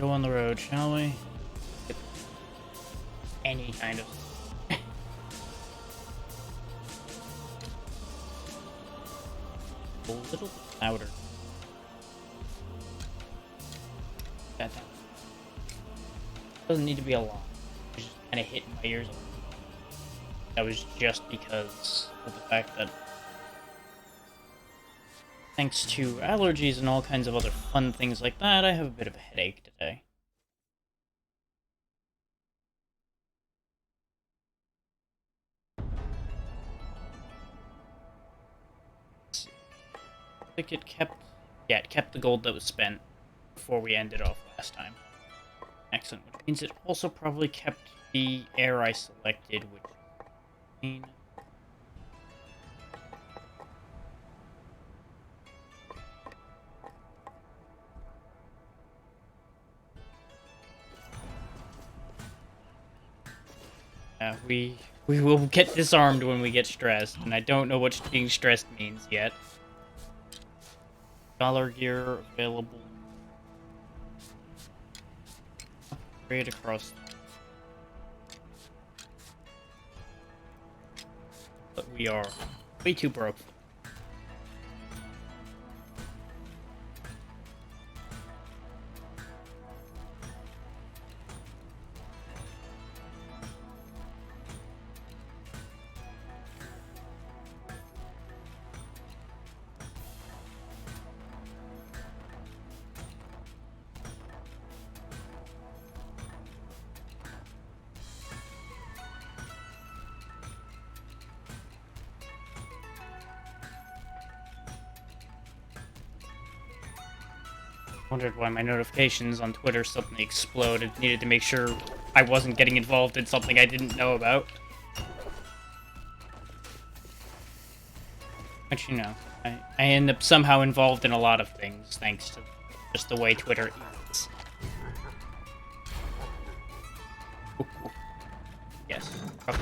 show on the road, shall we? Any kind of... a little bit louder. That doesn't need to be a lot. It's just kind of hitting my ears. That was just because of the fact that thanks to allergies and all kinds of other fun things like that, I have a bit of a headache today. I think it kept... yeah, it kept the gold that was spent before we ended off last time. Excellent, which means it also probably kept the air I selected, which... we will get disarmed when we get stressed, and I don't know what being stressed means yet. Dollar gear available. Upgrade across. But we are way too broke. Wondered why my notifications on Twitter suddenly exploded. Needed to make sure I wasn't getting involved in something I didn't know about. But you know, I end up somehow involved in a lot of things, thanks to just the way Twitter is. Ooh, ooh. Yes. Okay.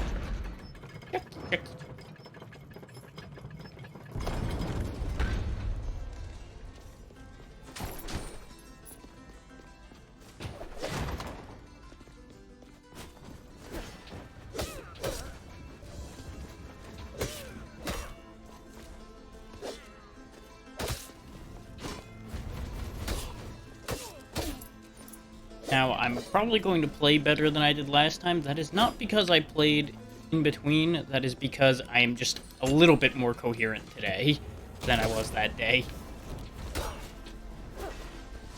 Now, I'm probably going to play better than I did last time. That is not because I played in between. That is because I am just a little bit more coherent today than I was that day.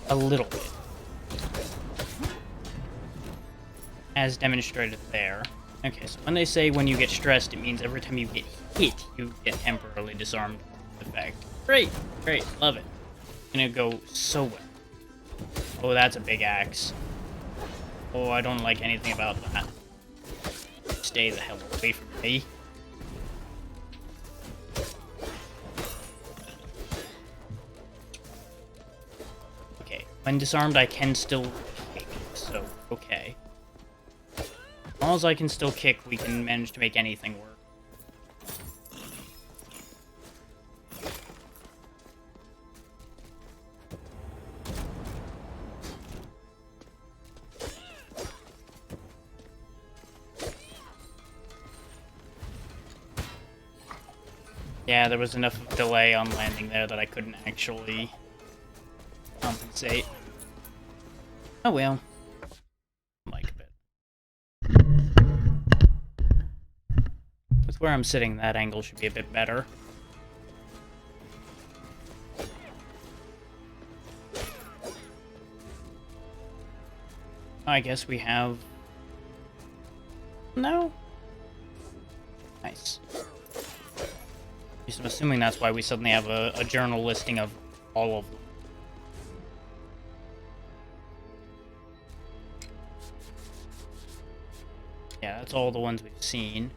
A little bit. As demonstrated there. Okay, so when they say when you get stressed, it means every time you get hit, you get temporarily disarmed effect. Great, great, love it. Gonna go so well. Oh, that's a big axe. Oh, I don't like anything about that. Stay the hell away from me. Okay, when disarmed, I can still kick, so okay. As long as I can still kick, we can manage to make anything work. Yeah, there was enough delay on landing there that I couldn't actually compensate. Oh well. Like a bit. With where I'm sitting, that angle should be a bit better. I guess we have... no? Nice. I'm assuming that's why we suddenly have a journal listing of all of them. Yeah, that's all the ones we've seen.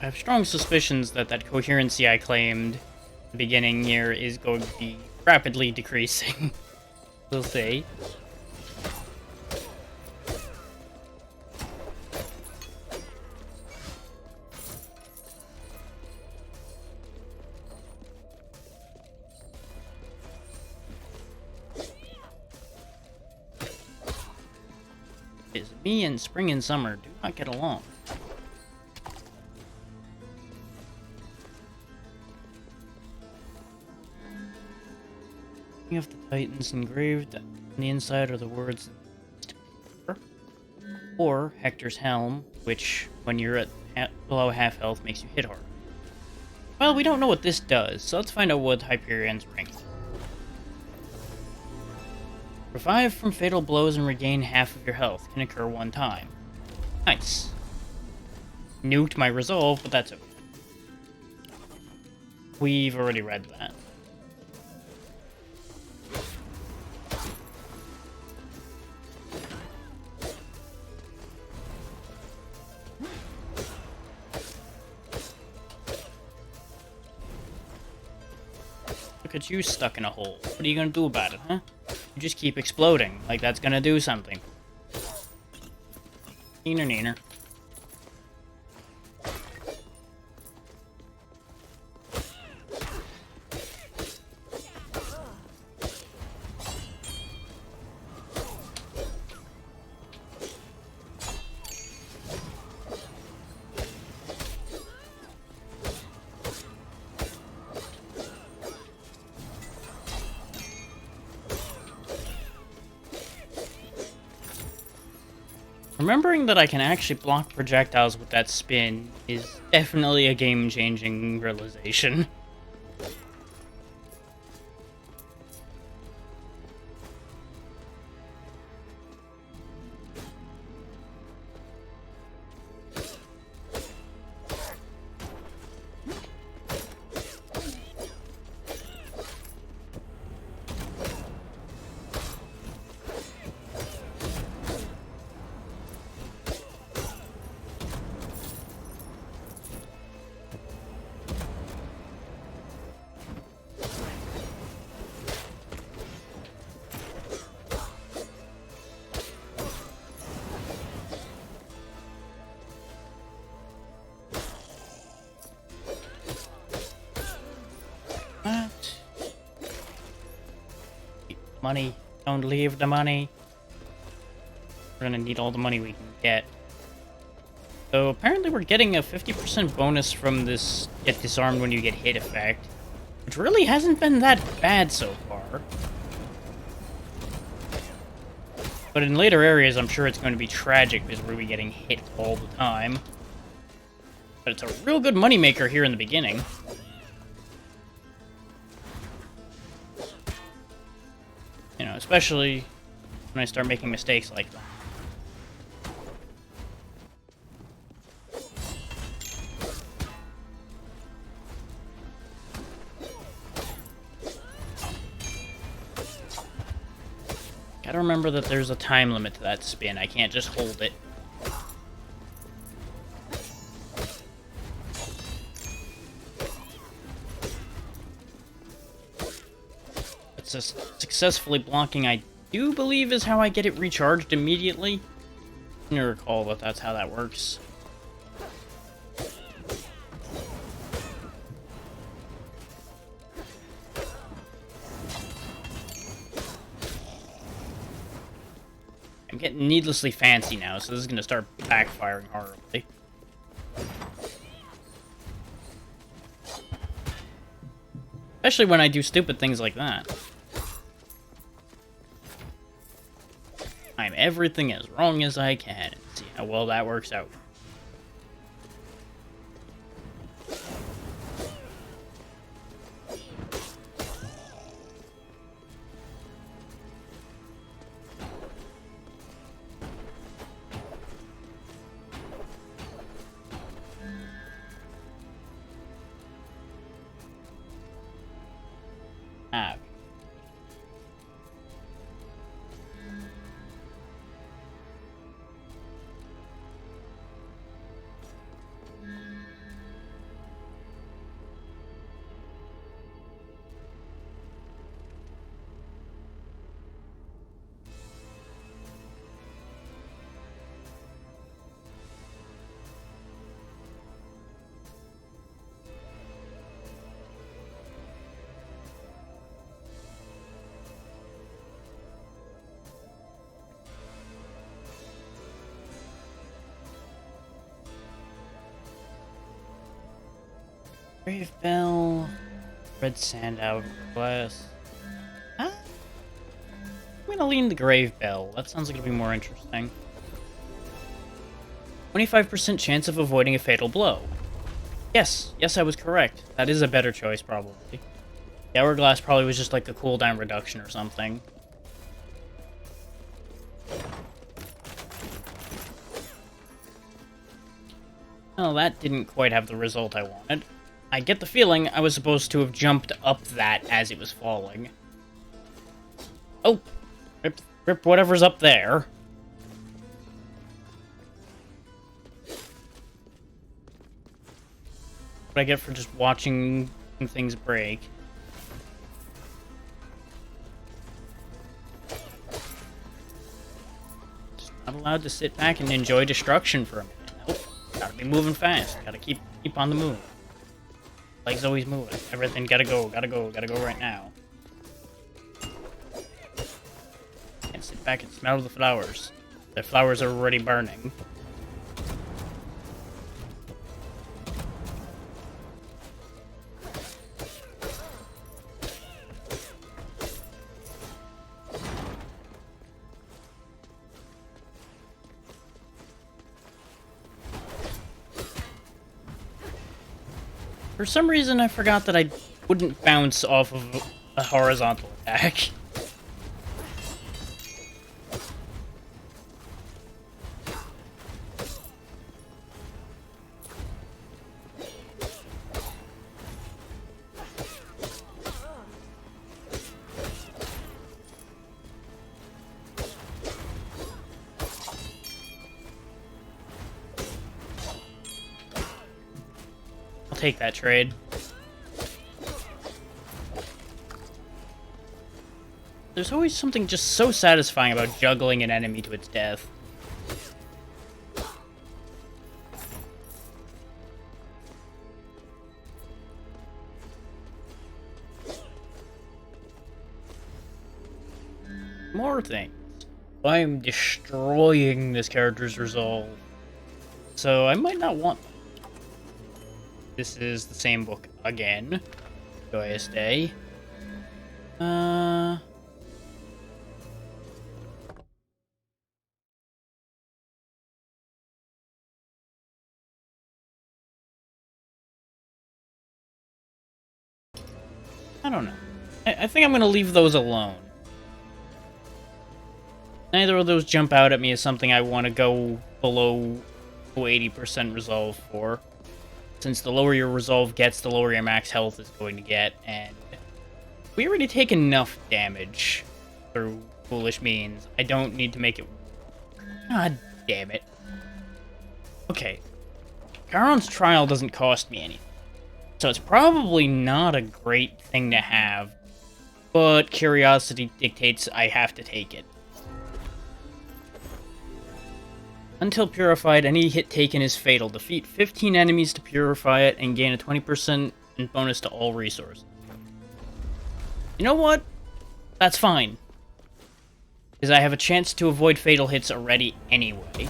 I have strong suspicions that that coherency I claimed at the beginning here is going to be rapidly decreasing. We'll see. Me and spring and summer do not get along. King of the Titans engraved on the inside are the words or Hector's Helm, which, when you're at below half health, makes you hit hard. Well, we don't know what this does, so let's find out what Hyperion's ring does. Revive from fatal blows and regain half of your health. Can occur one time. Nice. Nuked my resolve, but that's okay. We've already read that. Look at you stuck in a hole. What are you gonna do about it, huh? You just keep exploding, like that's gonna do something. Neener, neener. Remembering that I can actually block projectiles with that spin is definitely a game-changing realization. Money. Don't leave the money. We're gonna need all the money we can get. So apparently we're getting a 50% bonus from this get disarmed when you get hit effect, which really hasn't been that bad so far. But in later areas, I'm sure it's going to be tragic because we're getting hit all the time. But it's a real good moneymaker here in the beginning. You know, especially when I start making mistakes like that. Gotta remember that there's a time limit to that spin. I can't just hold it. Successfully blocking, I do believe, is how I get it recharged immediately. I recall that that's how that works. I'm getting needlessly fancy now, so this is going to start backfiring horribly. Especially when I do stupid things like that. I'm everything as wrong as I can and see how well that works out. Ah. Grave Bell, Red Sand Hourglass. I'm gonna lean the Grave Bell. That sounds like it'll be more interesting. 25% chance of avoiding a fatal blow. Yes, I was correct. That is a better choice, probably. The Hourglass probably was just like a cooldown reduction or something. Well, that didn't quite have the result I wanted. I get the feeling I was supposed to have jumped up that as it was falling. Oh! Rip whatever's up there. What I get for just watching things break. Just not allowed to sit back and enjoy destruction for a minute. Nope. Gotta be moving fast. Gotta keep on the move. Legs always moving. Everything gotta go right now. Can't sit back and smell the flowers. The flowers are already burning. For some reason, I forgot that I wouldn't bounce off of a horizontal attack. Take that trade. There's always something just so satisfying about juggling an enemy to its death. More things. I'm destroying this character's resolve, so I might not want them. This is the same book again. Joyous Day. I don't know. I think I'm gonna leave those alone. Neither of those jump out at me as something I want to go below 80% resolve for. Since the lower your resolve gets, the lower your max health is going to get, and we already take enough damage through foolish means. I don't need to make it... God damn it. Okay. Charon's Trial doesn't cost me anything, so it's probably not a great thing to have, but curiosity dictates I have to take it. Until purified, any hit taken is fatal. Defeat 15 enemies to purify it and gain a 20% bonus to all resources. You know what? That's fine. Because I have a chance to avoid fatal hits already anyway.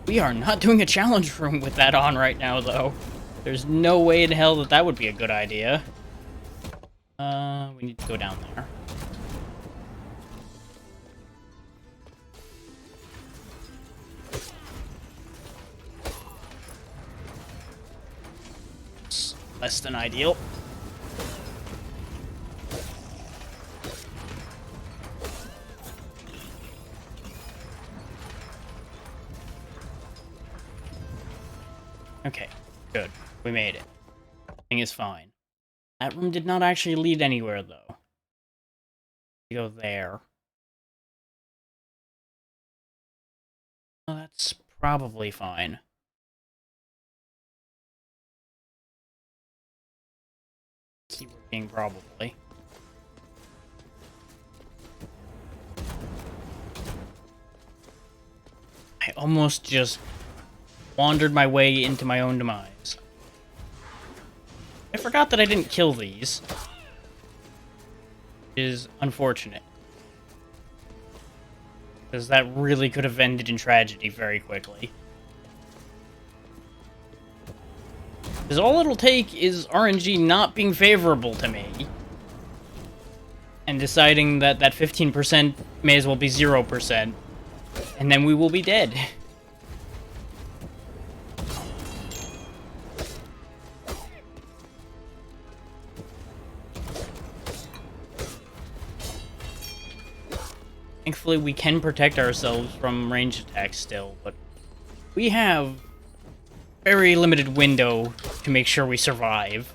We are not doing a challenge room with that on right now, though. There's no way in hell that would be a good idea. We need to go down there. Less than ideal. Okay, good. We made it. Thing is fine. That room did not actually lead anywhere, though. We go there. Oh, that's probably fine. See, working probably. I almost just wandered my way into my own demise. I forgot that I didn't kill these. Which is unfortunate. Because that really could have ended in tragedy very quickly. Because all it'll take is RNG not being favorable to me. And deciding that that 15% may as well be 0%. And then we will be dead. Thankfully, we can protect ourselves from ranged attacks still, but we have very limited window to make sure we survive.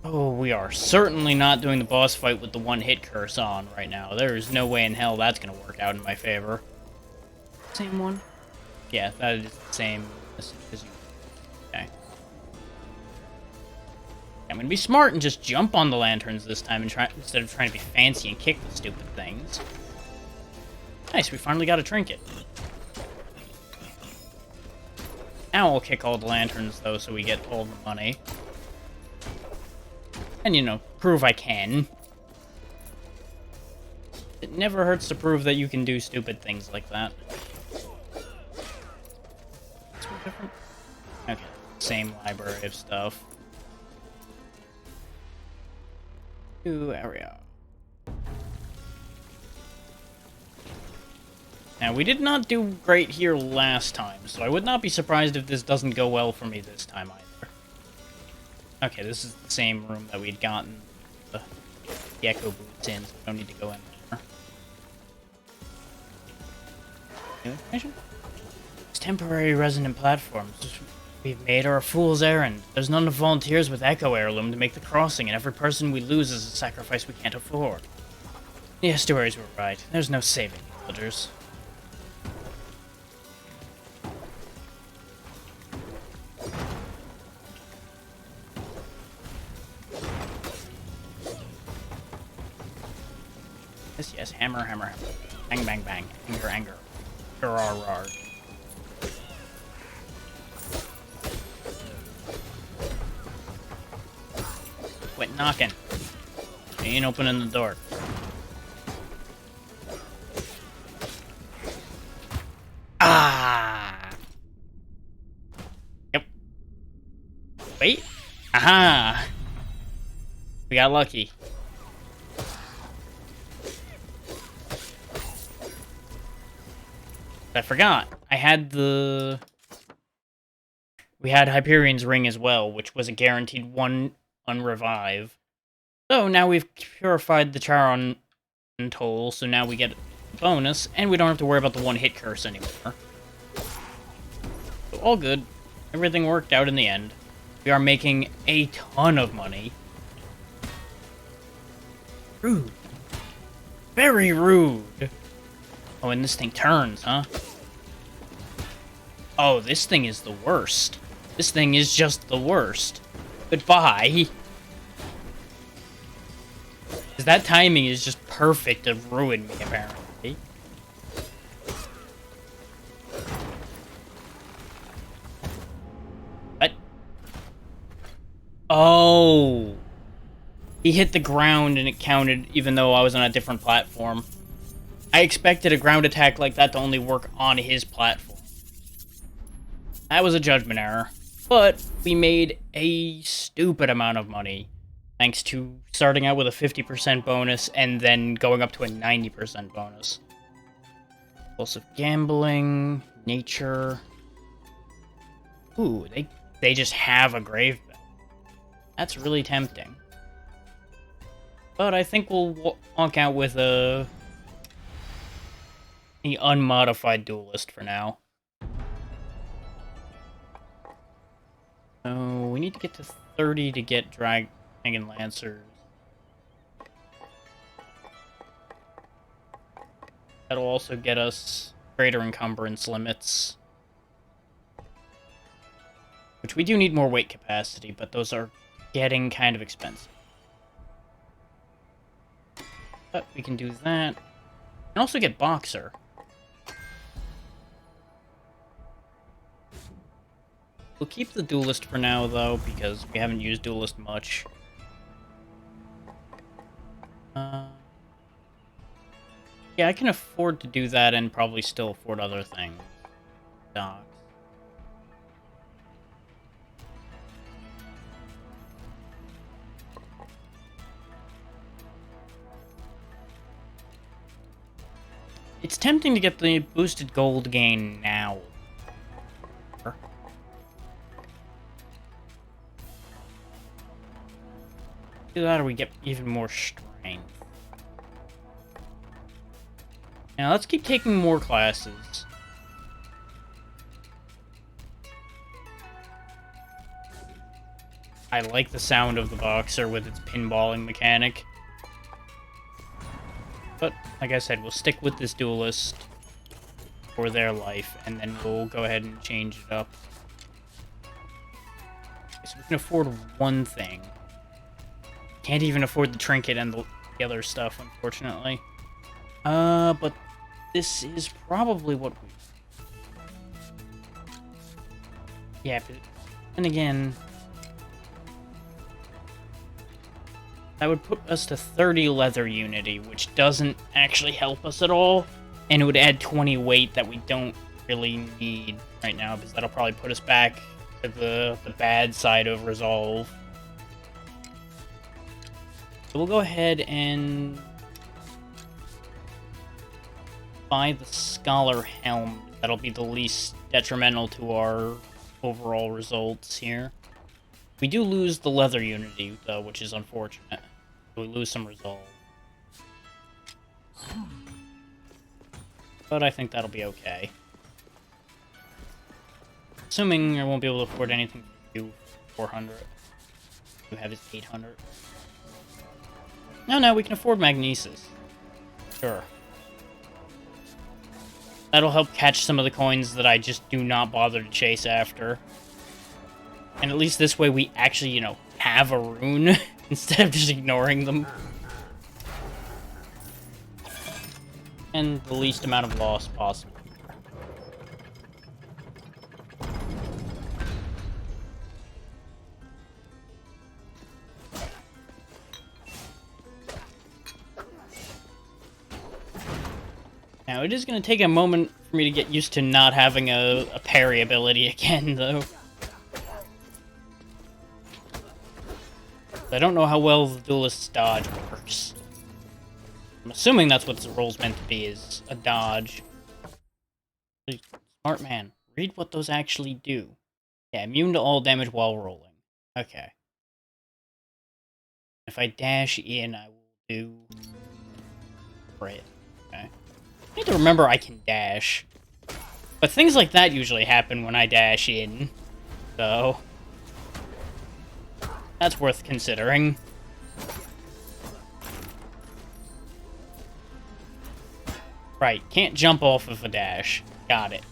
Oh, we are certainly not doing the boss fight with the one-hit curse on right now. There is no way in hell that's going to work out in my favor. Same one? Yeah, that is the same as you. Okay. I'm going to be smart and just jump on the lanterns this time and instead of trying to be fancy and kick the stupid things. Nice, we finally got a trinket. Now I'll kick all the lanterns, though, so we get all the money. And, you know, prove I can. It never hurts to prove that you can do stupid things like that. Different? Okay, same library of stuff. New area. Now, we did not do great here last time, so I would not be surprised if this doesn't go well for me this time either. Okay, this is the same room that we'd gotten the Gecko boots in, so we don't need to go in there. New information? These temporary resonant platforms we've made are a fool's errand. There's none of volunteers with Echo Heirloom to make the crossing, and every person we lose is a sacrifice we can't afford. The estuaries were right. There's no saving villagers. Yes, yes, hammer, hammer, hammer. Bang, bang, bang. Anger, anger. Rar, rar. Quit knocking. You ain't opening the door. Ah! Yep. Wait. Aha! We got lucky. I forgot. I had the... We had Hyperion's Ring as well, which was a guaranteed 1 unrevive. So now we've purified the Charon toll, so now we get a bonus, and we don't have to worry about the one-hit curse anymore. So all good. Everything worked out in the end. We are making a ton of money. Rude. Very rude. Oh, and this thing turns, huh? Oh, this thing is the worst. This thing is just the worst. Goodbye. Because that timing is just perfect to ruin me, apparently. What? Oh. He hit the ground and it counted even though I was on a different platform. I expected a ground attack like that to only work on his platform. That was a judgment error. But we made a stupid amount of money. Thanks to starting out with a 50% bonus and then going up to a 90% bonus. Impulsive gambling, nature. Ooh, they just have a grave bed. That's really tempting. But I think we'll walk out with the unmodified duelist for now. So we need to get to 30 to get Dragon Lancers. That'll also get us greater encumbrance limits. Which we do need more weight capacity, but those are getting kind of expensive. But we can do that. And also get Boxer. We'll keep the Duelist for now, though, because we haven't used Duelist much. Yeah, I can afford to do that and probably still afford other things. Doc. It's tempting to get the boosted gold gain now. Do that or we get even more strength. Now let's keep taking more classes. I like the sound of the Boxer with its pinballing mechanic. But, like I said, we'll stick with this Duelist for their life, and then we'll go ahead and change it up. So we can afford one thing. Can't even afford the trinket and the other stuff, unfortunately. But this is probably what we... Yeah, but then again... That would put us to 30 leather unity, which doesn't actually help us at all. And it would add 20 weight that we don't really need right now, because that'll probably put us back to the bad side of Resolve. So we'll go ahead and buy the Scholar Helm. That'll be the least detrimental to our overall results here. We do lose the leather unity, though, which is unfortunate. We lose some resolve. But I think that'll be okay. Assuming I won't be able to afford anything for you, 400. You have is 800. No, we can afford Magnesis. Sure. That'll help catch some of the coins that I just do not bother to chase after. And at least this way we actually, you know, have a rune instead of just ignoring them. And the least amount of loss possible. Now, it is going to take a moment for me to get used to not having a parry ability again, though. I don't know how well the Duelist's dodge works. I'm assuming that's what the role's meant to be, is a dodge. Smart man, read what those actually do. Yeah, immune to all damage while rolling. Okay. If I dash in, I will do... Crit. Okay. I need to remember I can dash. But things like that usually happen when I dash in. So... that's worth considering. Right, can't jump off of a dash. Got it.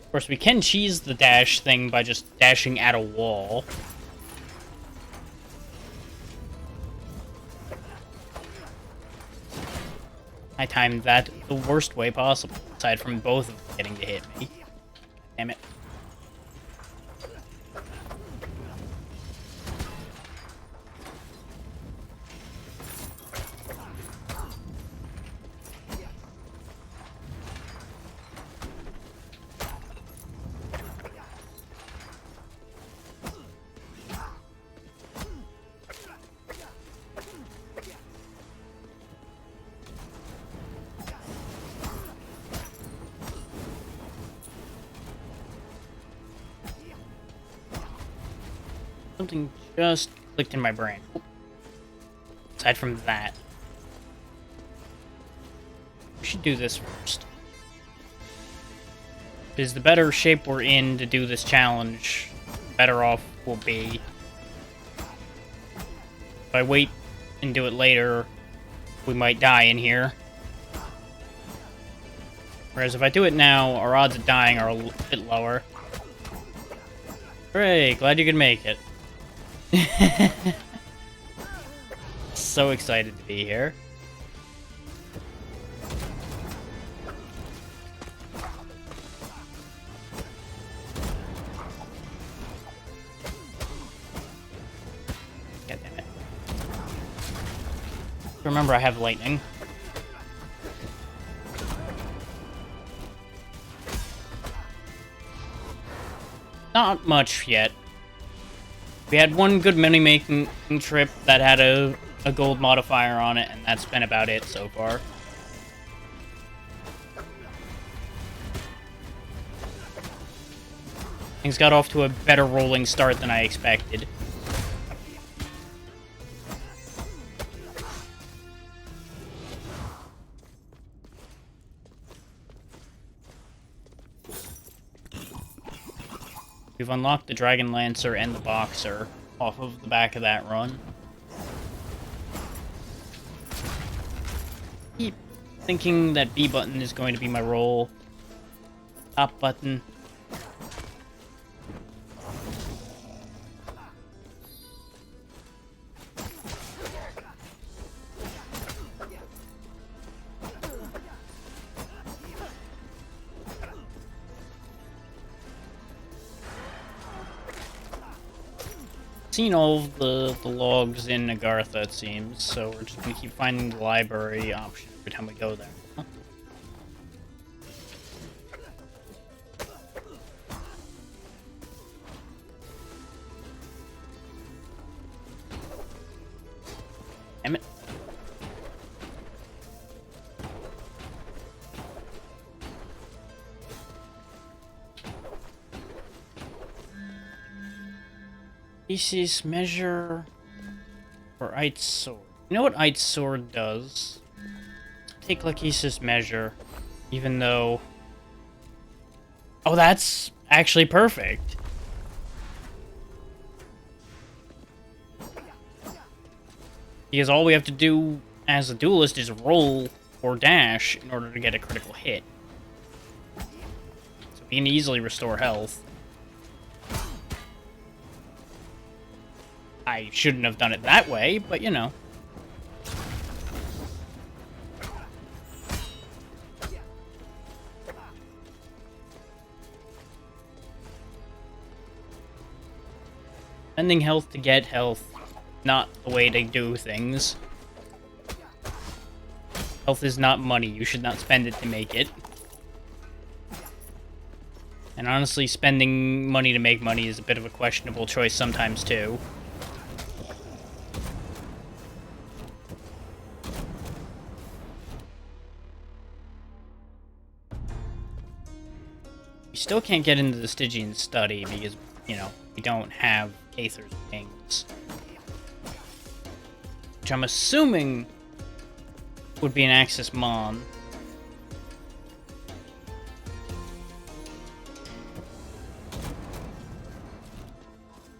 Of course, we can cheese the dash thing by just dashing at a wall. I timed that the worst way possible, aside from both of them getting to hit me. Damn it. Something just clicked in my brain. Aside from that, we should do this first. Because the better shape we're in to do this challenge, the better off we'll be. If I wait and do it later, we might die in here. Whereas if I do it now, our odds of dying are a bit lower. Hooray, glad you could make it. So excited to be here. God damn it. Remember, I have lightning. Not much yet. We had one good mini-making trip that had a gold modifier on it, and that's been about it so far. Things got off to a better rolling start than I expected. We've unlocked the Dragon Lancer and the Boxer off of the back of that run. Keep thinking that B button is going to be my role. Top button. Seen all of the logs in Agartha, it seems, so we're just gonna keep finding the library option every time we go there. Huh? Damn it. Species measure for Ite's sword. You know what Ite's sword does? Take Lachesis measure, even though... Oh, that's actually perfect. Because all we have to do as a duelist is roll or dash in order to get a critical hit. So we can easily restore health. I shouldn't have done it that way, but you know. Spending health to get health, not the way to do things. Health is not money. You should not spend it to make it. And honestly, spending money to make money is a bit of a questionable choice sometimes, too. We still can't get into the Stygian study because, you know, we don't have Aether's wings. Which I'm assuming would be an Axis Mon.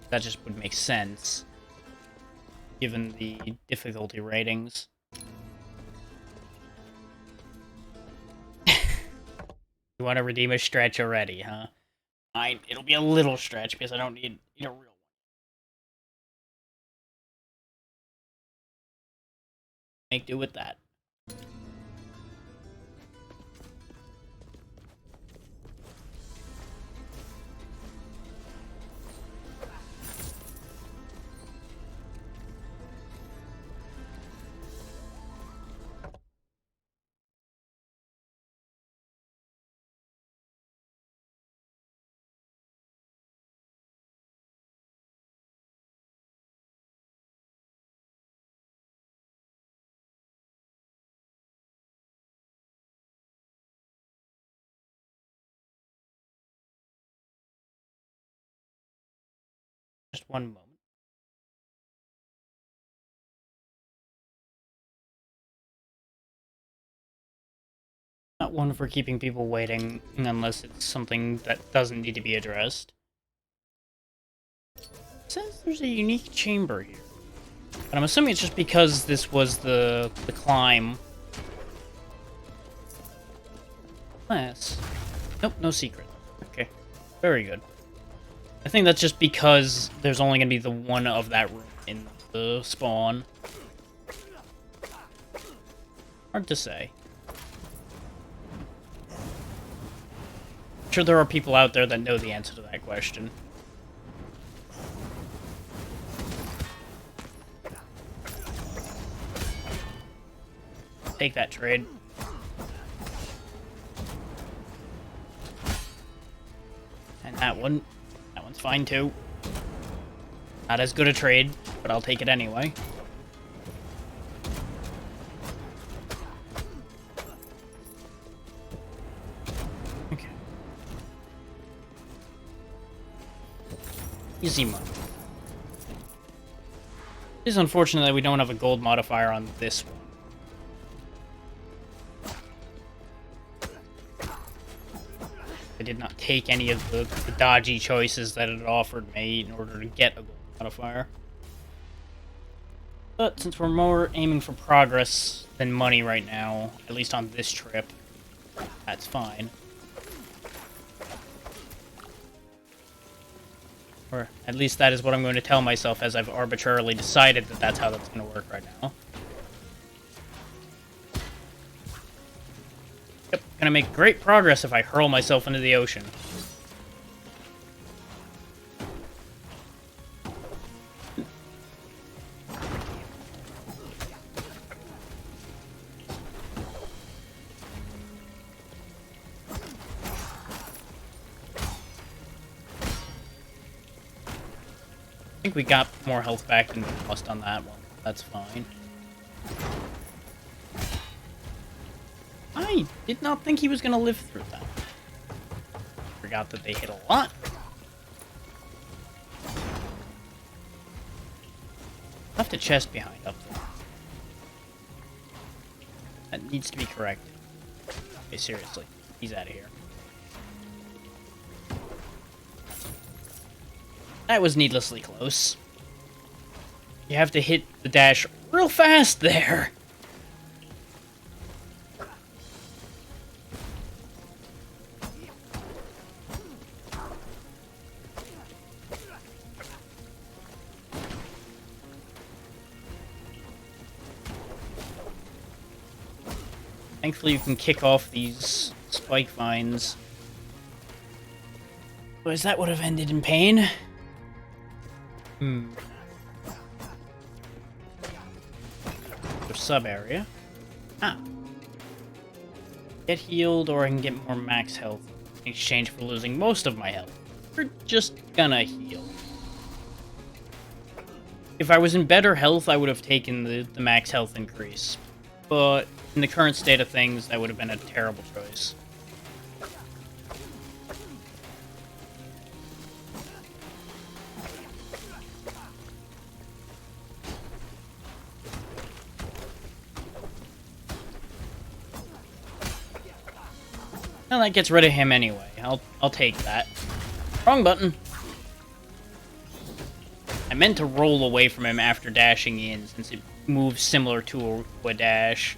That just would make sense, given the difficulty ratings. You want to redeem a stretch already, huh? Fine, it'll be a little stretch because I don't need a real one. Make do with that. Just one moment. Not one for keeping people waiting unless it's something that doesn't need to be addressed. It says there's a unique chamber here. But I'm assuming it's just because this was the climb. Class. Nope, no secret. Okay. Very good. I think that's just because there's only going to be the one of that room in the spawn. Hard to say. I'm sure there are people out there that know the answer to that question. Take that trade. And that one's fine too. Not as good a trade, but I'll take it anyway. Okay. Easy money. It is unfortunate that we don't have a gold modifier on this one. I did not take any of the dodgy choices that it offered me in order to get a gold modifier. But since we're more aiming for progress than money right now, at least on this trip, that's fine. Or at least that is what I'm going to tell myself, as I've arbitrarily decided that that's how that's going to work right now. Yep, gonna make great progress if I hurl myself into the ocean. I think we got more health back than we lost on that one. That's fine. I did not think he was going to live through that. Forgot that they hit a lot. Left a chest behind up there. That needs to be corrected. Okay, seriously. He's out of here. That was needlessly close. You have to hit the dash real fast there. Thankfully, you can kick off these spike vines. Otherwise, that would have ended in pain. The sub area. Ah. Get healed, or I can get more max health in exchange for losing most of my health. We're just gonna heal. If I was in better health, I would have taken the max health increase. But in the current state of things, that would have been a terrible choice. Well, that gets rid of him anyway. I'll take that. Wrong button. I meant to roll away from him after dashing in, since it moves similar to a dash.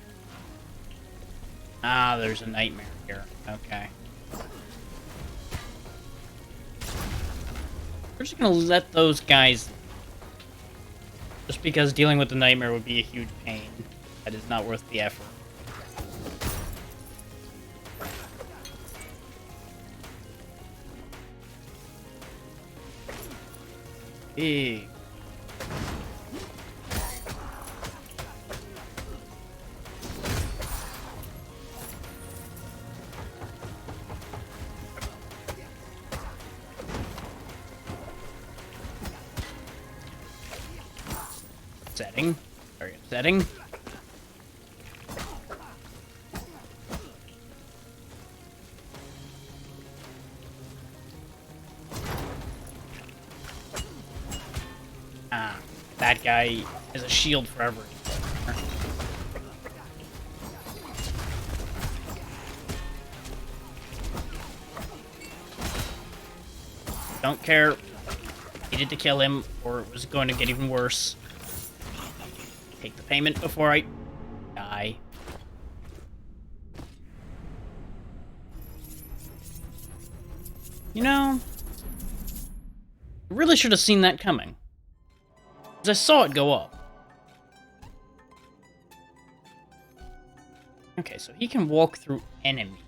Ah, there's a nightmare here. Okay. We're just gonna let those guys... Just because dealing with the nightmare would be a huge pain. That is not worth the effort. Hey. Setting. Very upsetting. Ah, that guy is a shield forever. Don't care. Needed to kill him, or it was going to get even worse. Take the payment before I die. You know, I really should have seen that coming. Because I saw it go up. Okay, so he can walk through enemies.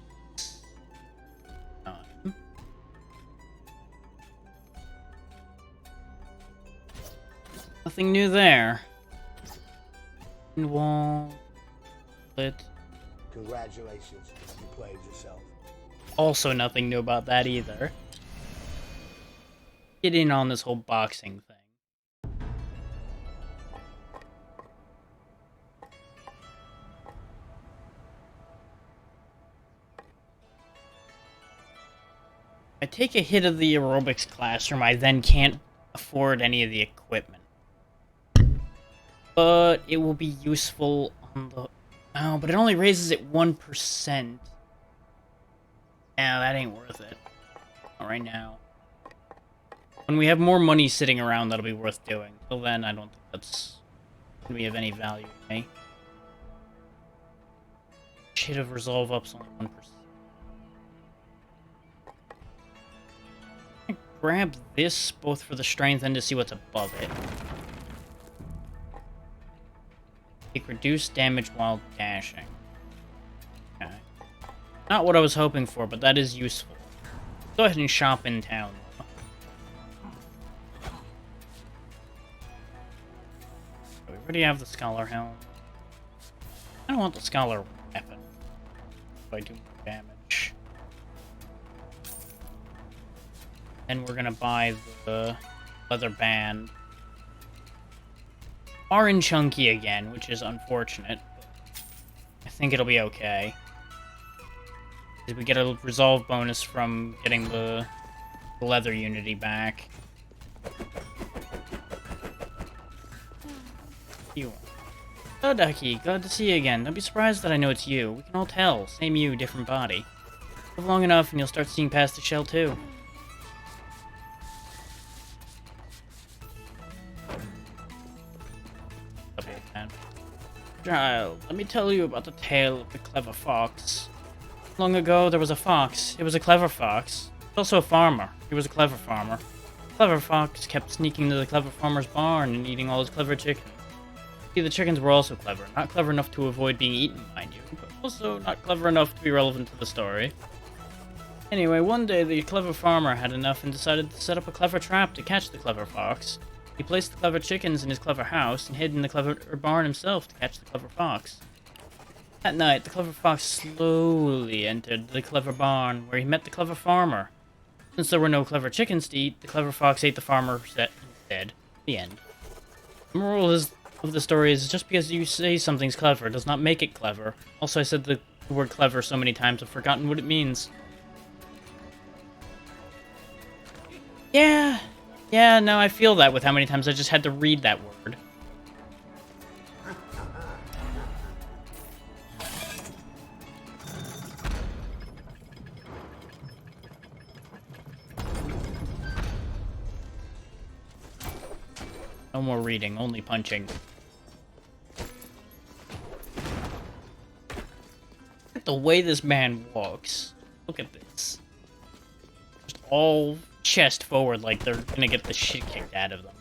Nothing new there. Wall. Lit. Congratulations, you played yourself. Also nothing new about that either. Get in on this whole boxing thing. I take a hit of the aerobics classroom, I then can't afford any of the equipment. But it will be useful on the... Oh, but it only raises it 1%. Yeah, that ain't worth it. Not right now. When we have more money sitting around, that'll be worth doing. Till then, I don't think that's gonna be of any value to me. Shit of resolve up's only 1%. I grab this both for the strength and to see what's above it. Take reduced damage while dashing. Okay. Not what I was hoping for, but that is useful. Go ahead and shop in town. We already have the Scholar Helm. I don't want the Scholar weapon. If I do more damage. Then we're gonna buy the leather band. Are chunky again, which is unfortunate. I think it'll be okay. We get a resolve bonus from getting the leather unity back. You. Oh, Ducky, glad to see you again. Don't be surprised that I know it's you. We can all tell. Same you, different body. Live long enough and you'll start seeing past the shell too. Child, let me tell you about the tale of the clever fox. Long ago, there was a fox. It was a clever fox. Also a farmer. He was a clever farmer. The clever fox kept sneaking to the clever farmer's barn and eating all his clever chickens. See, the chickens were also clever. Not clever enough to avoid being eaten, mind you, but also not clever enough to be relevant to the story. Anyway, one day the clever farmer had enough and decided to set up a clever trap to catch the clever fox. He placed the clever chickens in his clever house and hid in the clever barn himself to catch the clever fox. That night, the clever fox slowly entered the clever barn, where he met the clever farmer. Since there were no clever chickens to eat, the clever fox ate the farmer instead. The end. The moral of the story is just because you say something's clever does not make it clever. Also, I said the word clever so many times I've forgotten what it means. Yeah, no, I feel that with how many times I just had to read that word. No more reading, only punching. The way this man walks. Look at this. Just all chest forward like they're gonna get the shit kicked out of them.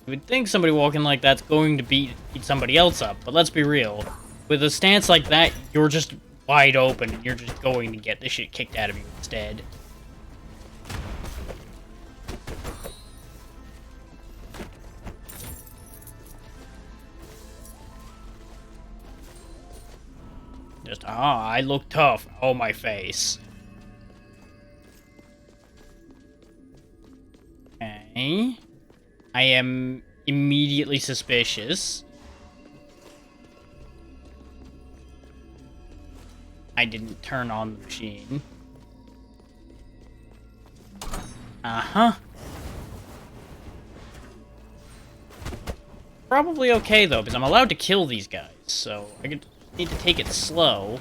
You would think somebody walking like that's going to beat somebody else up, but let's be real. With a stance like that, you're just wide open and you're just going to get the shit kicked out of you instead. Just, I look tough. Oh, my face. Okay. I am immediately suspicious. I didn't turn on the machine. Uh-huh. Probably okay, though, because I'm allowed to kill these guys, so I could need to take it slow.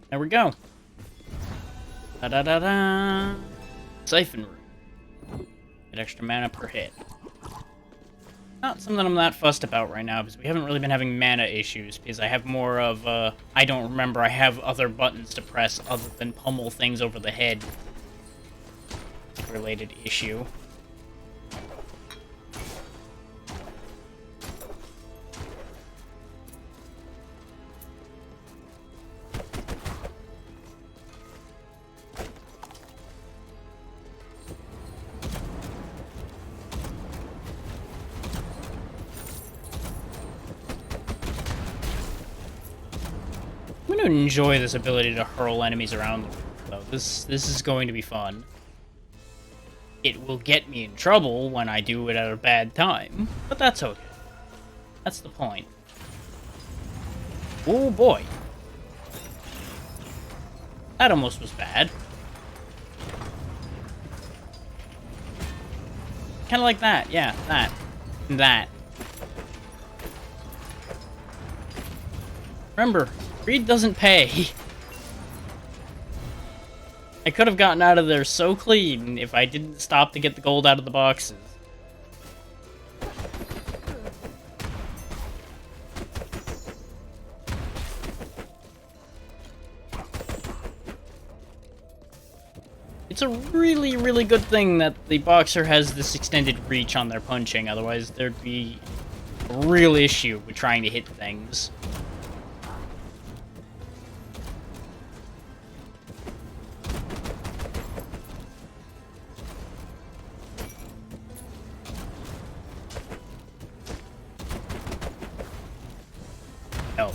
There we go. Da-da-da-da. Siphon room. Get extra mana per hit. Not something I'm that fussed about right now, because we haven't really been having mana issues, because I have more of, I don't remember I have other buttons to press other than pummel things over the head related issue. enjoy this ability to hurl enemies around the room, though. This is going to be fun. It will get me in trouble when I do it at a bad time, but that's okay. That's the point. Oh boy. That almost was bad. Kind of like that, yeah, that. And that. Remember, greed doesn't pay. I could have gotten out of there so clean if I didn't stop to get the gold out of the boxes. It's a really, really good thing that the boxer has this extended reach on their punching, otherwise there'd be a real issue with trying to hit things. No.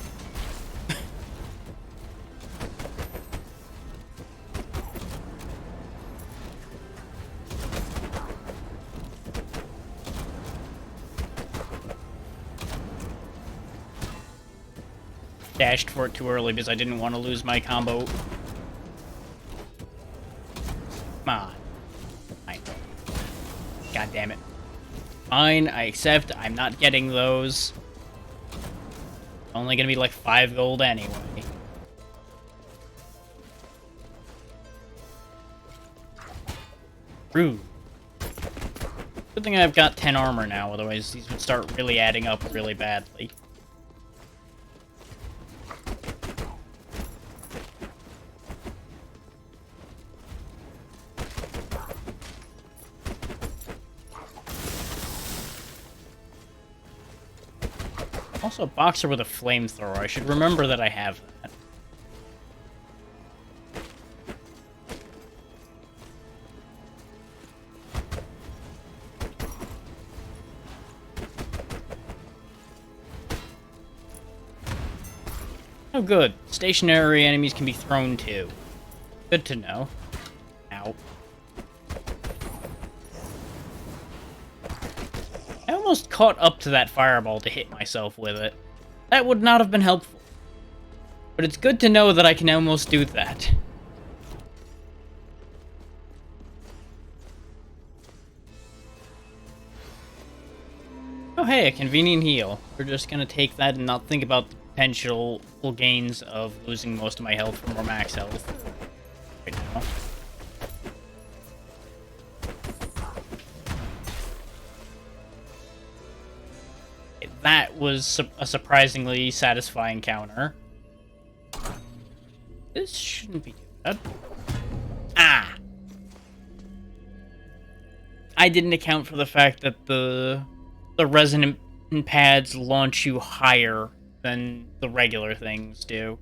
Dashed for it too early because I didn't want to lose my combo. Come on. Fine. God damn it. Fine, I accept. I'm not getting those. Only gonna be like 5 gold anyway. Rude. Good thing I've got 10 armor now, otherwise these would start really adding up really badly. Also, a boxer with a flamethrower. I should remember that I have that. Oh, good. Stationary enemies can be thrown too. Good to know. Ow. I almost caught up to that fireball to hit myself with it. That would not have been helpful. But it's good to know that I can almost do that. Oh hey, a convenient heal. We're just gonna take that and not think about the potential gains of losing most of my health from more max health right now. That was a surprisingly satisfying counter. This shouldn't be too bad. Ah! I didn't account for the fact that the resonant pads launch you higher than the regular things do.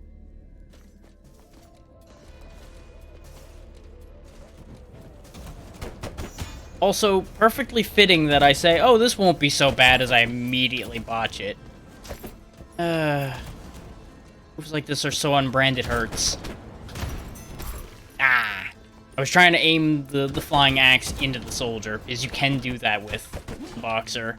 Also, perfectly fitting that I say, oh, this won't be so bad as I immediately botch it. Moves like this are so unbranded, hurts. Ah! I was trying to aim the flying axe into the soldier, because you can do that with the boxer.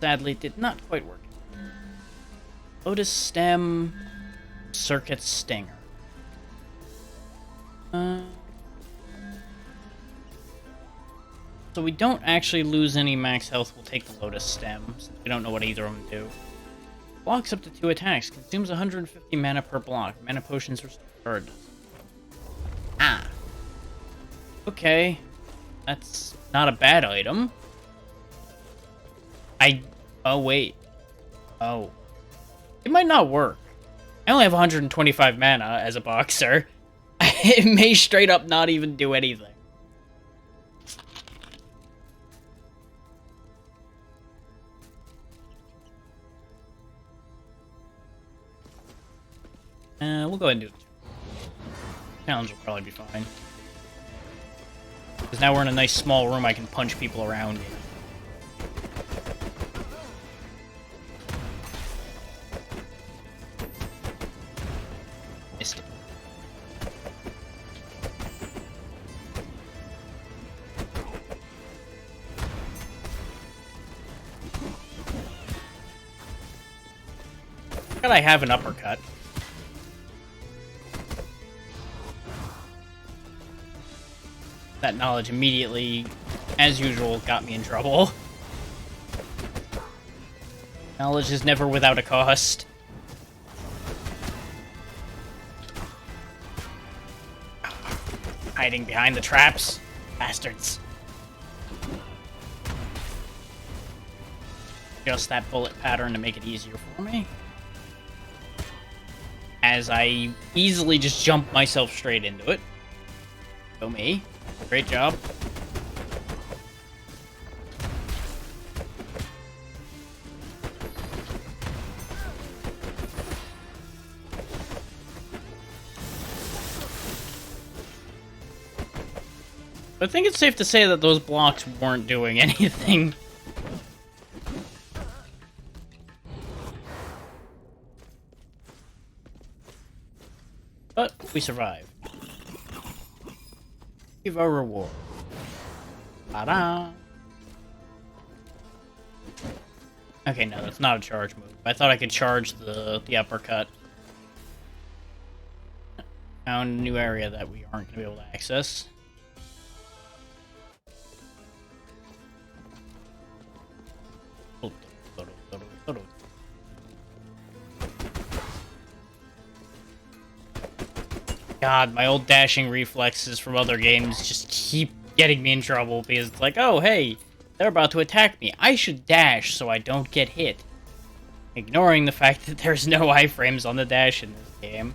Sadly, it did not quite work. Lotus Stem, Circuit Stinger. So we don't actually lose any max health. We'll take the Lotus Stem, since we don't know what either of them do. Blocks up to 2 attacks. Consumes 150 mana per block. Mana potions restored. Ah. Okay. That's not a bad item. Oh, wait. Oh. It might not work. I only have 125 mana as a boxer. It may straight up not even do anything. We'll go ahead and do it. Challenge will probably be fine. Because now we're in a nice small room I can punch people around in. Missed it. God, I have an uppercut. That knowledge immediately, as usual, got me in trouble. Knowledge is never without a cost. Hiding behind the traps. Bastards. Just that bullet pattern to make it easier for me. As I easily just jump myself straight into it. Go me. Great job. I think it's safe to say that those blocks weren't doing anything. But we survived. Give a reward. Ta-da! Okay, no, that's not a charge move. I thought I could charge the uppercut. Found a new area that we aren't going to be able to access. God, my old dashing reflexes from other games just keep getting me in trouble because it's like, oh, hey, they're about to attack me. I should dash so I don't get hit. Ignoring the fact that there's no iframes on the dash in this game.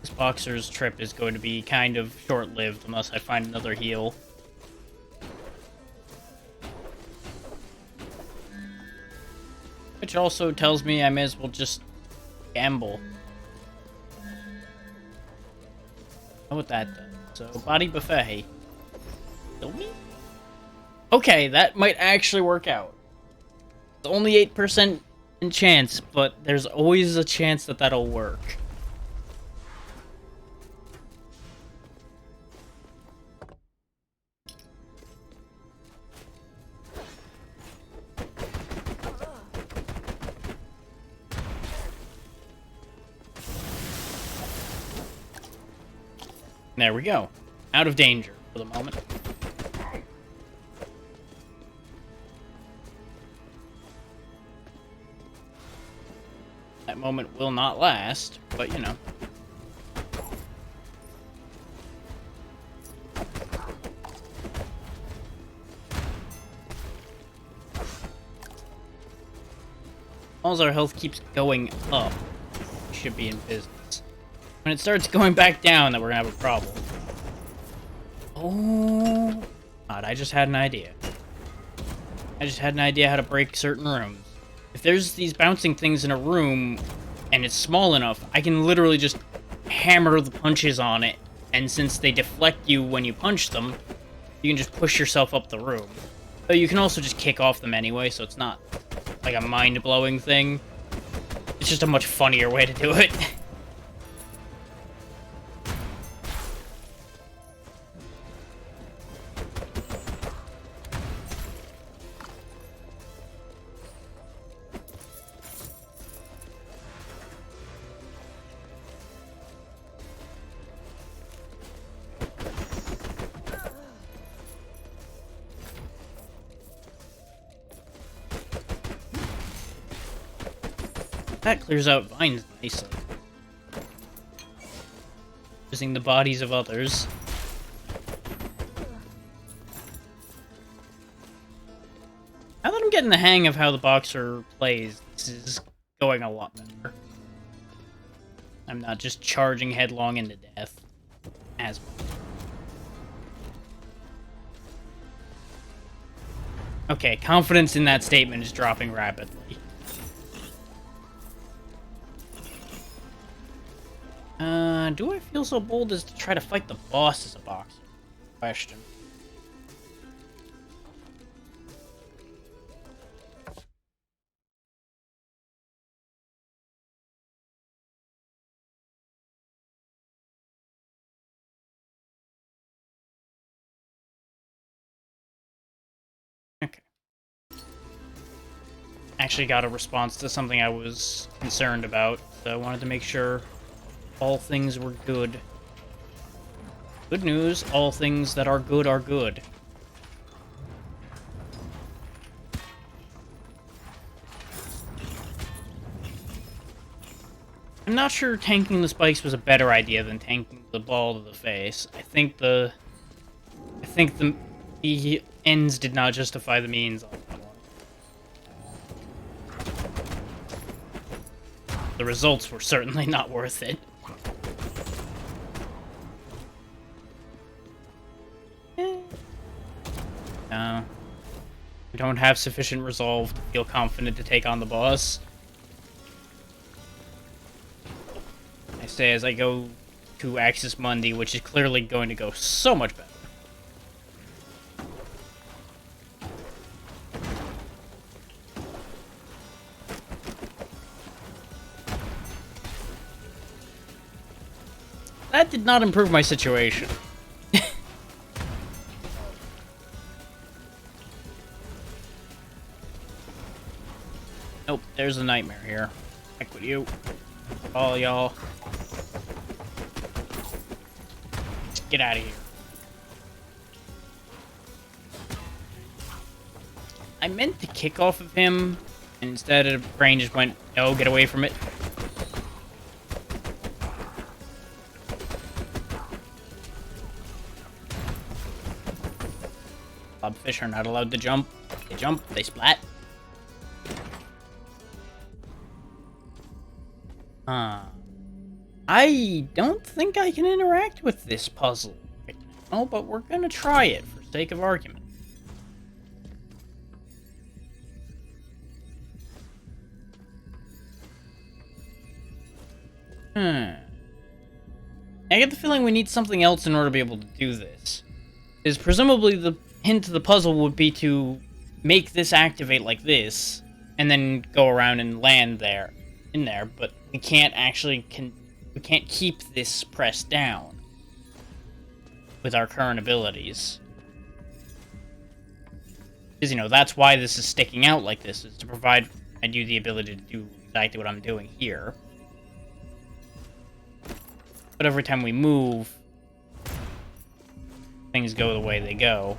This boxer's trip is going to be kind of short-lived unless I find another heal. Which also tells me I may as well just gamble. Know what that does. So, body buffet. Kill me? Okay, that might actually work out. It's only 8% in chance, but there's always a chance that that'll work. There we go. Out of danger for the moment. That moment will not last, but you know. As our health keeps going up, we should be in business. When it starts going back down, that we're gonna have a problem. Oh, God, I just had an idea. I just had an idea how to break certain rooms. If there's these bouncing things in a room, and it's small enough, I can literally just hammer the punches on it, and since they deflect you when you punch them, you can just push yourself up the room. Though you can also just kick off them anyway, so it's not like a mind-blowing thing. It's just a much funnier way to do it. That clears out vines nicely. Using the bodies of others. Now that I'm getting the hang of how the boxer plays, this is going a lot better. I'm not just charging headlong into death. As much. Okay, confidence in that statement is dropping rapidly. Do I feel so bold as to try to fight the boss as a boxer? Question. actually got a response to something I was concerned about, so I wanted to make sure all things were good. Good news, all things that are good are good. I'm not sure tanking the spikes was a better idea than tanking the ball to the face. I think the ends did not justify the means on that one. The results were certainly not worth it. No. I don't have sufficient resolve to feel confident to take on the boss. I say as I go to Axis Mundi, which is clearly going to go so much better. That did not improve my situation. Nope, there's a nightmare here. Heck with you. All y'all. Get out of here. I meant to kick off of him, and instead the brain just went, no, get away from it. Blobfish are not allowed to jump. They jump, they splat. I don't think I can interact with this puzzle right now, but we're gonna try it for sake of argument. I get the feeling we need something else in order to be able to do this. Is presumably the hint to the puzzle would be to make this activate like this, and then go around and land there, in there, but we can't actually we can't keep this pressed down with our current abilities. Because, you know, that's why this is sticking out like this, is to provide you the ability to do exactly what I'm doing here. But every time we move, things go the way they go.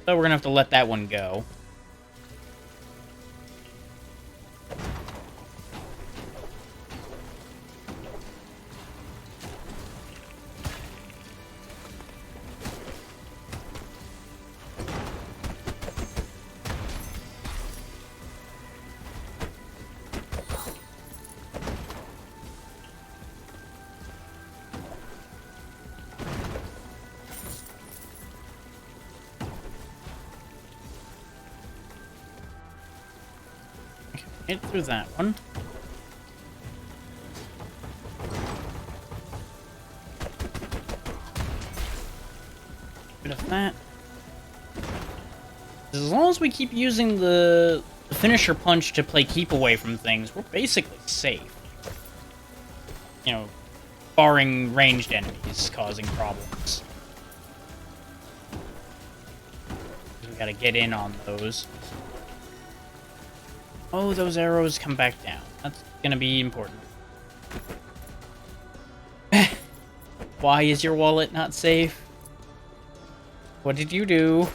So we're gonna have to let that one go. Hit through that one. Bit of that. As long as we keep using the finisher punch to play keep away from things, we're basically safe. You know, barring ranged enemies causing problems. We gotta get in on those. Oh, those arrows come back down. That's gonna be important. Why is your wallet not safe? What did you do?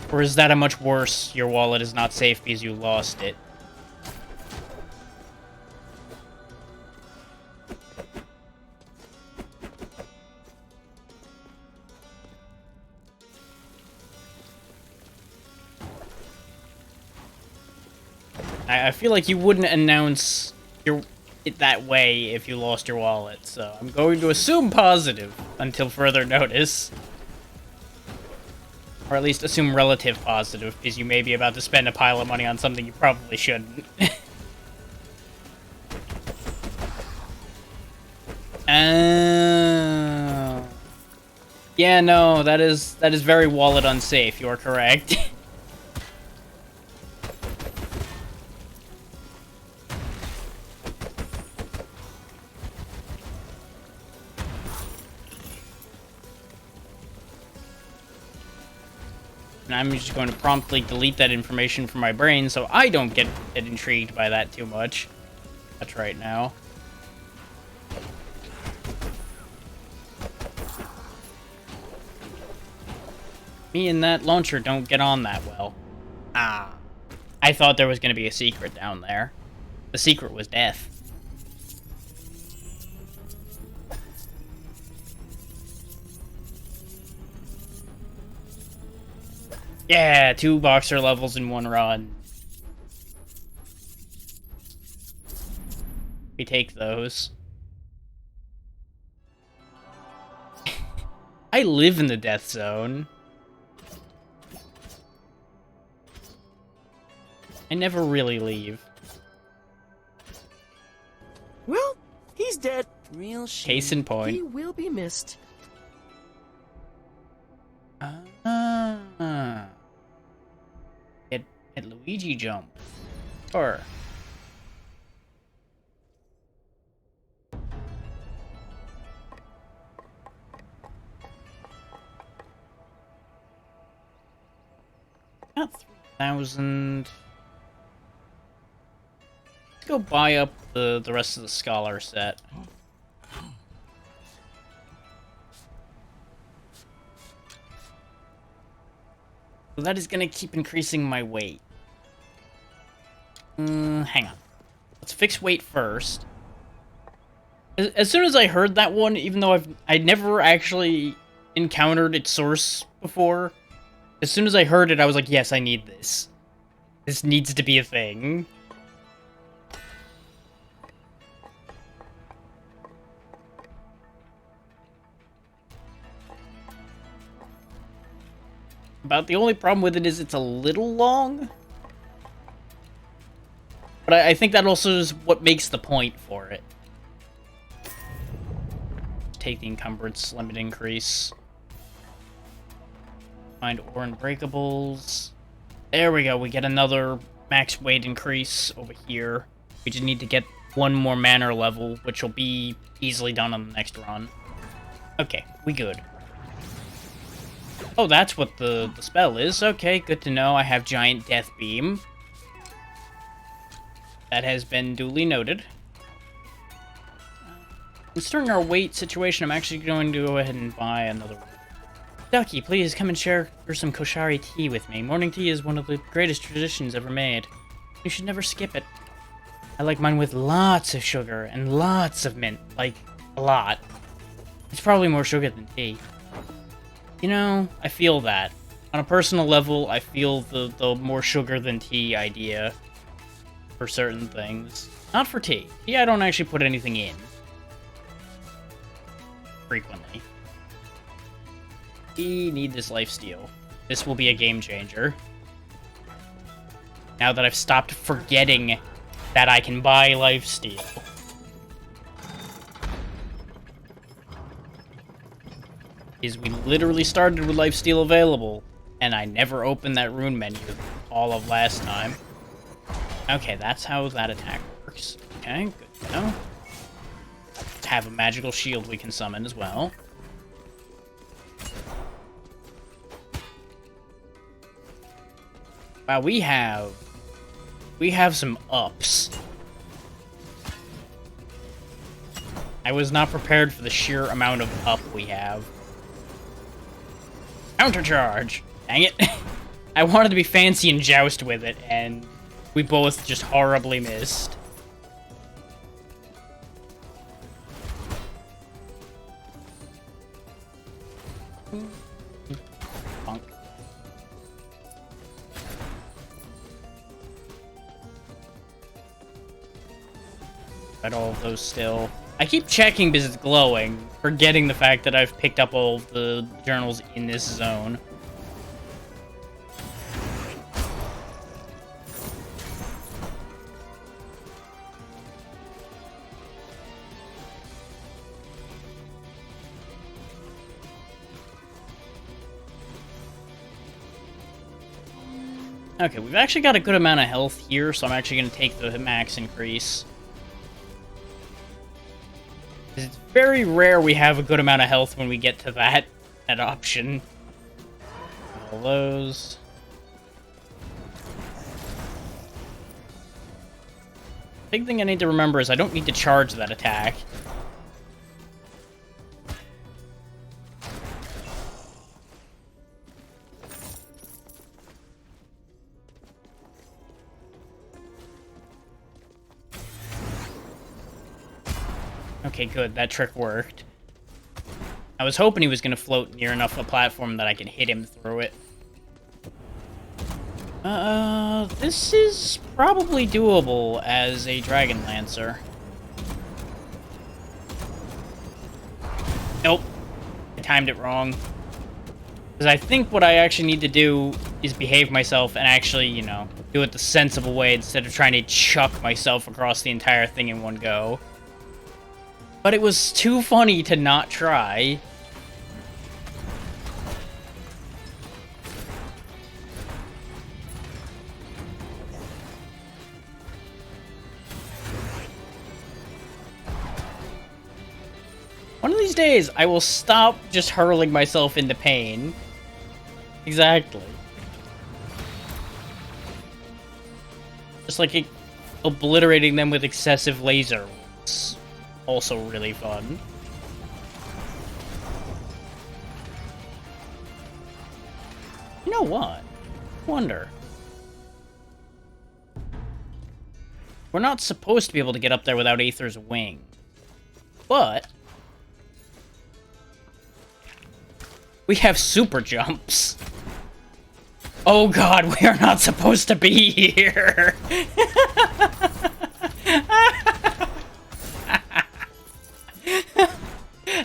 Or is that a much worse, your wallet is not safe because you lost it? I feel like you wouldn't announce it that way if you lost your wallet, so I'm going to assume positive until further notice. Or at least assume relative positive, because you may be about to spend a pile of money on something you probably shouldn't. Oh. Yeah, no, that is very wallet unsafe, you are correct. And I'm just going to promptly delete that information from my brain so I don't get intrigued by that too much. That's right now. Me and that launcher don't get on that well. Ah. I thought there was going to be a secret down there. The secret was death. Yeah, 2 boxer levels in 1 run. We take those. I live in the death zone. I never really leave. Well, he's dead. Real shame. Case in point. He will be missed. Hit Luigi jump. Or got 3,000. Let's go buy up the rest of the scholar set. So that is gonna keep increasing my weight. Hang on. Let's fix weight first. As soon as I heard that one, even though I'd never actually encountered its source before, as soon as I heard it, I was like, yes, I need this. This needs to be a thing. About the only problem with it is it's a little long. But I think that also is what makes the point for it. Take the encumbrance limit increase. Find ore unbreakables. There we go, we get another max weight increase over here. We just need to get 1 more manner level, which will be easily done on the next run. Okay, we good. Oh, that's what the spell is. Okay, good to know. I have Giant Death Beam. That has been duly noted. Considering our weight situation, I'm actually going to go ahead and buy another one. Ducky, please come and share some Koshari tea with me. Morning tea is one of the greatest traditions ever made. You should never skip it. I like mine with lots of sugar and lots of mint. Like, a lot. It's probably more sugar than tea. You know, I feel that. On a personal level, I feel the more sugar than tea idea for certain things. Not for tea. Tea, I don't actually put anything in. Frequently. We need this lifesteal. This will be a game changer. Now that I've stopped forgetting that I can buy lifesteal. Is we literally started with lifesteal available, and I never opened that rune menu all of last time. Okay, that's how that attack works. Okay, good to know. Let's have a magical shield we can summon as well. Wow, we have some ups. I was not prepared for the sheer amount of up we have. Countercharge! Dang it. I wanted to be fancy and joust with it, and we both just horribly missed. Bonk. Got all of those still. I keep checking because it's glowing, forgetting the fact that I've picked up all of the journals in this zone. Okay, we've actually got a good amount of health here, so I'm actually going to take the max increase. It's very rare we have a good amount of health when we get to that option. all those. Big thing I need to remember is I don't need to charge that attack. Okay, good. That trick worked. I was hoping he was going to float near enough a platform that I could hit him through it. This is probably doable as a Dragon Lancer. Nope. I timed it wrong. Because I think what I actually need to do is behave myself and actually, you know, do it the sensible way instead of trying to chuck myself across the entire thing in one go. But it was too funny to not try. One of these days, I will stop just hurling myself into pain. Exactly. Just like obliterating them with excessive laser was also really fun. You know what? Wonder. We're not supposed to be able to get up there without Aether's wing. But we have super jumps. Oh god, we are not supposed to be here.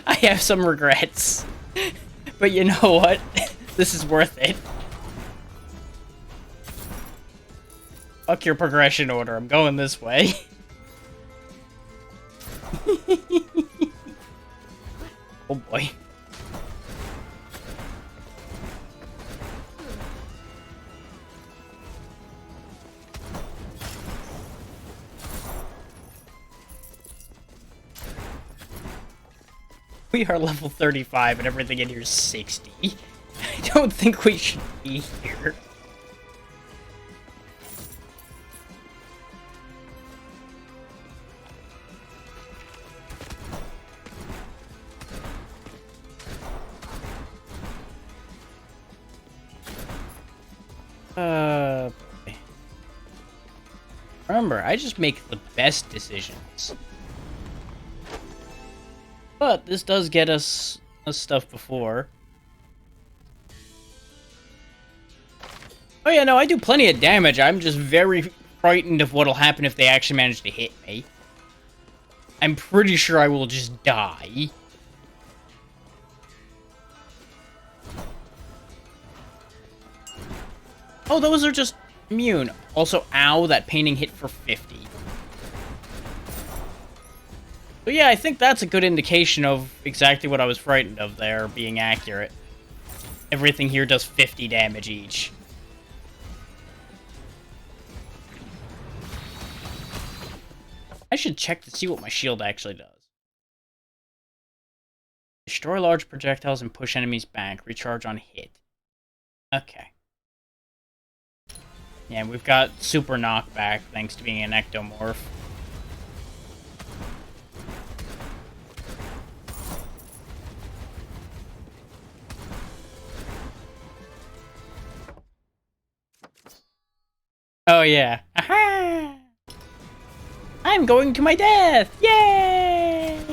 I have some regrets. But you know what? This is worth it. Fuck your progression order. I'm going this way. Oh boy. We are level 35 and everything in here is 60. I don't think we should be here. Boy. Remember, I just make the best decisions. But this does get us stuff before. Oh yeah, no, I do plenty of damage. I'm just very frightened of what'll happen if they actually manage to hit me. I'm pretty sure I will just die. Oh, those are just immune. Also, ow, that painting hit for 50. But yeah, I think that's a good indication of exactly what I was frightened of there being accurate. Everything here does 50 damage each. I should check to see what my shield actually does. Destroy large projectiles and push enemies back. Recharge on hit. Okay. Yeah, we've got super knockback thanks to being an ectomorph. Oh yeah. Aha! I'm going to my death! Yay!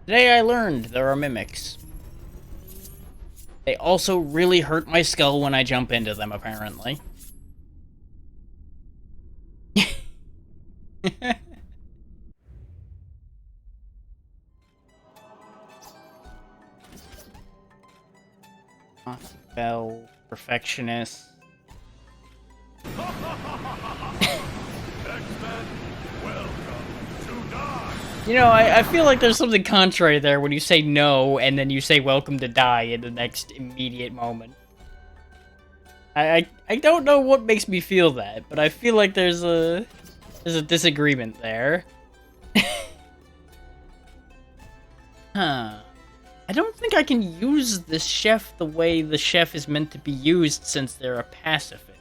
Today I learned there are mimics. They also really hurt my skull when I jump into them, apparently. Spell, perfectionist. You know, I feel like there's something contrary there when you say no and then you say welcome to die in the next immediate moment. I don't know what makes me feel that, but I feel like there's a disagreement there. Huh. I don't think I can use this chef the way the chef is meant to be used since they're a pacifist.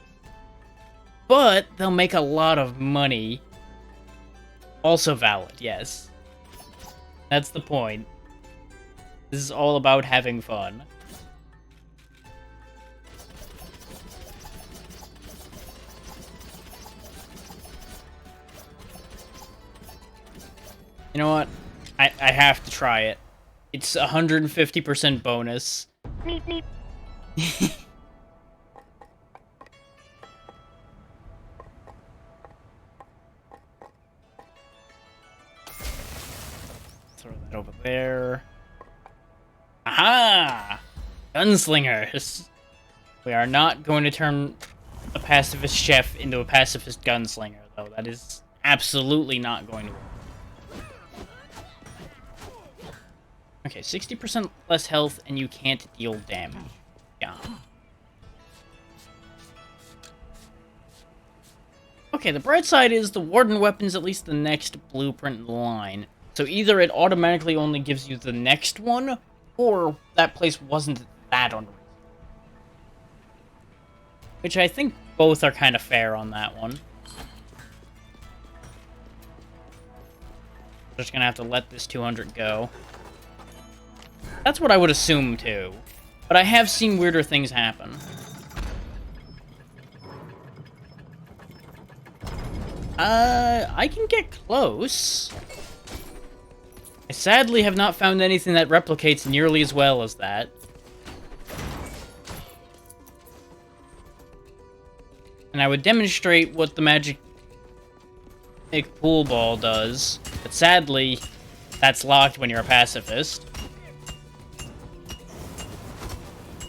But they'll make a lot of money. Also valid, yes. That's the point. This is all about having fun. You know what? I have to try it. It's 150% bonus. Bleep, bleep. Throw that over there. Aha! Gunslingers! We are not going to turn a pacifist chef into a pacifist gunslinger, though. That is absolutely not going to work. Okay, 60% less health, and you can't deal damage. Yeah. Okay, the bright side is the Warden weapon's at least the next blueprint in the line. So either it automatically only gives you the next one, or that place wasn't that unreasonable. Which I think both are kind of fair on that one. Just gonna have to let this 200 go. That's what I would assume, too. But I have seen weirder things happen. I can get close. I sadly have not found anything that replicates nearly as well as that. And I would demonstrate what the magic pool ball does, but sadly, that's locked when you're a pacifist.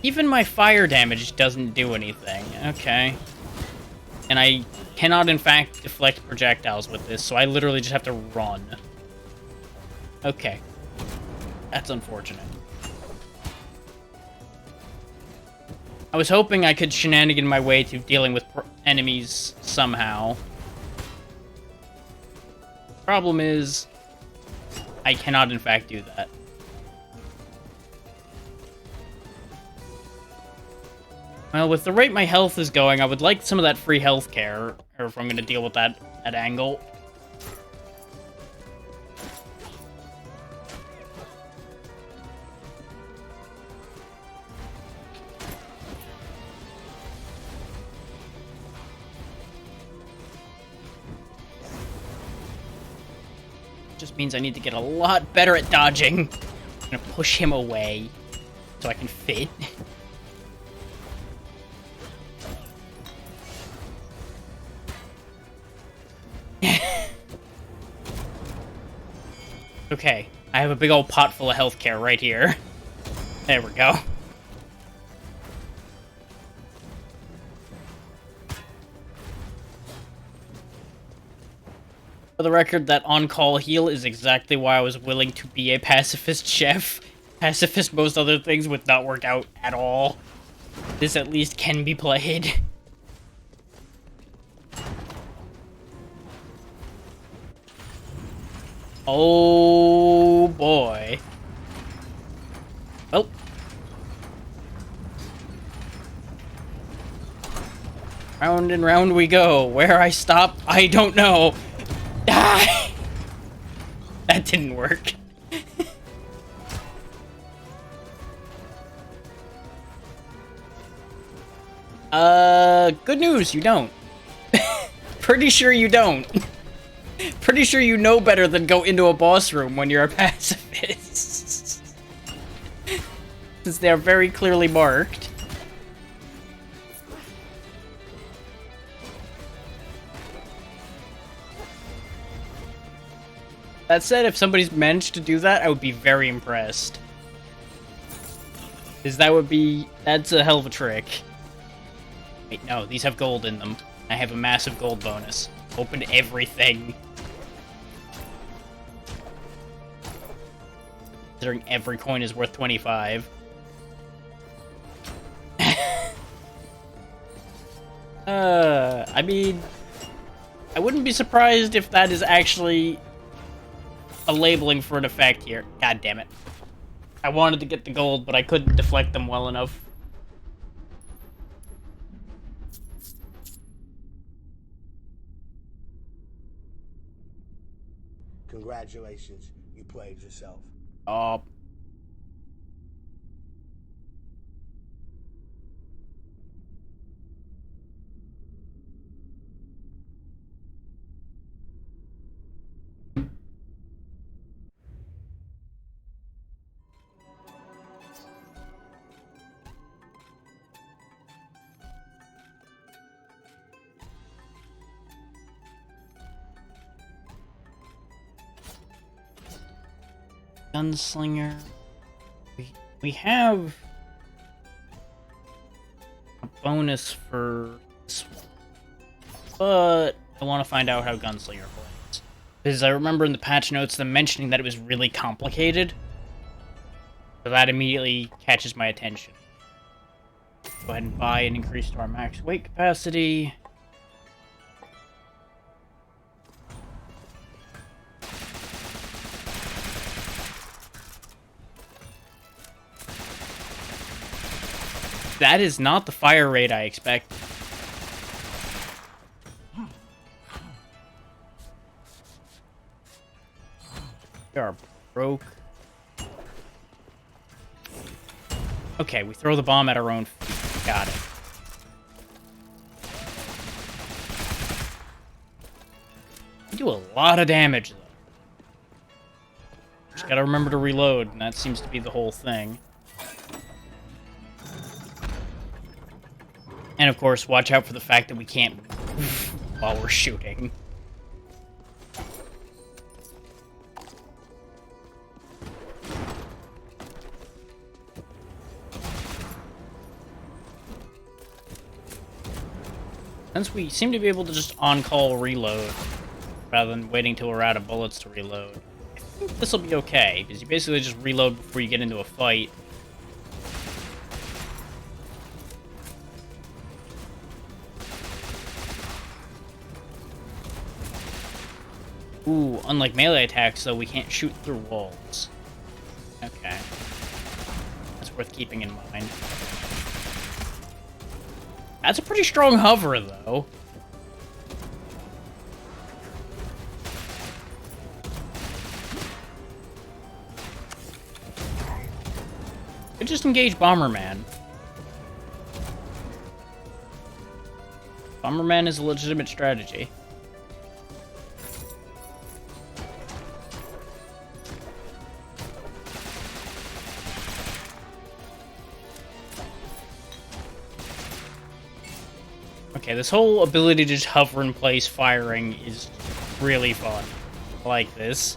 Even my fire damage doesn't do anything. Okay. And I cannot, in fact, deflect projectiles with this, so I literally just have to run. Okay. That's unfortunate. I was hoping I could shenanigan my way to dealing with enemies somehow. Problem is, I cannot, in fact, do that. Well, with the rate my health is going, I would like some of that free health care, or if I'm going to deal with that at angle. Just means I need to get a lot better at dodging. I'm going to push him away so I can fit. Okay, I have a big old pot full of healthcare right here. There we go. For the record, that on-call heal is exactly why I was willing to be a pacifist chef. Pacifist most other things would not work out at all. This at least can be played. Oh boy. Well. Round and round we go. Where I stop, I don't know. Ah! That didn't work. Good news, you don't. Pretty sure you don't. Pretty sure you know better than go into a boss room when you're a pacifist. Since they are very clearly marked. That said, if somebody's managed to do that, I would be very impressed. Because that's a hell of a trick. Wait, no, these have gold in them. I have a massive gold bonus. Open everything. Considering every coin is worth 25. I mean, I wouldn't be surprised if that is actually a labeling for an effect here. God damn it. I wanted to get the gold, but I couldn't deflect them well enough. Congratulations, you played yourself. Oh. Gunslinger. We have a bonus for this one, but I want to find out how Gunslinger plays. Because I remember in the patch notes them mentioning that it was really complicated. So that immediately catches my attention. Go ahead and buy and increase our max weight capacity. That is not the fire rate I expected. We are broke. Okay, we throw the bomb at our own feet. Got it. We do a lot of damage, though. Just gotta remember to reload, and that seems to be the whole thing. And of course, watch out for the fact that we can't move while we're shooting. Since we seem to be able to just on-call reload, rather than waiting till we're out of bullets to reload, I think this will be okay, because you basically just reload before you get into a fight. Ooh, unlike melee attacks, though, we can't shoot through walls. Okay. That's worth keeping in mind. That's a pretty strong hover, though. Could just engage Bomberman. Bomberman is a legitimate strategy. Okay, this whole ability to just hover in place firing is really fun. I like this.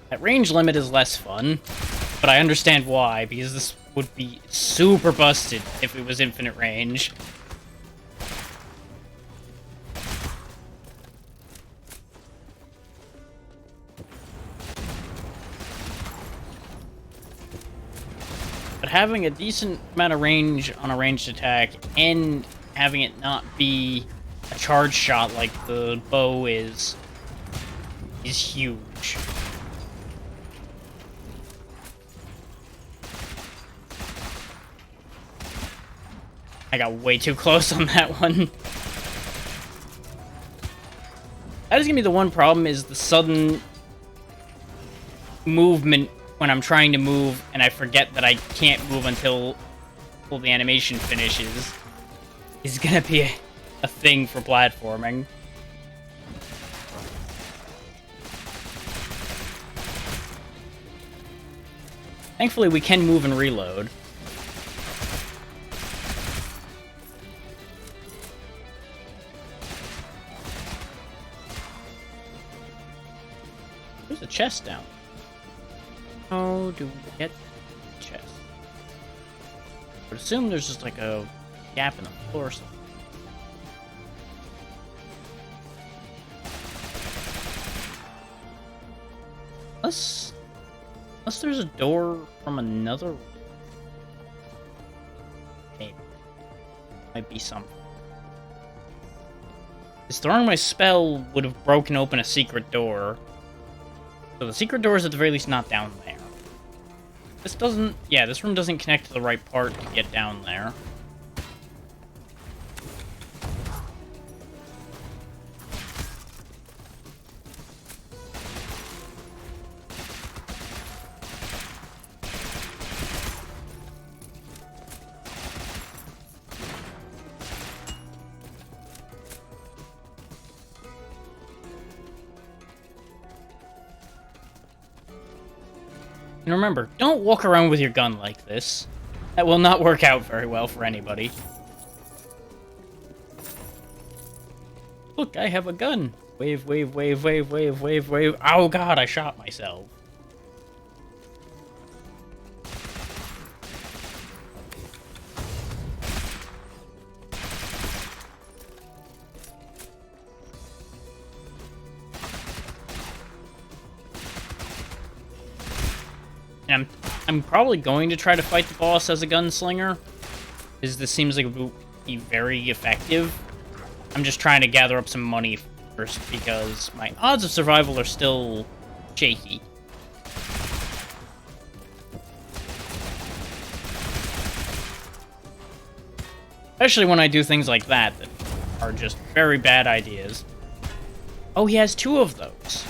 That range limit is less fun, but I understand why, because this would be super busted if it was infinite range. But having a decent amount of range on a ranged attack and having it not be a charge shot like the bow is huge. I got way too close on that one. That is gonna be the one problem, is the sudden movement when I'm trying to move, and I forget that I can't move until the animation finishes, is gonna be a thing for platforming. Thankfully, we can move and reload. There's a chest down. How do we get the chest? I would assume there's just like a gap in the floor or something. Unless there's a door from another... Might be something. His throwing my spell would have broken open a secret door. So the secret door is at the very least not down there. This doesn't... Yeah, this room doesn't connect to the right part to get down there. And remember, don't walk around with your gun like this. That will not work out very well for anybody. Look, I have a gun. Wave, wave, wave, wave, wave, wave, wave. Oh god, I shot myself. And I'm probably going to try to fight the boss as a gunslinger, because this seems like it would be very effective. I'm just trying to gather up some money first, because my odds of survival are still shaky. Especially when I do things like that are just very bad ideas. Oh, he has 2 of those.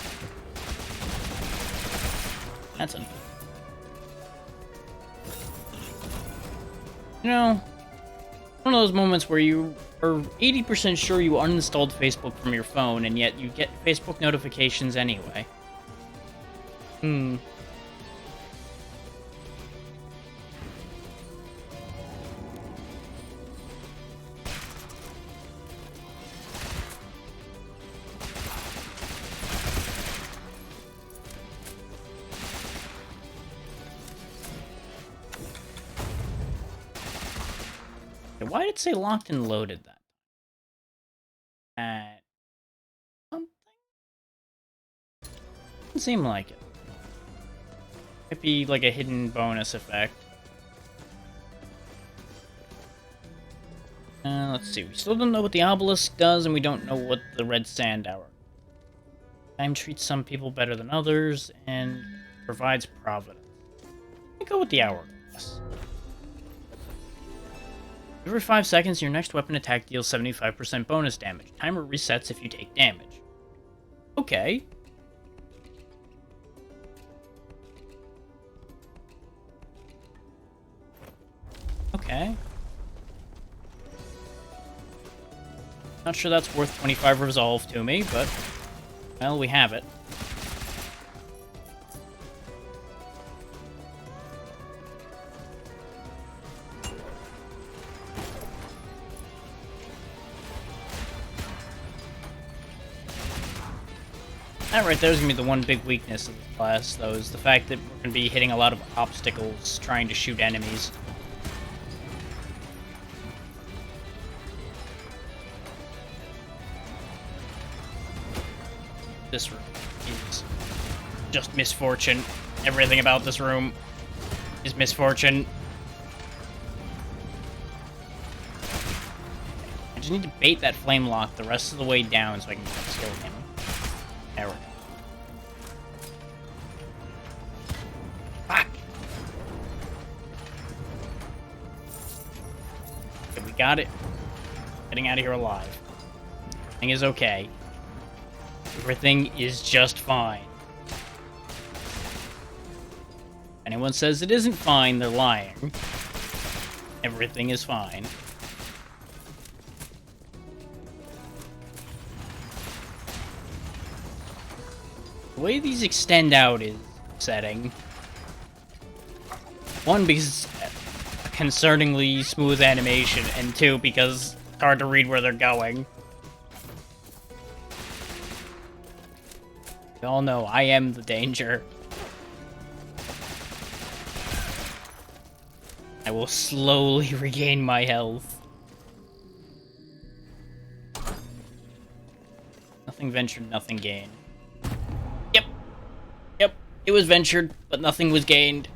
That's enough. You know, one of those moments where you are 80% sure you uninstalled Facebook from your phone, and yet you get Facebook notifications anyway. Why did it say locked and loaded that? Something? Doesn't seem like it. Might be like a hidden bonus effect. Let's see. We still don't know what the obelisk does, and we don't know what the red sand hour. Time treats some people better than others, and provides providence. Let me go with the hourglass. Every 5 seconds, your next weapon attack deals 75% bonus damage. Timer resets if you take damage. Okay. Okay. Not sure that's worth 25 resolve to me, but... well, we have it. That right there is going to be the one big weakness of the class, though, is the fact that we're going to be hitting a lot of obstacles trying to shoot enemies. This room is just misfortune. Everything about this room is misfortune. I just need to bait that flame lock the rest of the way down so I can kill him. There we go. Fuck! Okay, we got it. Getting out of here alive. Everything is okay. Everything is just fine. If anyone says it isn't fine, they're lying. Everything is fine. The way these extend out is upsetting. One, because it's a concerningly smooth animation, and 2, because it's hard to read where they're going. You all know I am the danger. I will slowly regain my health. Nothing ventured, nothing gained. Yep, it was ventured, but nothing was gained.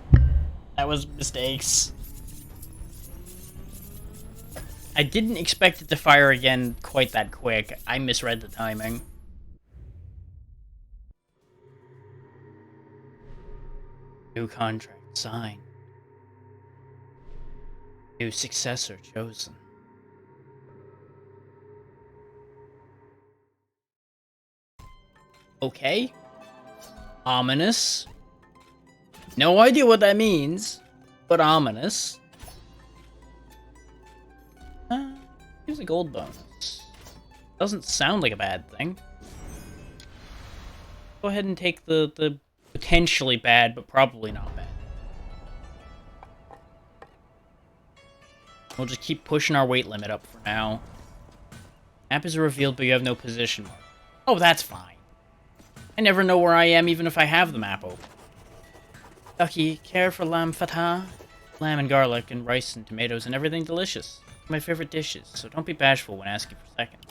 That was mistakes. I didn't expect it to fire again quite that quick. I misread the timing. New contract signed. New successor chosen. Okay. Ominous. No idea what that means, but ominous. Here's a gold bonus. Doesn't sound like a bad thing. Go ahead and take the potentially bad, but probably not bad. We'll just keep pushing our weight limit up for now. Map is revealed, but you have no position mark. Oh, that's fine. I never know where I am, even if I have the map open. Ducky, care for lamb fatah? Lamb and garlic and rice and tomatoes and everything delicious. My favorite dishes, so don't be bashful when asking for seconds.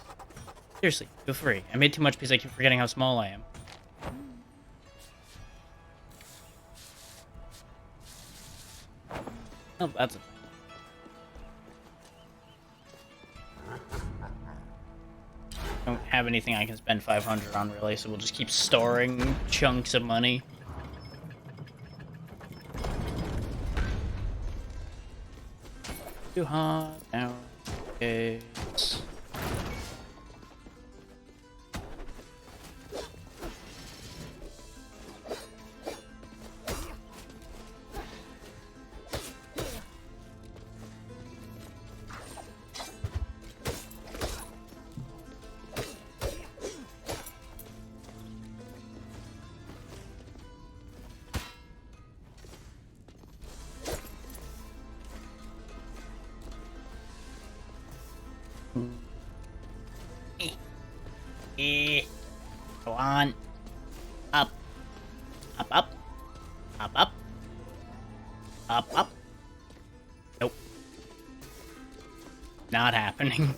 Seriously, feel free. I made too much because I keep forgetting how small I am. Oh, that's a... Don't have anything I can spend 500 on, really, so we'll just keep storing chunks of money. Too hot now. Okay. Go on. Up. Up, up. Up, up. Up, up. Nope. Not happening.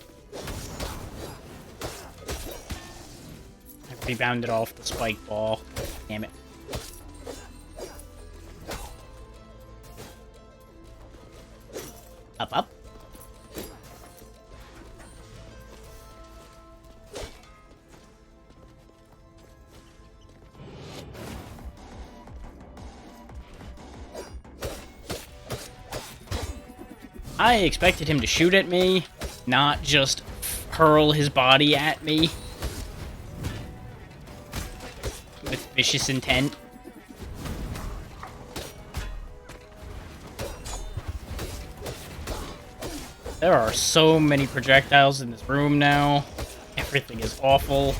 I rebounded off the spike ball. Damn it. Up, up. I expected him to shoot at me, not just hurl his body at me with vicious intent. There are so many projectiles in this room now. Everything is awful.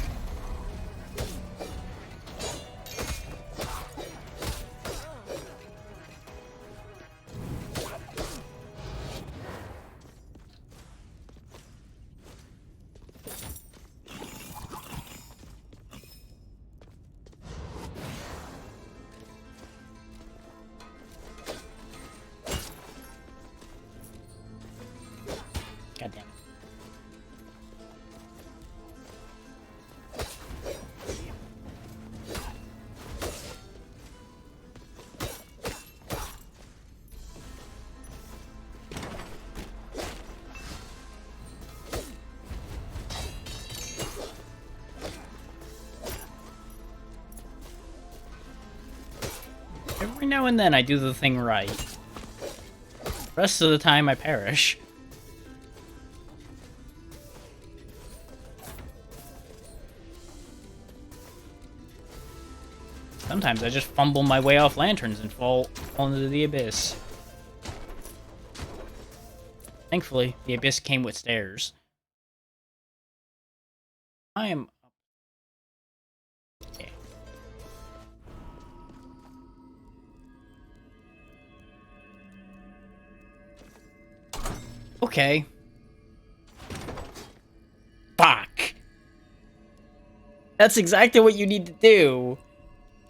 God damn it. Every now and then I do the thing right. The rest of the time I perish. Sometimes I just fumble my way off lanterns and fall into the abyss. Thankfully, the abyss came with stairs. I am... Okay. Okay. Fuck. That's exactly what you need to do.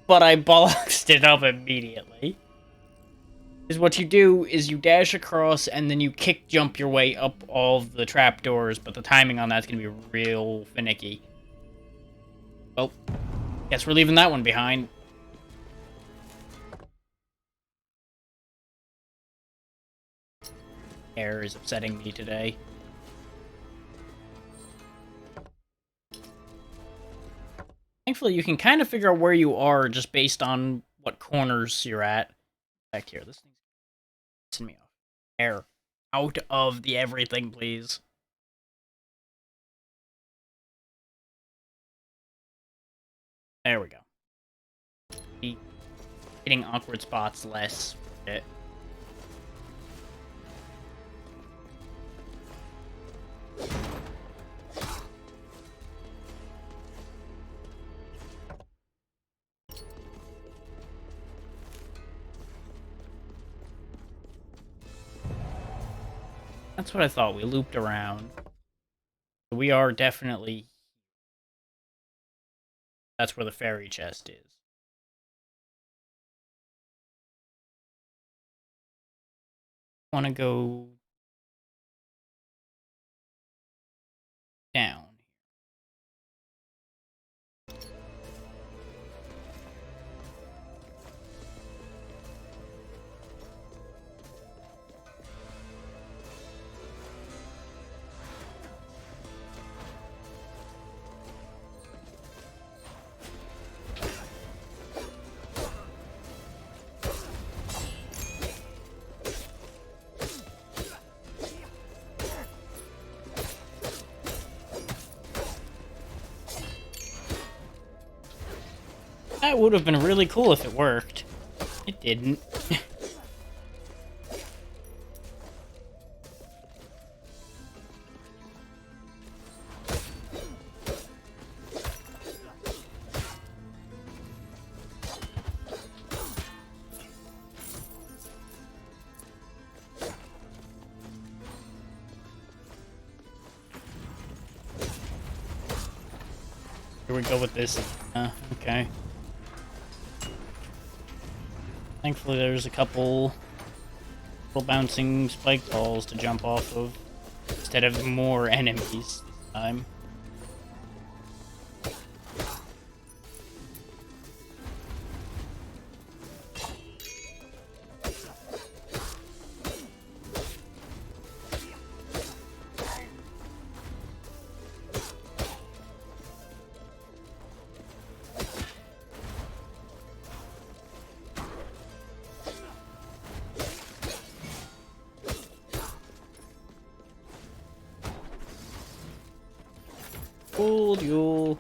But I bollocks it up immediately. Because what you do is you dash across and then you kick jump your way up all of the trapdoors, but the timing on that's going to be real finicky. Well, guess we're leaving that one behind. Air is upsetting me today. Thankfully, you can kind of figure out where you are just based on what corners you're at. Back here, this thing's pissing me off. Air. Out of the everything, please. There we go. Be hitting awkward spots less. Shit. That's what I thought. We looped around. We are definitely... That's where the fairy chest is. Want to go... down. That would have been really cool if it worked. It didn't. Here we go with this. Okay. Thankfully, there's a couple little bouncing spike balls to jump off of instead of more enemies this time. Fooled you.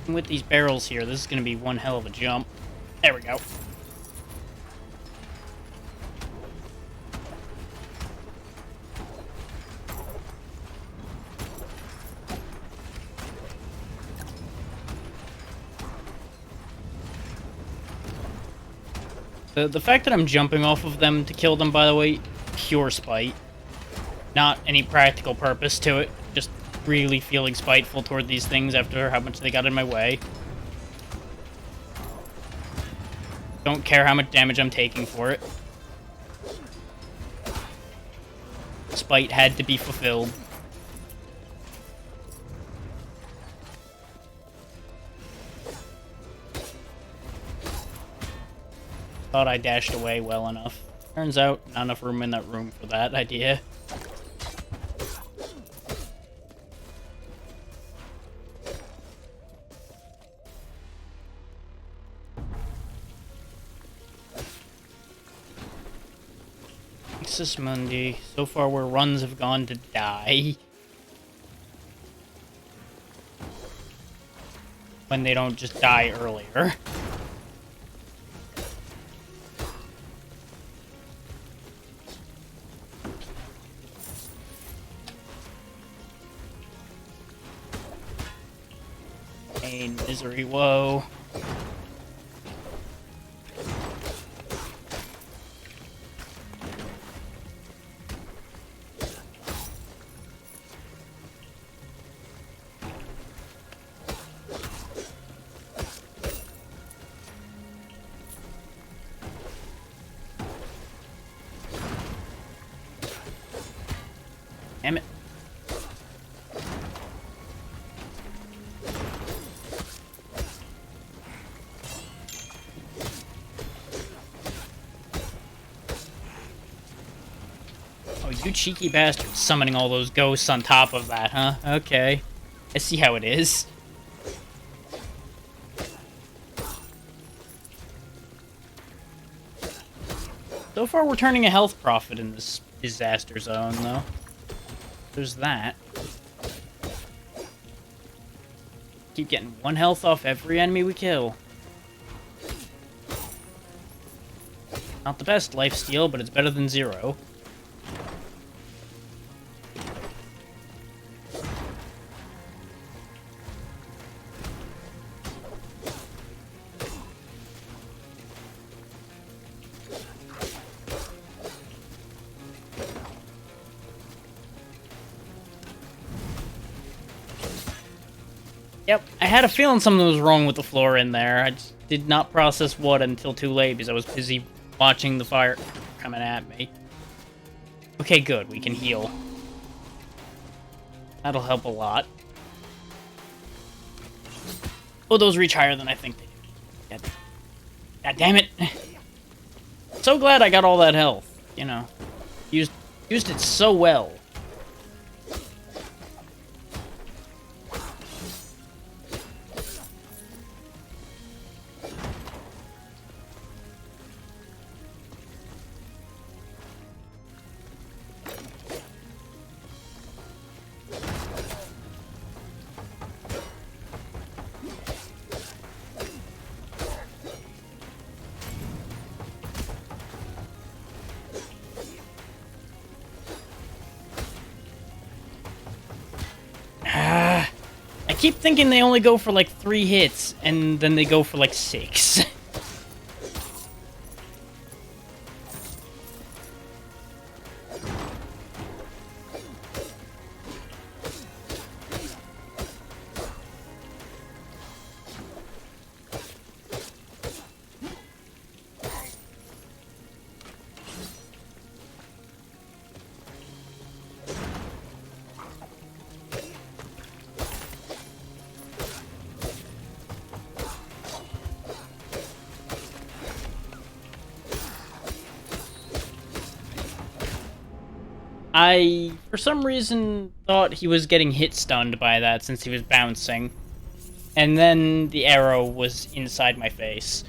With these barrels here, this is going to be one hell of a jump. There we go. The fact that I'm jumping off of them to kill them, by the way, pure spite. Not any practical purpose to it. Just really feeling spiteful toward these things after how much they got in my way. Don't care how much damage I'm taking for it. Spite had to be fulfilled. Thought I dashed away well enough. Turns out, not enough room in that room for that idea. Nexus Mundi. So far where runs have gone to die. When they don't just die earlier. Pain, misery, woe. Damn it. Oh, you cheeky bastard, summoning all those ghosts on top of that, huh? Okay. I see how it is. So far, we're turning a health profit in this disaster zone, though. There's that. Keep getting 1 health off every enemy we kill. Not the best lifesteal, but it's better than 0. Yep, I had a feeling something was wrong with the floor in there. I just did not process what until too late because I was busy watching the fire coming at me. Okay, good, we can heal. That'll help a lot. Oh, those reach higher than I think they do. God damn it. So glad I got all that health, you know. Used it so well. I keep thinking they only go for like 3 hits, and then they go for like 6. I, for some reason, thought he was getting hit stunned by that since he was bouncing. And then the arrow was inside my face.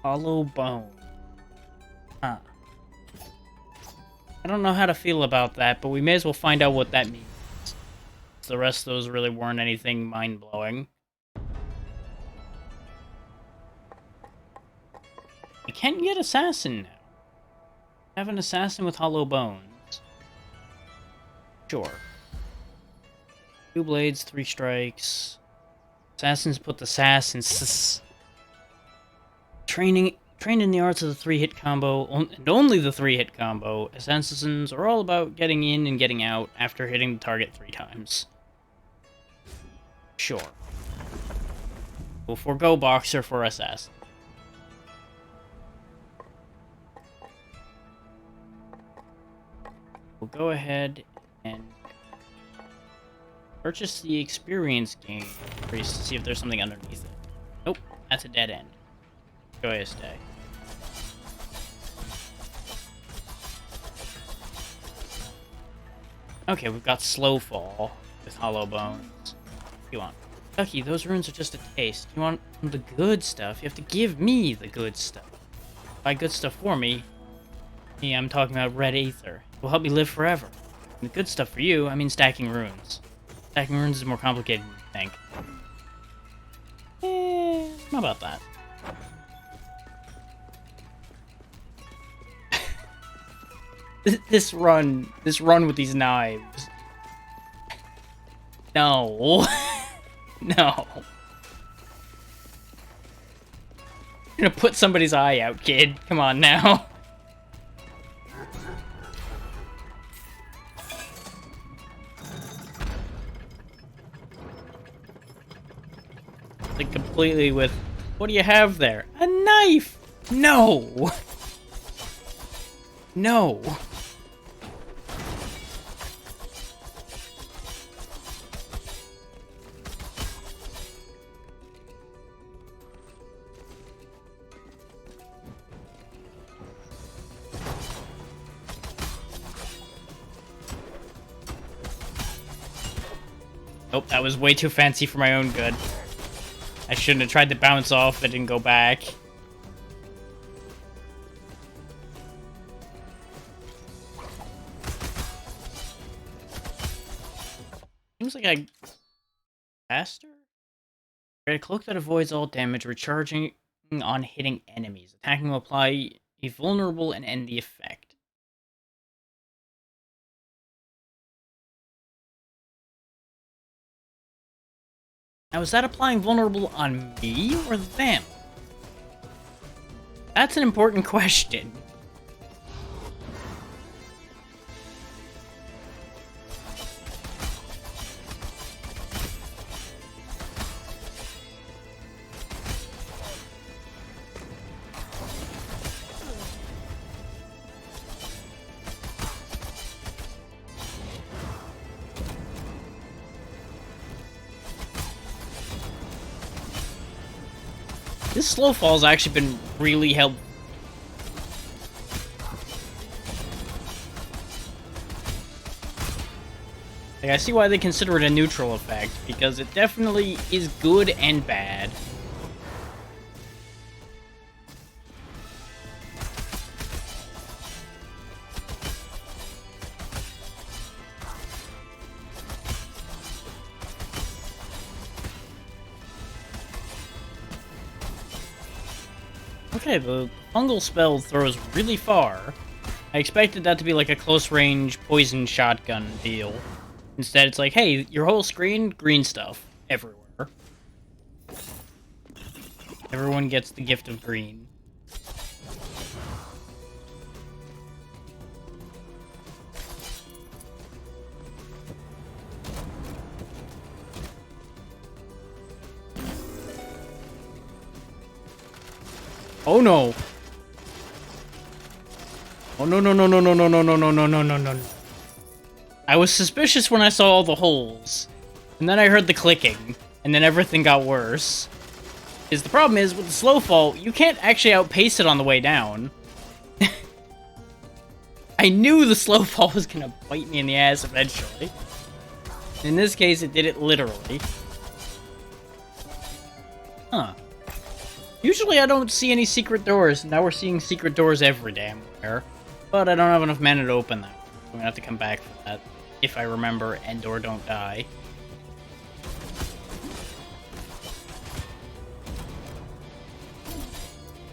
Hollow bone. Huh. I don't know how to feel about that, but we may as well find out what that means. The rest of those really weren't anything mind-blowing. I can get Assassin now. I have an Assassin with hollow bones. Sure. 2 blades, 3 strikes. Assassins put the sass in trained in the arts of the 3-hit combo, and only the 3-hit combo, Assassins are all about getting in and getting out after hitting the target 3 times. Sure. We'll forego Boxer for Assassin. We'll go ahead and purchase the experience game to see if there's something underneath it. Nope, that's a dead end. Joyous day. Okay, we've got Slow Fall with Hollow Bones. What do you want? Ducky, those runes are just a taste. You want the good stuff, you have to give me the good stuff. Buy good stuff for me. Yeah, I'm talking about red aether. It will help me live forever. And the good stuff for you, I mean stacking runes. Stacking runes is more complicated than you think. How about that? This run with these knives. No. No. You're gonna put somebody's eye out, kid. Come on now. like completely with, what do you have there? A knife! No! No! Nope, that was way too fancy for my own good. I shouldn't have tried to bounce off it and go back. Seems like I... faster? Create a cloak that avoids all damage, recharging on hitting enemies. Attacking will apply a vulnerable and end the effect. Now, is that applying vulnerable on me or them? That's an important question. This slow fall's actually been really helpful. Like, I see why they consider it a neutral effect, because it definitely is good and bad. Okay, the fungal spell throws really far. I expected that to be like a close-range poison shotgun deal. Instead, it's like, hey, your whole screen, green stuff everywhere. Everyone gets the gift of green. Oh no! Oh no no no no no no no no no no no no no. I was suspicious when I saw all the holes. And then I heard the clicking. And then everything got worse. Because the problem is, with the slow fall, you can't actually outpace it on the way down. I knew the slow fall was gonna bite me in the ass eventually. In this case, it did it literally. Huh. Usually I don't see any secret doors. Now we're seeing secret doors every damn where. But I don't have enough mana to open that. I'm gonna have to come back for that. If I remember and or don't die.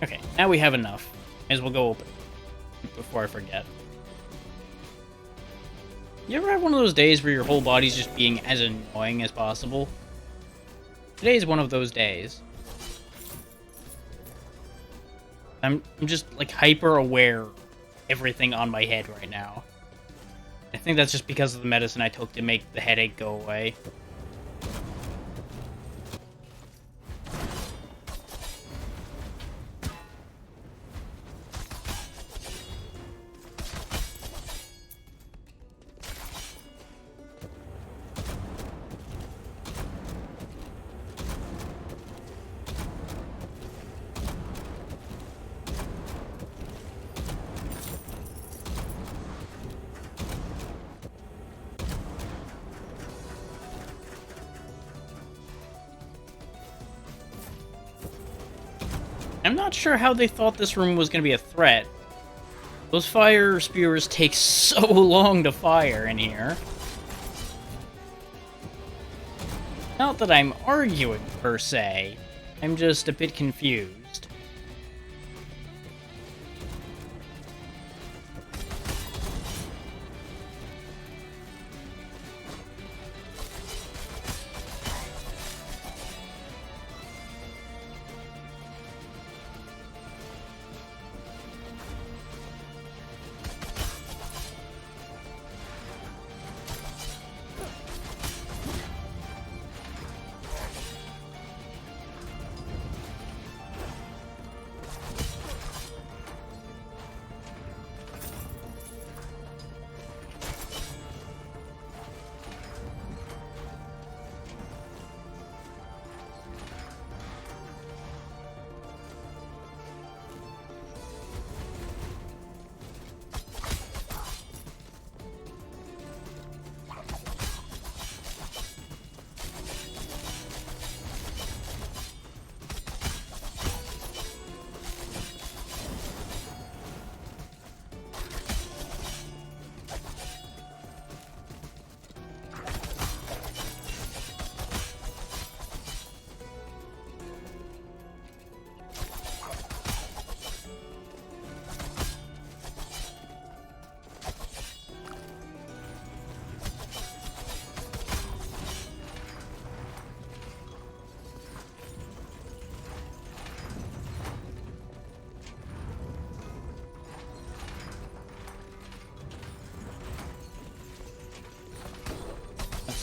Okay, now we have enough. May as well go open before I forget. You ever have one of those days where your whole body's just being as annoying as possible? Today is one of those days. I'm just like hyper aware of everything on my head right now. I think that's just because of the medicine I took to make the headache go away. I'm not sure how they thought this room was going to be a threat. Those fire spewers take so long to fire in here. Not that I'm arguing, per se. I'm just a bit confused.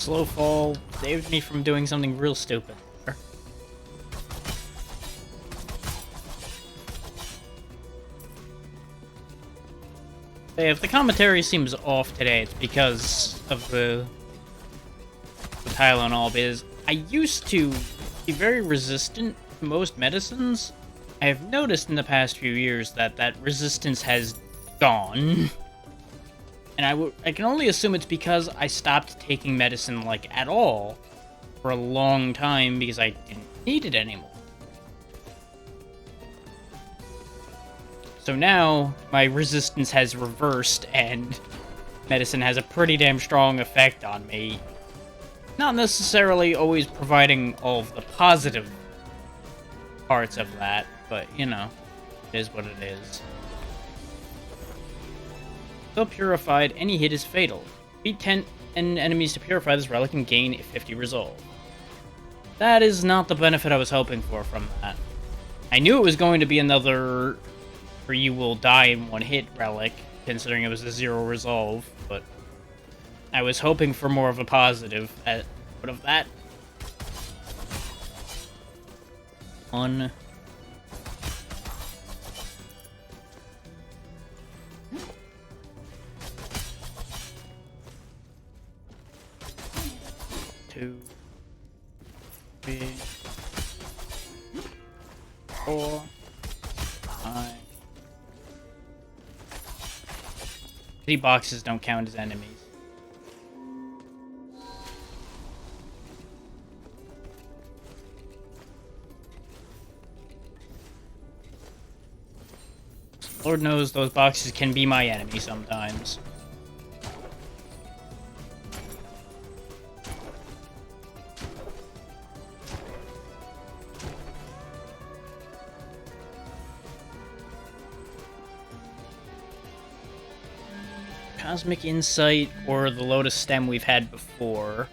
slow fall saved me from doing something real stupid there. Hey, if the commentary seems off today, it's because of the Tylenol, because I used to be very resistant to most medicines. I have noticed in the past few years that that resistance has gone. And I can only assume it's because I stopped taking medicine, like, at all for a long time because I didn't need it anymore. So now, my resistance has reversed, and medicine has a pretty damn strong effect on me. Not necessarily always providing all of the positive parts of that, but, you know, it is what it is. Though purified, any hit is fatal. Beat 10 enemies to purify this relic and gain 50 resolve. That is not the benefit I was hoping for from that. I knew it was going to be another or you will die in one hit relic, considering it was a 0 resolve, but I was hoping for more of a positive out of that. 1. 2, 3, 4, 5. City boxes don't count as enemies. Lord knows those boxes can be my enemy sometimes. Cosmic Insight or the Lotus Stem we've had before.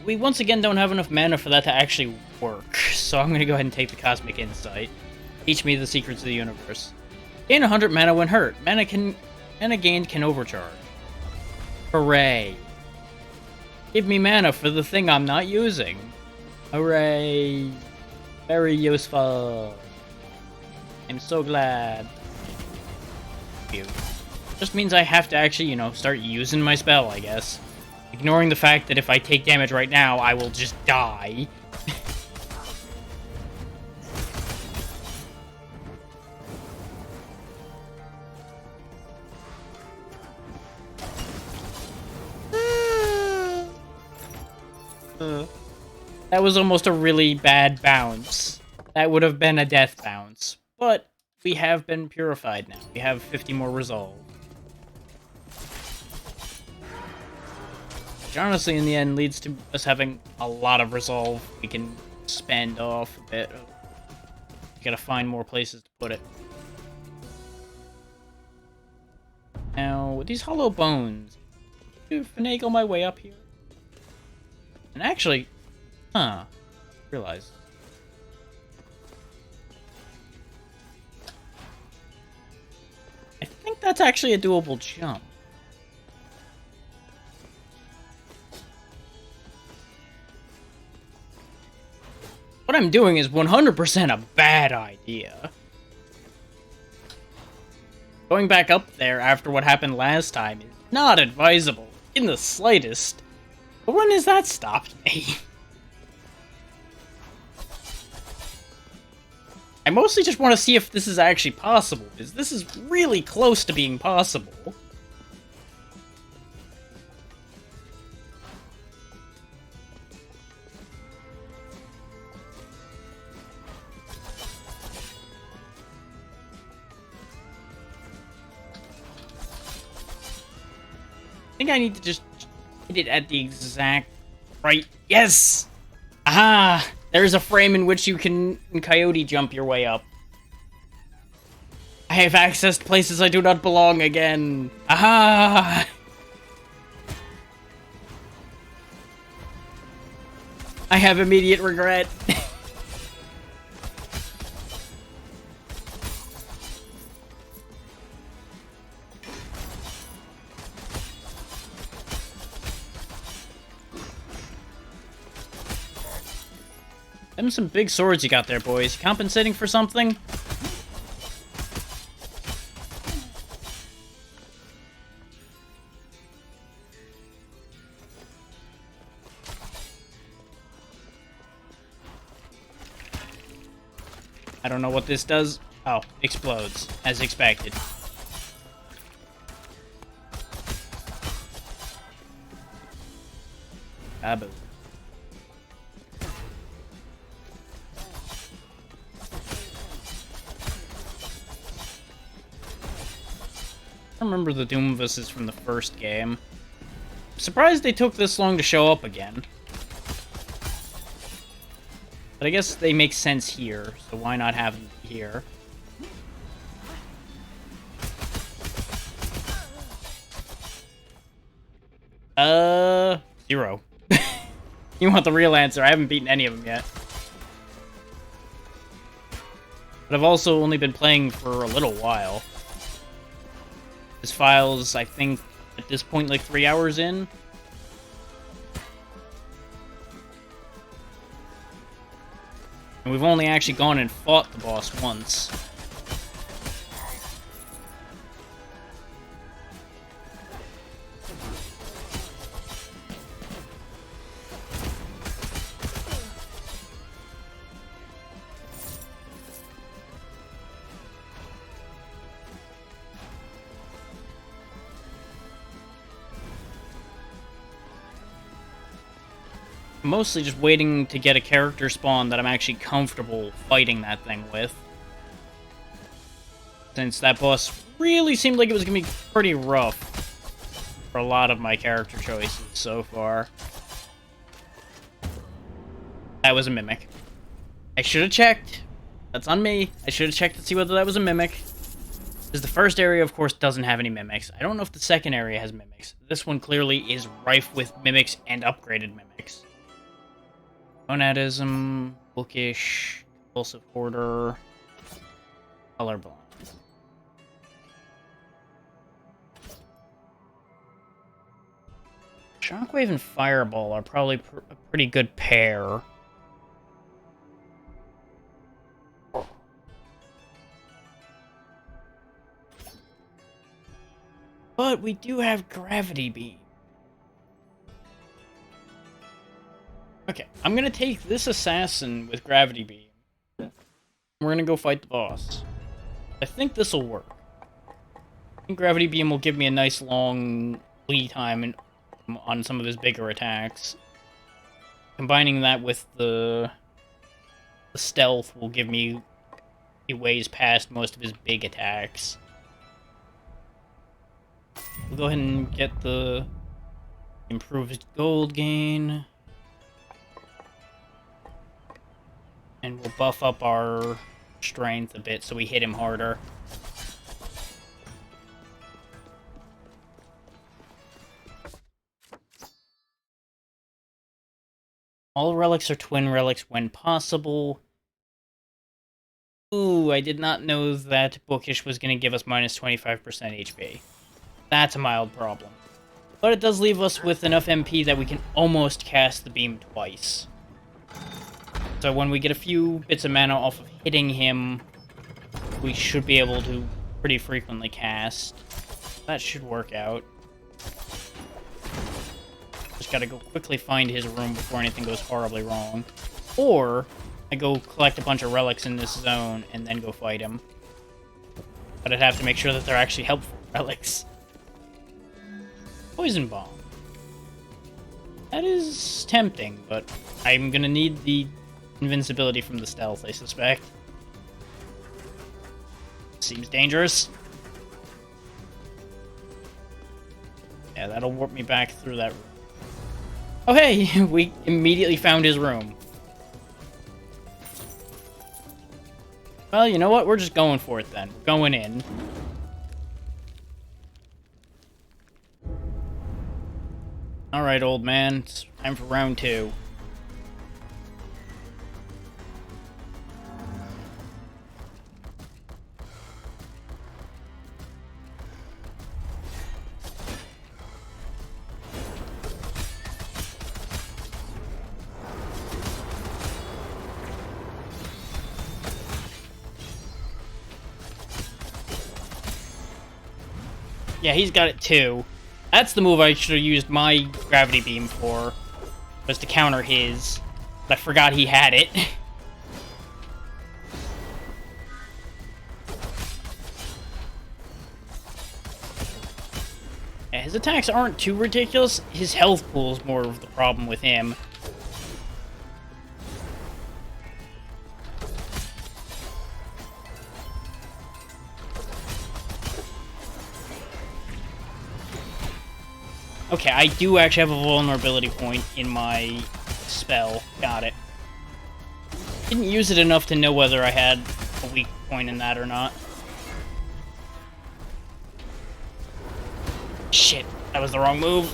We once again don't have enough mana for that to actually work, so I'm gonna go ahead and take the Cosmic Insight. Teach me the secrets of the universe. Gain 100 mana when hurt. Mana gained can overcharge. Hooray. Give me mana for the thing I'm not using. Hooray. Very useful. I'm so glad. Phew. Just means I have to actually, you know, start using my spell, I guess. Ignoring the fact that if I take damage right now, I will just die. That was almost a really bad bounce. That would have been a death bounce. But we have been purified now. We have 50 more resolve. Which honestly, in the end, leads to us having a lot of resolve we can spend off a bit. We gotta find more places to put it. Now, with these hollow bones, do finagle my way up here? And actually, realize. I think that's actually a doable jump. What I'm doing is 100% a bad idea. Going back up there after what happened last time is not advisable in the slightest. But when has that stopped me? I mostly just want to see if this is actually possible, because this is really close to being possible. I think I need to just hit it at the exact right. Yes! Aha! There's a frame in which you can coyote jump your way up. I have accessed places I do not belong again. Aha! I have immediate regret. Them some big swords you got there, boys. You compensating for something? I don't know what this does. Oh, explodes, as expected. Kaboom. I remember the Doomvuses from the first game. I'm surprised they took this long to show up again. But I guess they make sense here, so why not have them here? Zero. You want the real answer? I haven't beaten any of them yet. But I've also only been playing for a little while. This file's, I think, at this point, like 3 hours in. And we've only actually gone and fought the boss once. Mostly just waiting to get a character spawn that I'm actually comfortable fighting that thing with. Since that boss really seemed like it was going to be pretty rough for a lot of my character choices so far. That was a mimic. I should have checked. That's on me. I should have checked to see whether that was a mimic. Because the first area, of course, doesn't have any mimics. I don't know if the second area has mimics. This one clearly is rife with mimics and upgraded mimics. Monadism, bookish, compulsive hoarder, colorblind. Shockwave and Fireball are probably a pretty good pair. But we do have Gravity Beam. Okay, I'm gonna take this assassin with Gravity Beam. We're gonna go fight the boss. I think this'll work. I think Gravity Beam will give me a nice long lead time on some of his bigger attacks. Combining that with the stealth will give me a ways past most of his big attacks. We'll go ahead and get the improved gold gain. And we'll buff up our strength a bit so we hit him harder. All relics are twin relics when possible. Ooh, I did not know that Bookish was going to give us minus 25% HP. That's a mild problem. But it does leave us with enough MP that we can almost cast the beam twice. So when we get a few bits of mana off of hitting him, we should be able to pretty frequently cast. That should work out. Just gotta go quickly find his room before anything goes horribly wrong. Or, I go collect a bunch of relics in this zone and then go fight him. But I'd have to make sure that they're actually helpful relics. Poison Bomb. That is tempting, but I'm gonna need the invincibility from the stealth, I suspect. Seems dangerous. Yeah, that'll warp me back through that room. Oh hey, we immediately found his room. Well, you know what? We're just going for it then. We're going in. Alright, old man. It's time for round 2. Yeah, he's got it too. That's the move I should have used my gravity beam for, was to counter his. But I forgot he had it. Yeah, his attacks aren't too ridiculous. His health pool is more of the problem with him. Okay, I do actually have a vulnerability point in my spell. Got it. Didn't use it enough to know whether I had a weak point in that or not. Shit, that was the wrong move.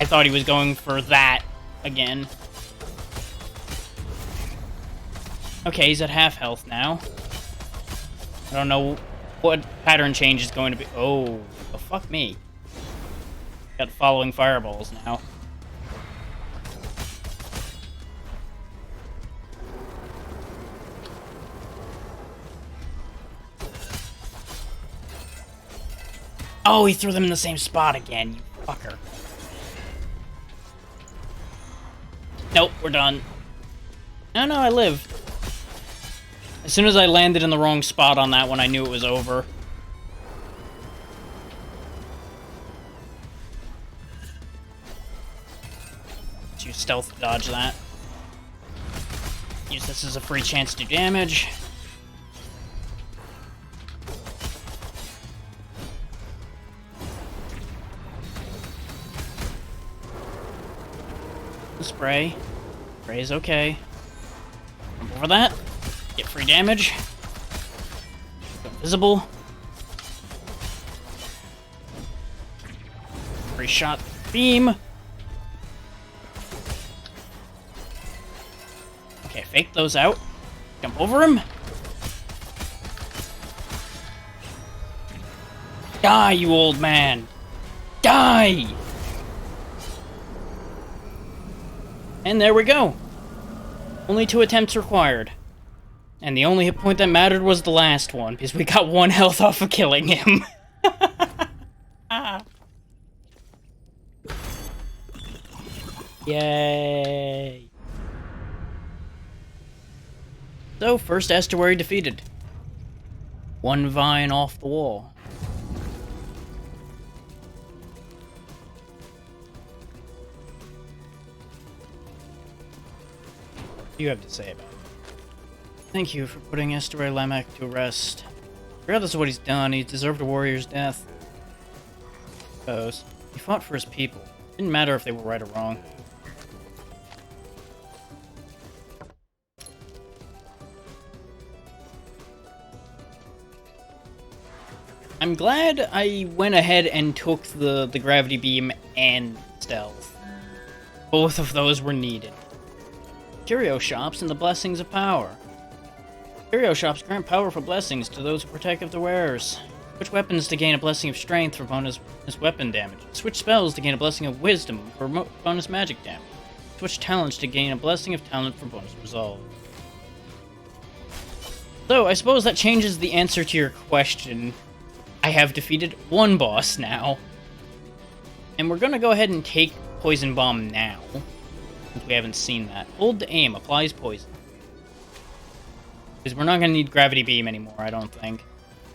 I thought he was going for that again. Okay, he's at half health now. I don't know what pattern change is going to be. Oh, fuck me. Got following fireballs now. Oh, he threw them in the same spot again, you fucker. Nope, we're done. No, I live. As soon as I landed in the wrong spot on that one, I knew it was over. You stealth dodge that. Use this as a free chance to do damage. Spray. Spray is okay. Jump over that. Get free damage. Go invisible. Free shot. Beam. Okay, fake those out. Jump over him. Die, you old man. Die! And there we go. Only 2 attempts required. And the only hit point that mattered was the last one, because we got 1 health off of killing him. Yay. So, first estuary defeated. 1 vine off the wall. What do you have to say about it? Thank you for putting Estuary Lamak to rest. Regardless of what he's done, he deserved a warrior's death. He fought for his people. Didn't matter if they were right or wrong. I'm glad I went ahead and took the gravity beam and stealth. Both of those were needed. Curio shops and the blessings of power. Curio shops grant powerful blessings to those who partake of the wearers. Switch weapons to gain a blessing of strength for bonus weapon damage. Switch spells to gain a blessing of wisdom for bonus magic damage. Switch talents to gain a blessing of talent for bonus resolve. So, I suppose that changes the answer to your question. I have defeated 1 boss now. And we're gonna go ahead and take Poison Bomb now. Since we haven't seen that. Hold to aim, applies poison. Because we're not gonna need Gravity Beam anymore, I don't think.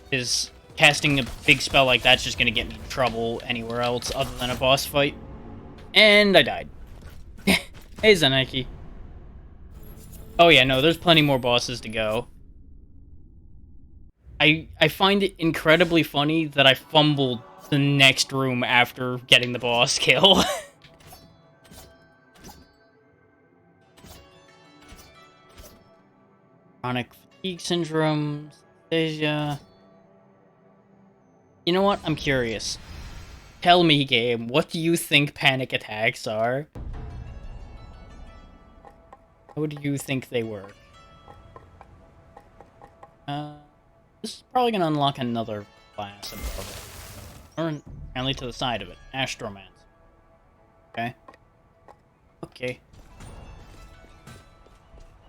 Because casting a big spell like that's just gonna get me in trouble anywhere else other than a boss fight. And I died. Hey, Zanaki. Oh yeah, no, there's plenty more bosses to go. I find it incredibly funny that I fumbled the next room after getting the boss kill. Chronic fatigue syndrome, anesthesia. You know what? I'm curious. Tell me, game, what do you think panic attacks are? How do you think they work? This is probably gonna unlock another class above it. Or apparently to the side of it. Astromance. Okay. Okay.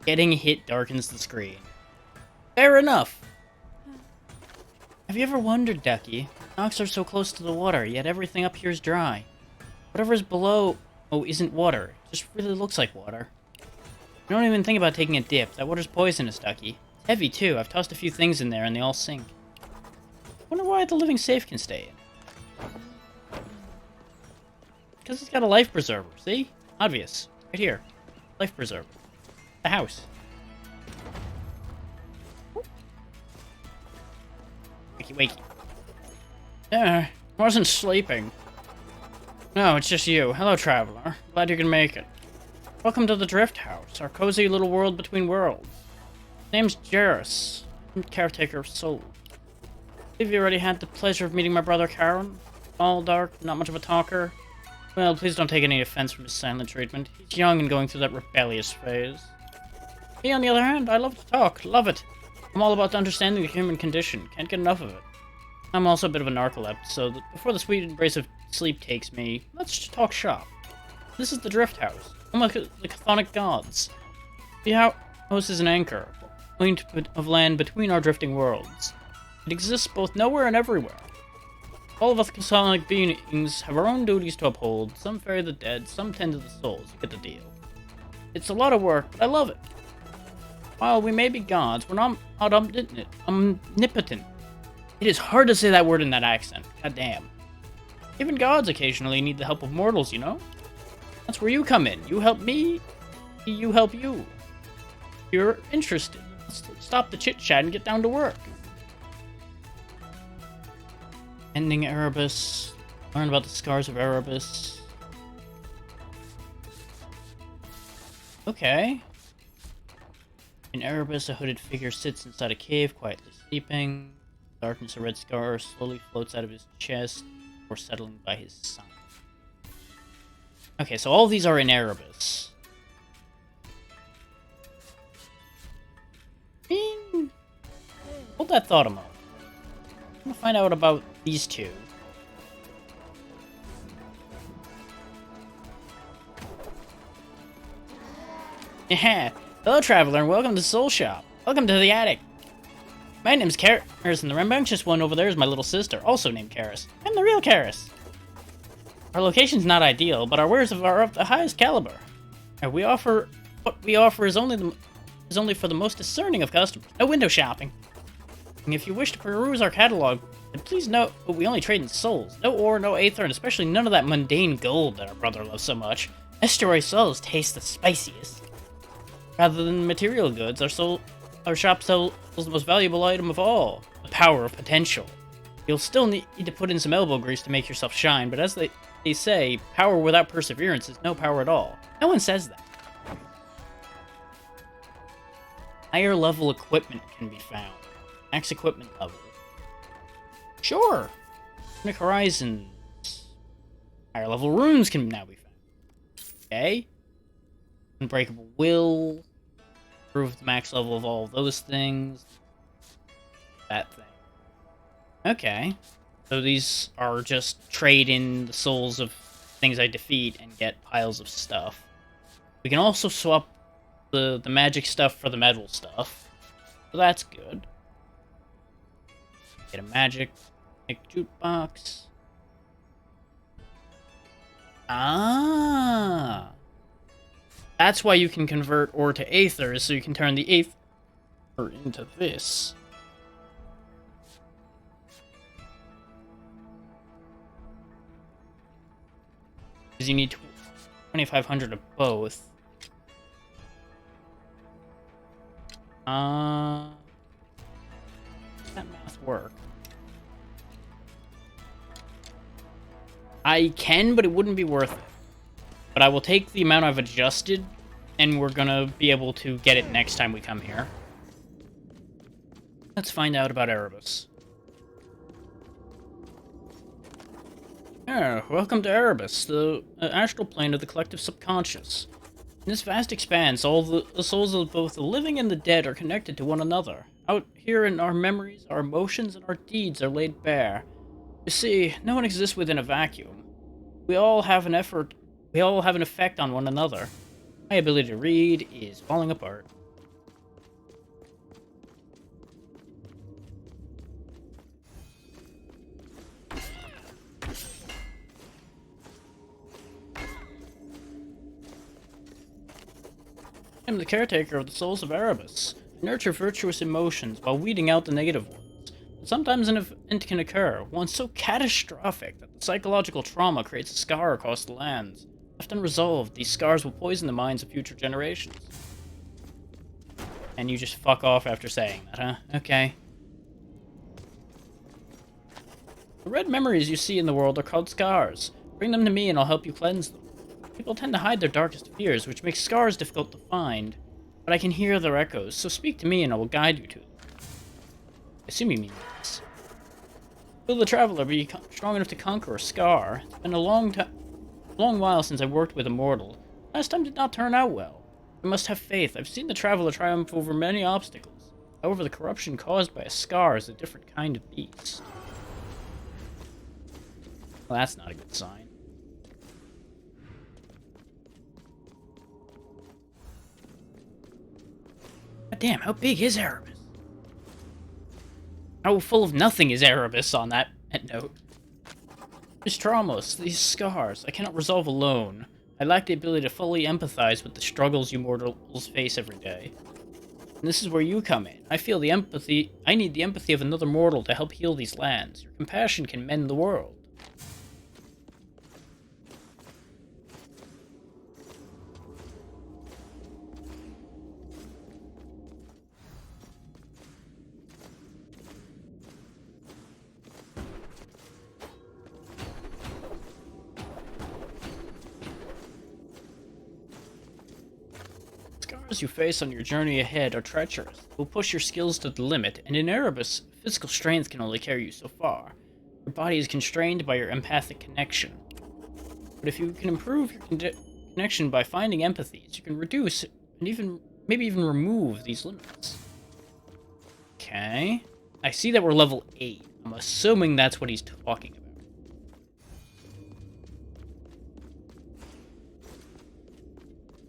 Getting hit darkens the screen. Fair enough. Have you ever wondered, Ducky, Docks are so close to the water, yet everything up here is dry. Whatever's below, oh, isn't water. It just really looks like water. I don't even think about taking a dip. That water's poisonous, Ducky. It's heavy, too. I've tossed a few things in there, and they all sink. I wonder why the living safe can stay in. Because it's got a life preserver, see? Obvious. Right here. Life preserver. The house. Wakey, wakey. I wasn't sleeping. No, it's just you. Hello, traveler. Glad you can make it. Welcome to the Drift House, our cozy little world between worlds. Name's Jairus. I'm caretaker of souls. I believe you already had the pleasure of meeting my brother Karen. All dark, not much of a talker. Well, please don't take any offense from his silent treatment. He's young and going through that rebellious phase. Me, on the other hand, I love to talk. Love it. I'm all about understanding the human condition. Can't get enough of it. I'm also a bit of a narcoleptic, so before the sweet embrace of sleep takes me, let's just talk shop. This is the Drift House, home of the chthonic gods. The house is an anchor, a point of land between our drifting worlds. It exists both nowhere and everywhere. All of us chthonic beings have our own duties to uphold. Some ferry the dead, some tend to the souls. You get the deal. It's a lot of work, but I love it. While we may be gods, we're not omnipotent. It is hard to say that word in that accent. God damn. Even gods occasionally need the help of mortals, you know? That's where you come in. You help me, you help you. If you're interested, let's stop the chit-chat and get down to work. Ending Erebus. Learn about the scars of Erebus. Okay. In Erebus, a hooded figure sits inside a cave, quietly sleeping. Darkness, a red scar slowly floats out of his chest before settling by his side. Okay, so all of these are in Erebus. Hold that thought a moment. I'm gonna find out about these two. Yeah. Hello, traveler, and welcome to Soul Shop. Welcome to the attic. My name's Karis, and the rambunctious one over there is my little sister, also named Karis. I'm the real Karis. Our location's not ideal, but our wares are of the highest caliber. And what we offer is only for the most discerning of customers. No window shopping. And if you wish to peruse our catalog, then please note that we only trade in souls. No ore, no aether, and especially none of that mundane gold that our brother loves so much. Estuary souls taste the spiciest. Rather than material goods, our shop sells the most valuable item of all, the power of potential. You'll still need to put in some elbow grease to make yourself shine, but as they say, power without perseverance is no power at all. No one says that. Higher level equipment can be found. Max equipment level. Sure. Cosmic Horizons. Higher level runes can now be found. Okay. Unbreakable Will. Improve the max level of all of those things. That thing. Okay. So these are just trade in the souls of things I defeat and get piles of stuff. We can also swap the magic stuff for the metal stuff. So that's good. Get a magic jukebox. Ah. That's why you can convert ore to aether, so you can turn the aether into this. Because you need 2,500 of both. Does that math work? I can, but it wouldn't be worth it. But I will take the amount I've adjusted, and we're gonna be able to get it next time we come here. Let's find out about Erebus. Welcome to Erebus, the astral plane of the collective subconscious. In this vast expanse, all the souls of both the living and the dead are connected to one another. Out here in our memories, our emotions, and our deeds are laid bare. You see, no one exists within a vacuum. We all have an effect on one another. My ability to read is falling apart. I'm the caretaker of the souls of Erebus. I nurture virtuous emotions while weeding out the negative ones. But sometimes an event can occur, one so catastrophic that the psychological trauma creates a scar across the lands. Left unresolved, these scars will poison the minds of future generations. And you just fuck off after saying that, huh? Okay. The red memories you see in the world are called scars. Bring them to me and I'll help you cleanse them. People tend to hide their darkest fears, which makes scars difficult to find. But I can hear their echoes, so speak to me and I will guide you to them. I assume you mean this. Will the Traveler be strong enough to conquer a scar? It's been a long while since I worked with a mortal. Last time did not turn out well. I must have faith. I've seen the Traveler triumph over many obstacles. However, the corruption caused by a scar is a different kind of beast. Well, that's not a good sign. God damn, how big is Erebus? How full of nothing is Erebus on that note? These traumas, these scars, I cannot resolve alone. I lack the ability to fully empathize with the struggles you mortals face every day. And this is where you come in. I need the empathy of another mortal to help heal these lands. Your compassion can mend the world. Scars you face on your journey ahead are treacherous. They will push your skills to the limit, and in Erebus, physical strength can only carry you so far. Your body is constrained by your empathic connection. But if you can improve your connection by finding empathies, you can reduce and maybe even remove these limits. Okay. I see that we're level 8. I'm assuming that's what he's talking about.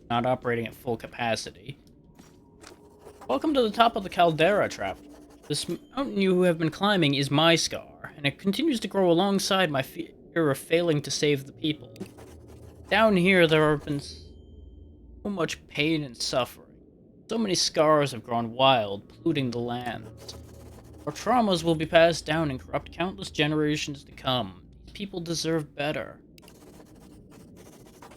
Not operating at full capacity. Welcome to the top of the Caldera, Traveler. This mountain you have been climbing is my scar, and it continues to grow alongside my fear of failing to save the people. Down here there have been so much pain and suffering. So many scars have grown wild, polluting the lands. Our traumas will be passed down and corrupt countless generations to come. These people deserve better.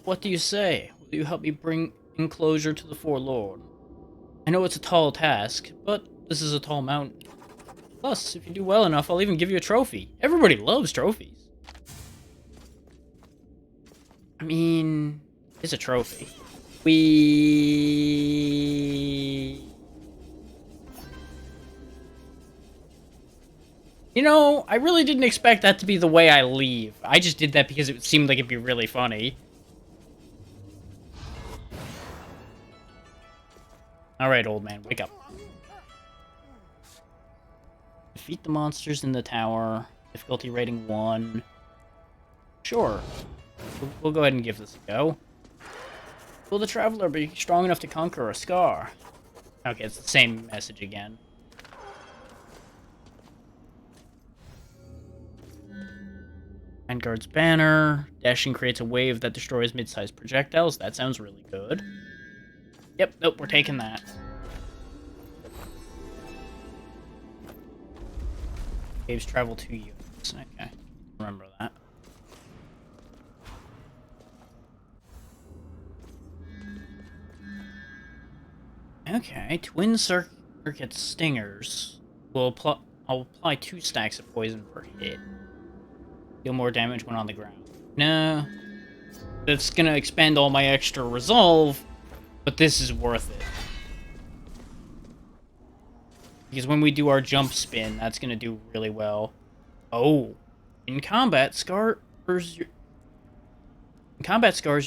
What do you say? Will you help me bring enclosure to the Forlorn? I know it's a tall task, but this is a tall mountain. Plus, if you do well enough, I'll even give you a trophy. Everybody loves trophies. I mean, it's a trophy. You know, I really didn't expect that to be the way I leave. I just did that because it seemed like it'd be really funny. Alright, old man, wake up. Defeat the monsters in the tower. Difficulty rating 1. Sure. We'll go ahead and give this a go. Will the Traveler be strong enough to conquer a scar? Okay, it's the same message again. Vanguard's banner. Dashing creates a wave that destroys mid-sized projectiles. That sounds really good. Yep, nope, we're taking that. Caves travel 2 units. Okay, remember that. Okay, twin circuit stingers. I'll apply 2 stacks of poison per hit. Deal more damage when on the ground. No, that's gonna expend all my extra resolve. But this is worth it. Because when we do our jump spin, that's going to do really well. Oh. In combat scars, your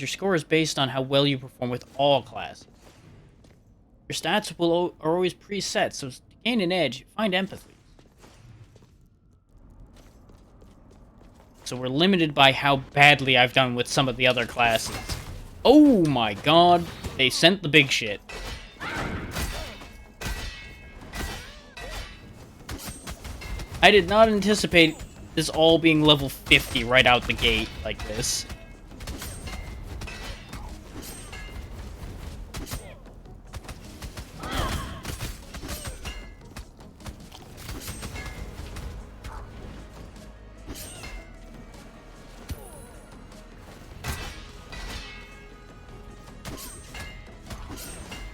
score is based on how well you perform with all classes. Your stats are always preset, so to gain an edge, find empathy. So we're limited by how badly I've done with some of the other classes. Oh my god. They sent the big shit. I did not anticipate this all being level 50 right out the gate like this.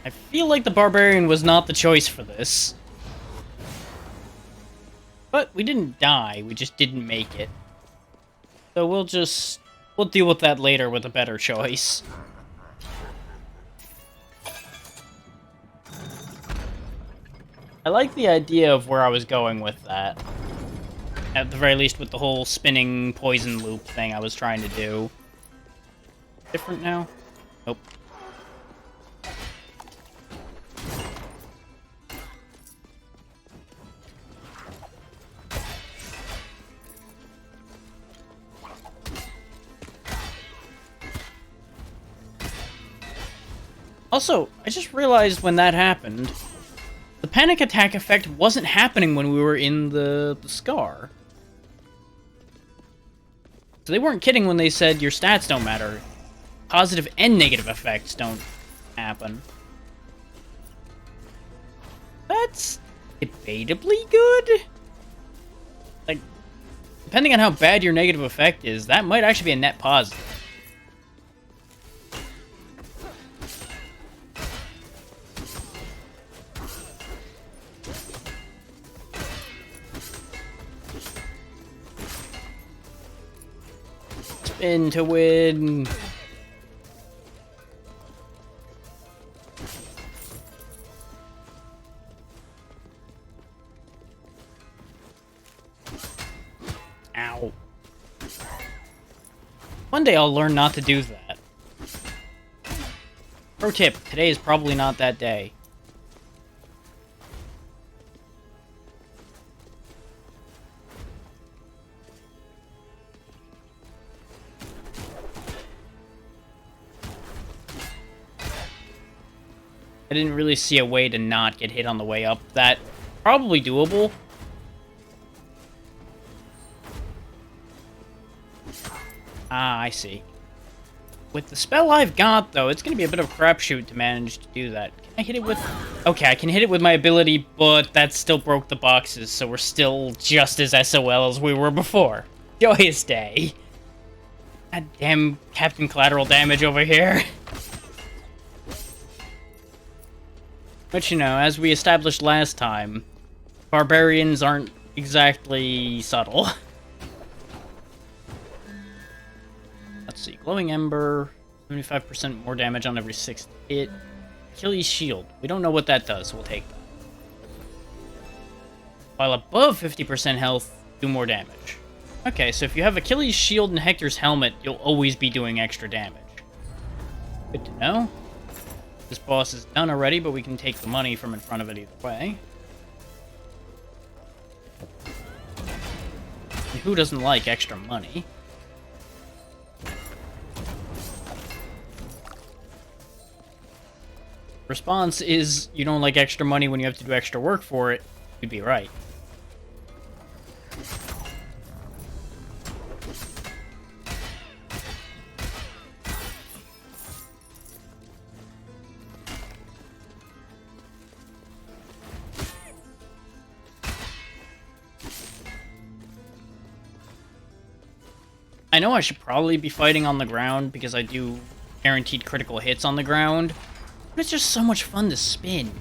I feel like the Barbarian was not the choice for this. But we didn't die, we just didn't make it. So we'll deal with that later with a better choice. I like the idea of where I was going with that. At the very least with the whole spinning poison loop thing I was trying to do. Different now? Nope. Also, I just realized when that happened, the panic attack effect wasn't happening when we were in the Scar. So they weren't kidding when they said your stats don't matter. Positive and negative effects don't happen. That's debatably good? Like, depending on how bad your negative effect is, that might actually be a net positive. Spin to win. Ow. One day I'll learn not to do that. Pro tip, today is probably not that day. I didn't really see a way to not get hit on the way up. That probably doable. Ah, I see. With the spell I've got, though, it's going to be a bit of a crapshoot to manage to do that. Can I hit it with... Okay, I can hit it with my ability, but that still broke the boxes, so we're still just as SOL as we were before. Joyous day. God damn Captain Collateral Damage over here. But, you know, as we established last time, barbarians aren't exactly subtle. Let's see. Glowing Ember, 75% more damage on every 6th hit. Achilles Shield. We don't know what that does, so we'll take that. While above 50% health, do more damage. Okay, so if you have Achilles Shield and Hector's Helmet, you'll always be doing extra damage. Good to know. This boss is done already, but we can take the money from in front of it either way. And who doesn't like extra money? Response is, you don't like extra money when you have to do extra work for it. You'd be right. I know I should probably be fighting on the ground because I do guaranteed critical hits on the ground, but it's just so much fun to spin.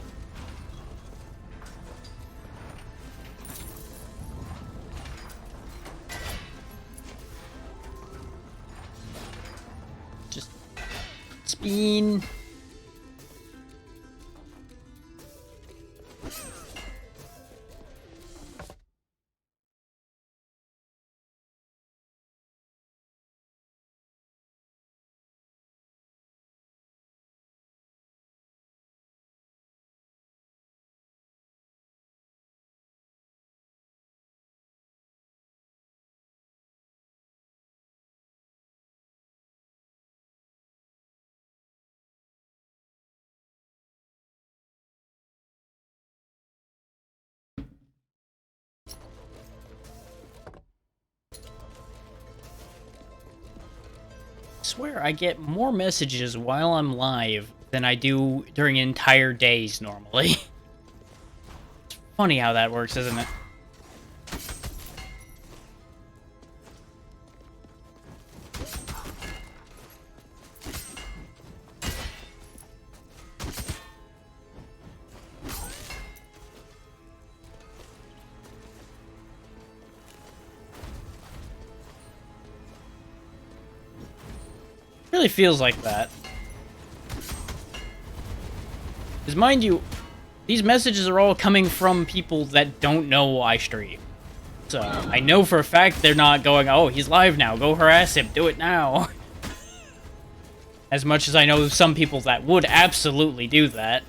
Just spin. I swear I get more messages while I'm live than I do during entire days normally. It's funny how that works, isn't it? Really feels like that. Because mind you, these messages are all coming from people that don't know I stream. So, I know for a fact they're not going, oh, he's live now, go harass him, do it now. As much as I know some people that would absolutely do that.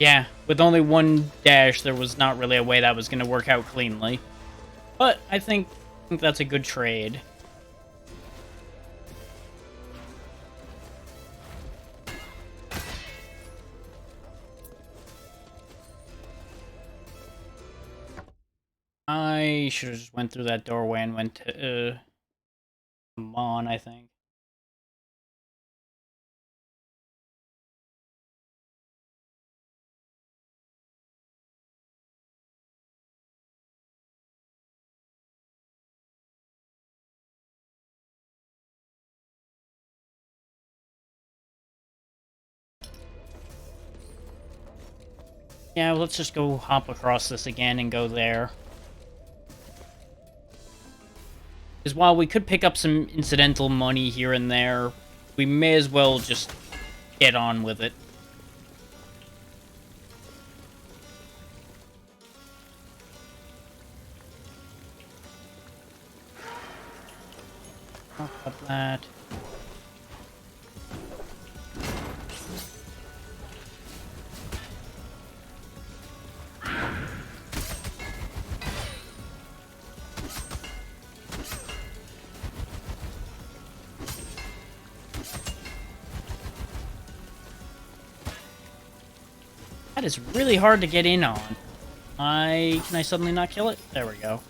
Yeah, with only one dash, there was not really a way that was going to work out cleanly. But I think that's a good trade. I should have just went through that doorway and went to Mon, I think. Yeah, well, let's just go hop across this again and go there. Because while we could pick up some incidental money here and there, we may as well just get on with it. Talk about that. That is really hard to get in on. Can I suddenly not kill it? There we go.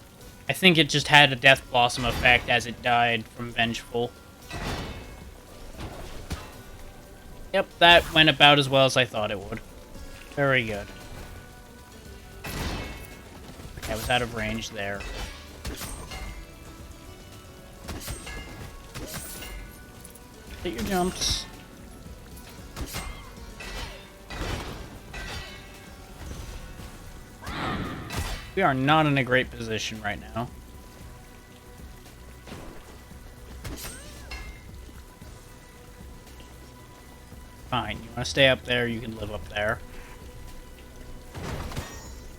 I think it just had a Death Blossom effect as it died from Vengeful. Yep, that went about as well as I thought it would. Very good. Okay, I was out of range there. Hit your jumps. We are not in a great position right now. Fine, you want to stay up there, you can live up there.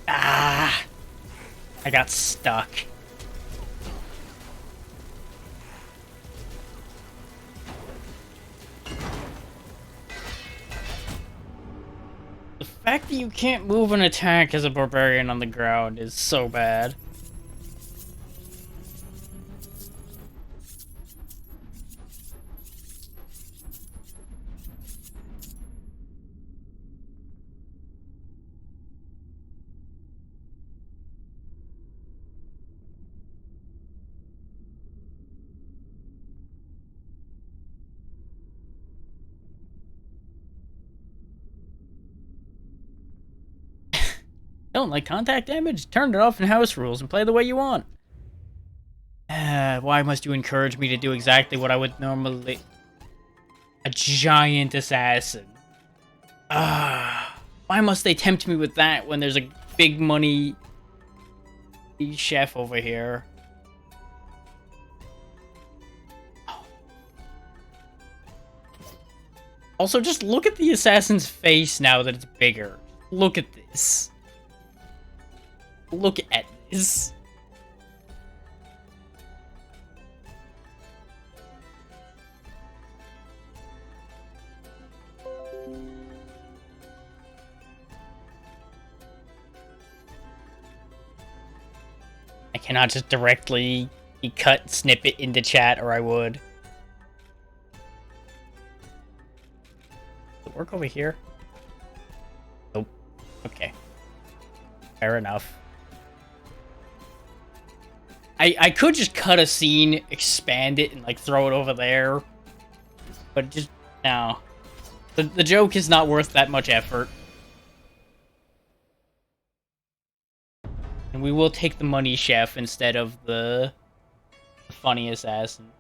Ah! I got stuck. The fact that you can't move an attack as a barbarian on the ground is so bad. Don't like contact damage? Turn it off in house rules and play the way you want. Why must you encourage me to do exactly what I would normally... A giant assassin. Why must they tempt me with that when there's a big money chef over here? Also, just look at the assassin's face now that it's bigger. Look at this. Look at this. I cannot just directly cut snippet into chat or I would. Does it work over here? Nope. Okay. Fair enough. I could just cut a scene, expand it, and like throw it over there. But just no. The joke is not worth that much effort. And we will take the money, chef, instead of the funny assassin.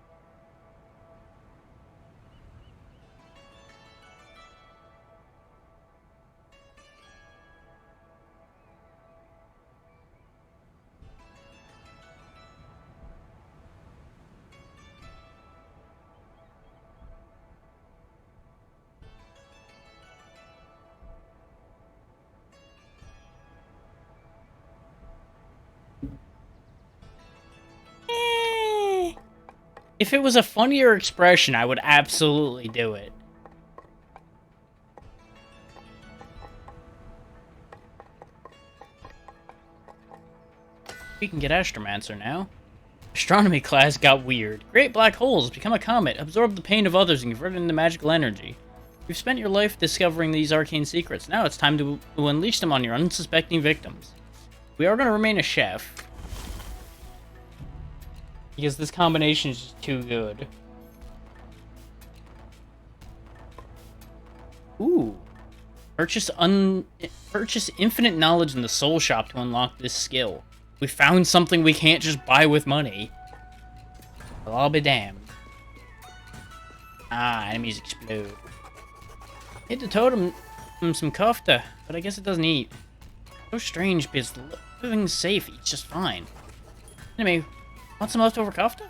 If it was a funnier expression, I would absolutely do it. We can get Astromancer now. Astronomy class got weird. Create black holes, become a comet, absorb the pain of others, and convert it into magical energy. You've spent your life discovering these arcane secrets. Now it's time to unleash them on your unsuspecting victims. We are going to remain a chef. Because this combination is just too good. Ooh. Purchase infinite knowledge in the soul shop to unlock this skill. We found something we can't just buy with money. Well, I'll be damned. Ah, enemies explode. Hit the totem from some kofta, but I guess it doesn't eat. So strange because the living's safe, eats just fine. Anyway, want some leftover kofta?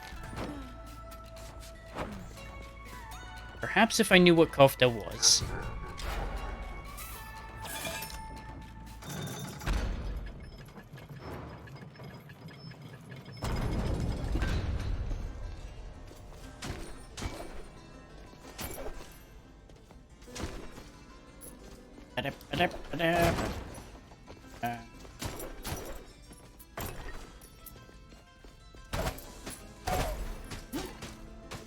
Perhaps if I knew what kofta was.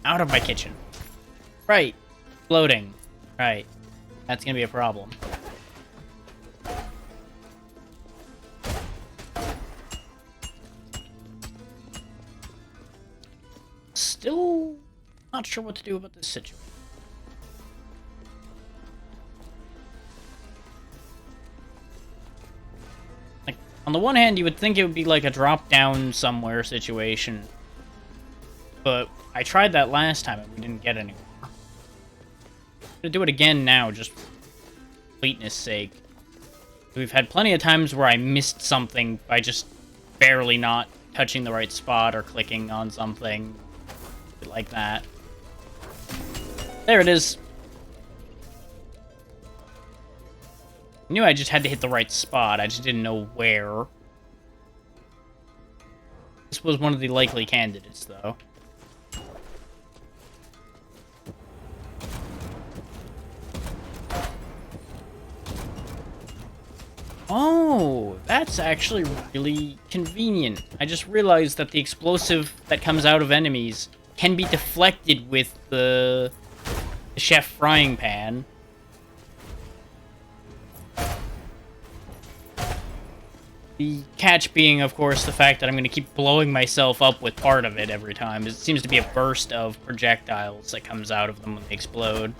Out of my kitchen. Right. Floating. Right. That's gonna be a problem. Still not sure what to do about this situation. Like, on the one hand, you would think it would be like a drop-down somewhere situation. But I tried that last time and we didn't get anywhere. I'm gonna do it again now, just for completeness sake. We've had plenty of times where I missed something by just barely not touching the right spot or clicking on something like that. There it is. I knew I just had to hit the right spot, I just didn't know where. This was one of the likely candidates, though. Oh, that's actually really convenient. I just realized that the explosive that comes out of enemies can be deflected with the chef frying pan. The catch being, of course, the fact that I'm going to keep blowing myself up with part of it every time. It seems to be a burst of projectiles that comes out of them when they explode.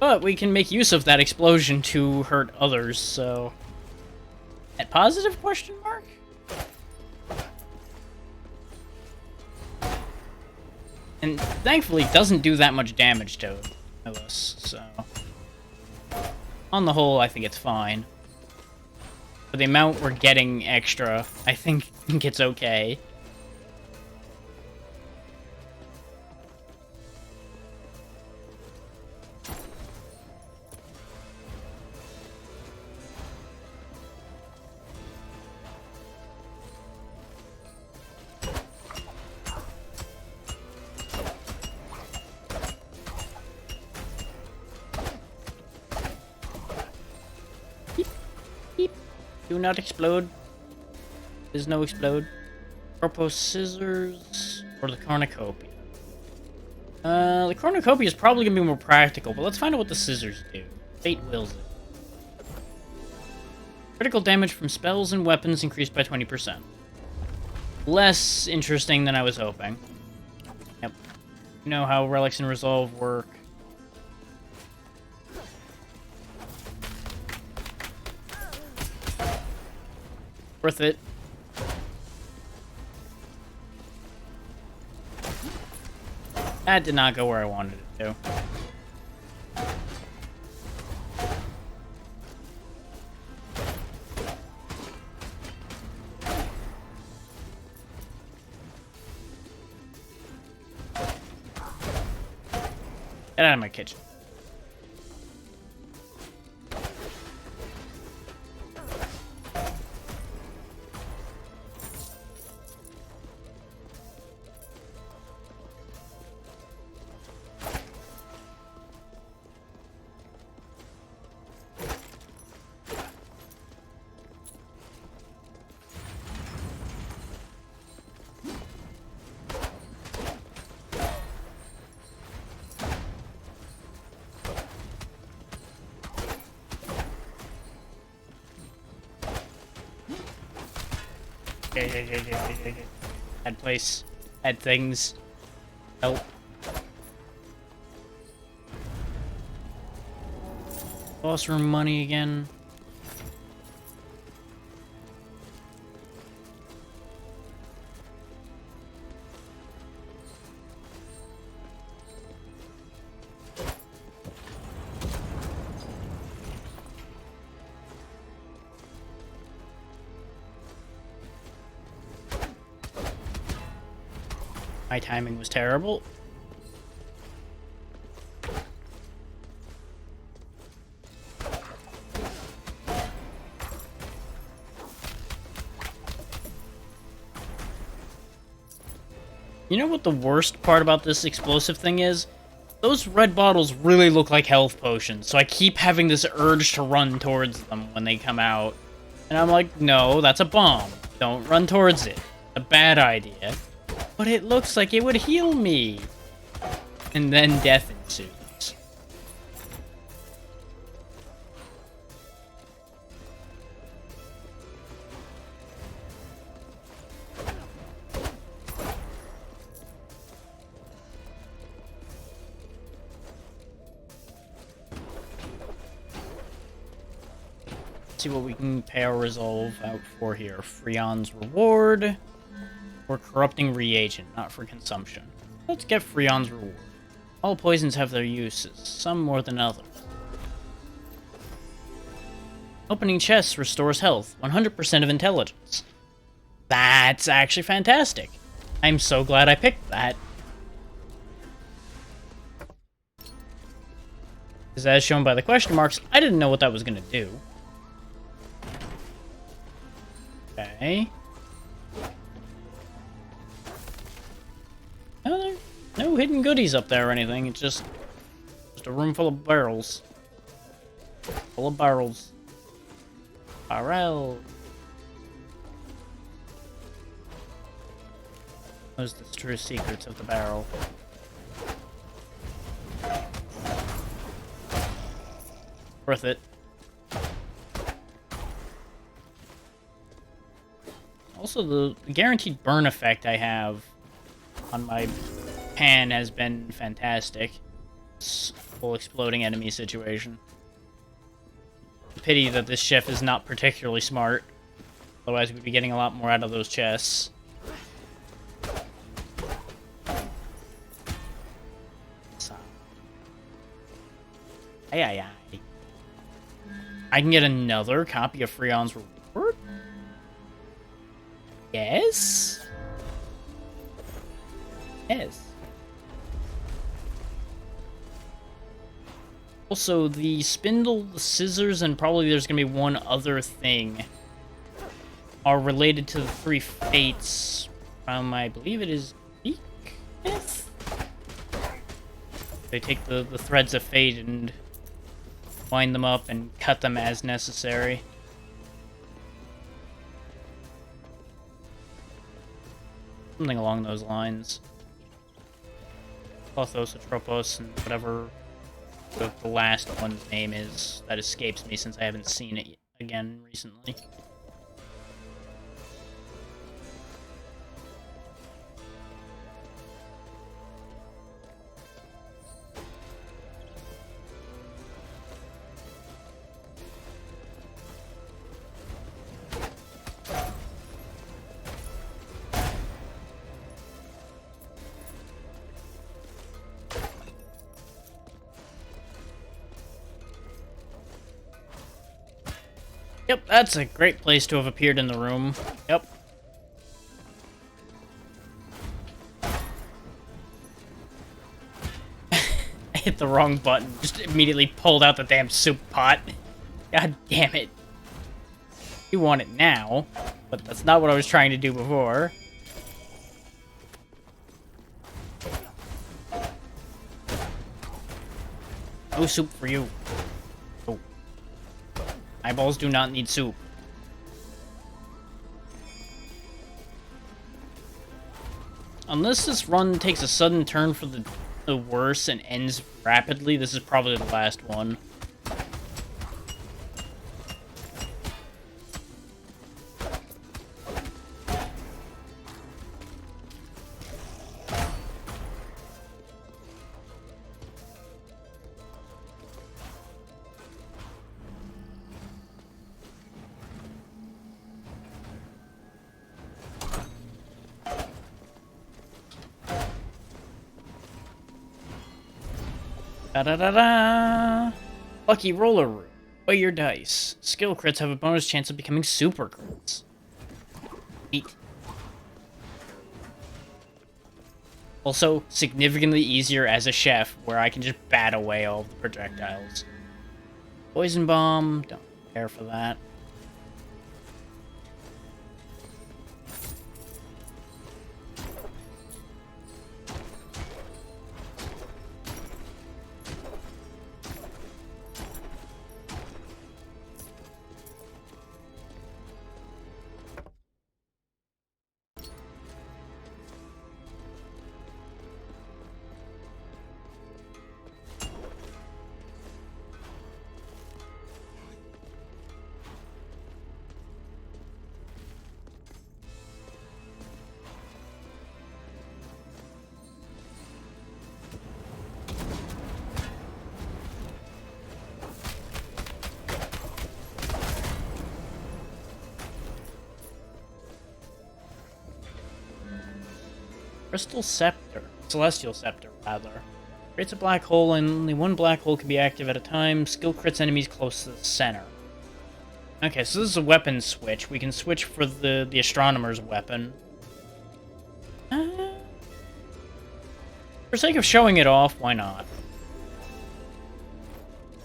But we can make use of that explosion to hurt others, so... Net positive, question mark? And thankfully, it doesn't do that much damage to us, so... On the whole, I think it's fine. For the amount we're getting extra, I think it's okay. Do not explode. There's no explode. Propose scissors or the cornucopia. The cornucopia is probably gonna be more practical, but let's find out what the scissors do. Fate wills it. Critical damage from spells and weapons increased by 20%. less interesting than I was hoping. Yep. You know how Relics and Resolve work. Worth it. That did not go where I wanted it to. Get out of my kitchen. Bad place. Bad things. Help. Boss room money again. My timing was terrible. You know what the worst part about this explosive thing is? Those red bottles really look like health potions, so I keep having this urge to run towards them when they come out. And I'm like, no, that's a bomb. Don't run towards it. A bad idea. But it looks like it would heal me. And then death ensues. See what we can pay our resolve out for here. Freon's reward. Or corrupting reagent, not for consumption. Let's get Freon's reward. All poisons have their uses, some more than others. Opening chests restores health, 100% of intelligence. That's actually fantastic. I'm so glad I picked that. Because as shown by the question marks, I didn't know what that was going to do. Okay. No hidden goodies up there or anything. It's just a room full of barrels. Full of barrels. Barrel. Those are the true secrets of the barrel. Worth it. Also, the guaranteed burn effect I have on my pan has been fantastic. It's a full exploding enemy situation. Pity that this chef is not particularly smart. Otherwise, we'd be getting a lot more out of those chests. Aye. I can get another copy of Freon's reward? Yes? Yes. Also, the spindle, the scissors, and probably there's gonna be one other thing are related to the three fates from, I believe it is Beaketh? They take the threads of fate and wind them up and cut them as necessary. Something along those lines. Clothos, Atropos, and whatever the last one's name is. That escapes me since I haven't seen it again recently. Yep, that's a great place to have appeared in the room. Yep. I hit the wrong button. Just immediately pulled out the damn soup pot. God damn it. You want it now, but that's not what I was trying to do before. No soup for you. Oh. Eyeballs do not need soup. Unless this run takes a sudden turn for the worse and ends rapidly, this is probably the last one. Da-da-da-da! Lucky Roller Room. Weigh your dice. Skill crits have a bonus chance of becoming super crits. 8. Also, significantly easier as a chef, where I can just bat away all of the projectiles. Poison Bomb, don't care for that. Crystal Scepter. Celestial Scepter, rather. Creates a black hole, and only one black hole can be active at a time. Skill crits enemies close to the center. Okay, so this is a weapon switch. We can switch for the Astronomer's weapon. For sake of showing it off, why not?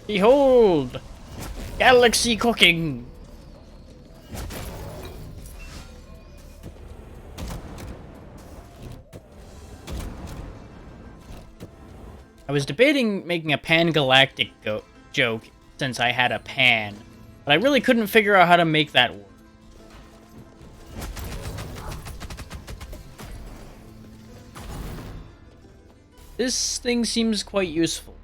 Behold! Galaxy cooking! I was debating making a pan-galactic joke since I had a pan, but I really couldn't figure out how to make that work. This thing seems quite useful.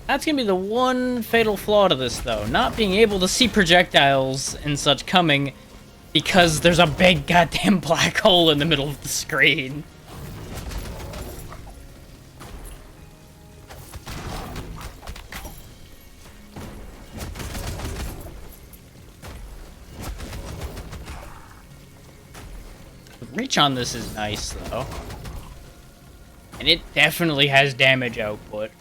That's gonna be the one fatal flaw to this, though. Not being able to see projectiles and such coming because there's a big goddamn black hole in the middle of the screen. The reach on this is nice, though. And it definitely has damage output.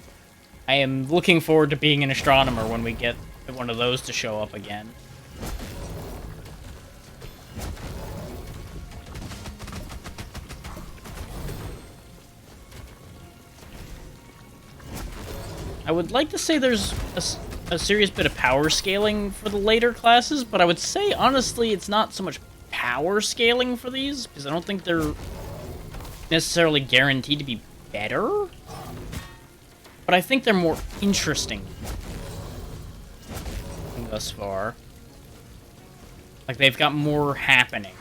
I am looking forward to being an astronomer when we get one of those to show up again. I would like to say there's a serious bit of power scaling for the later classes, but I would say, honestly, it's not so much power scaling for these, because I don't think they're necessarily guaranteed to be better. But I think they're more interesting thus far. Like, they've got more happening.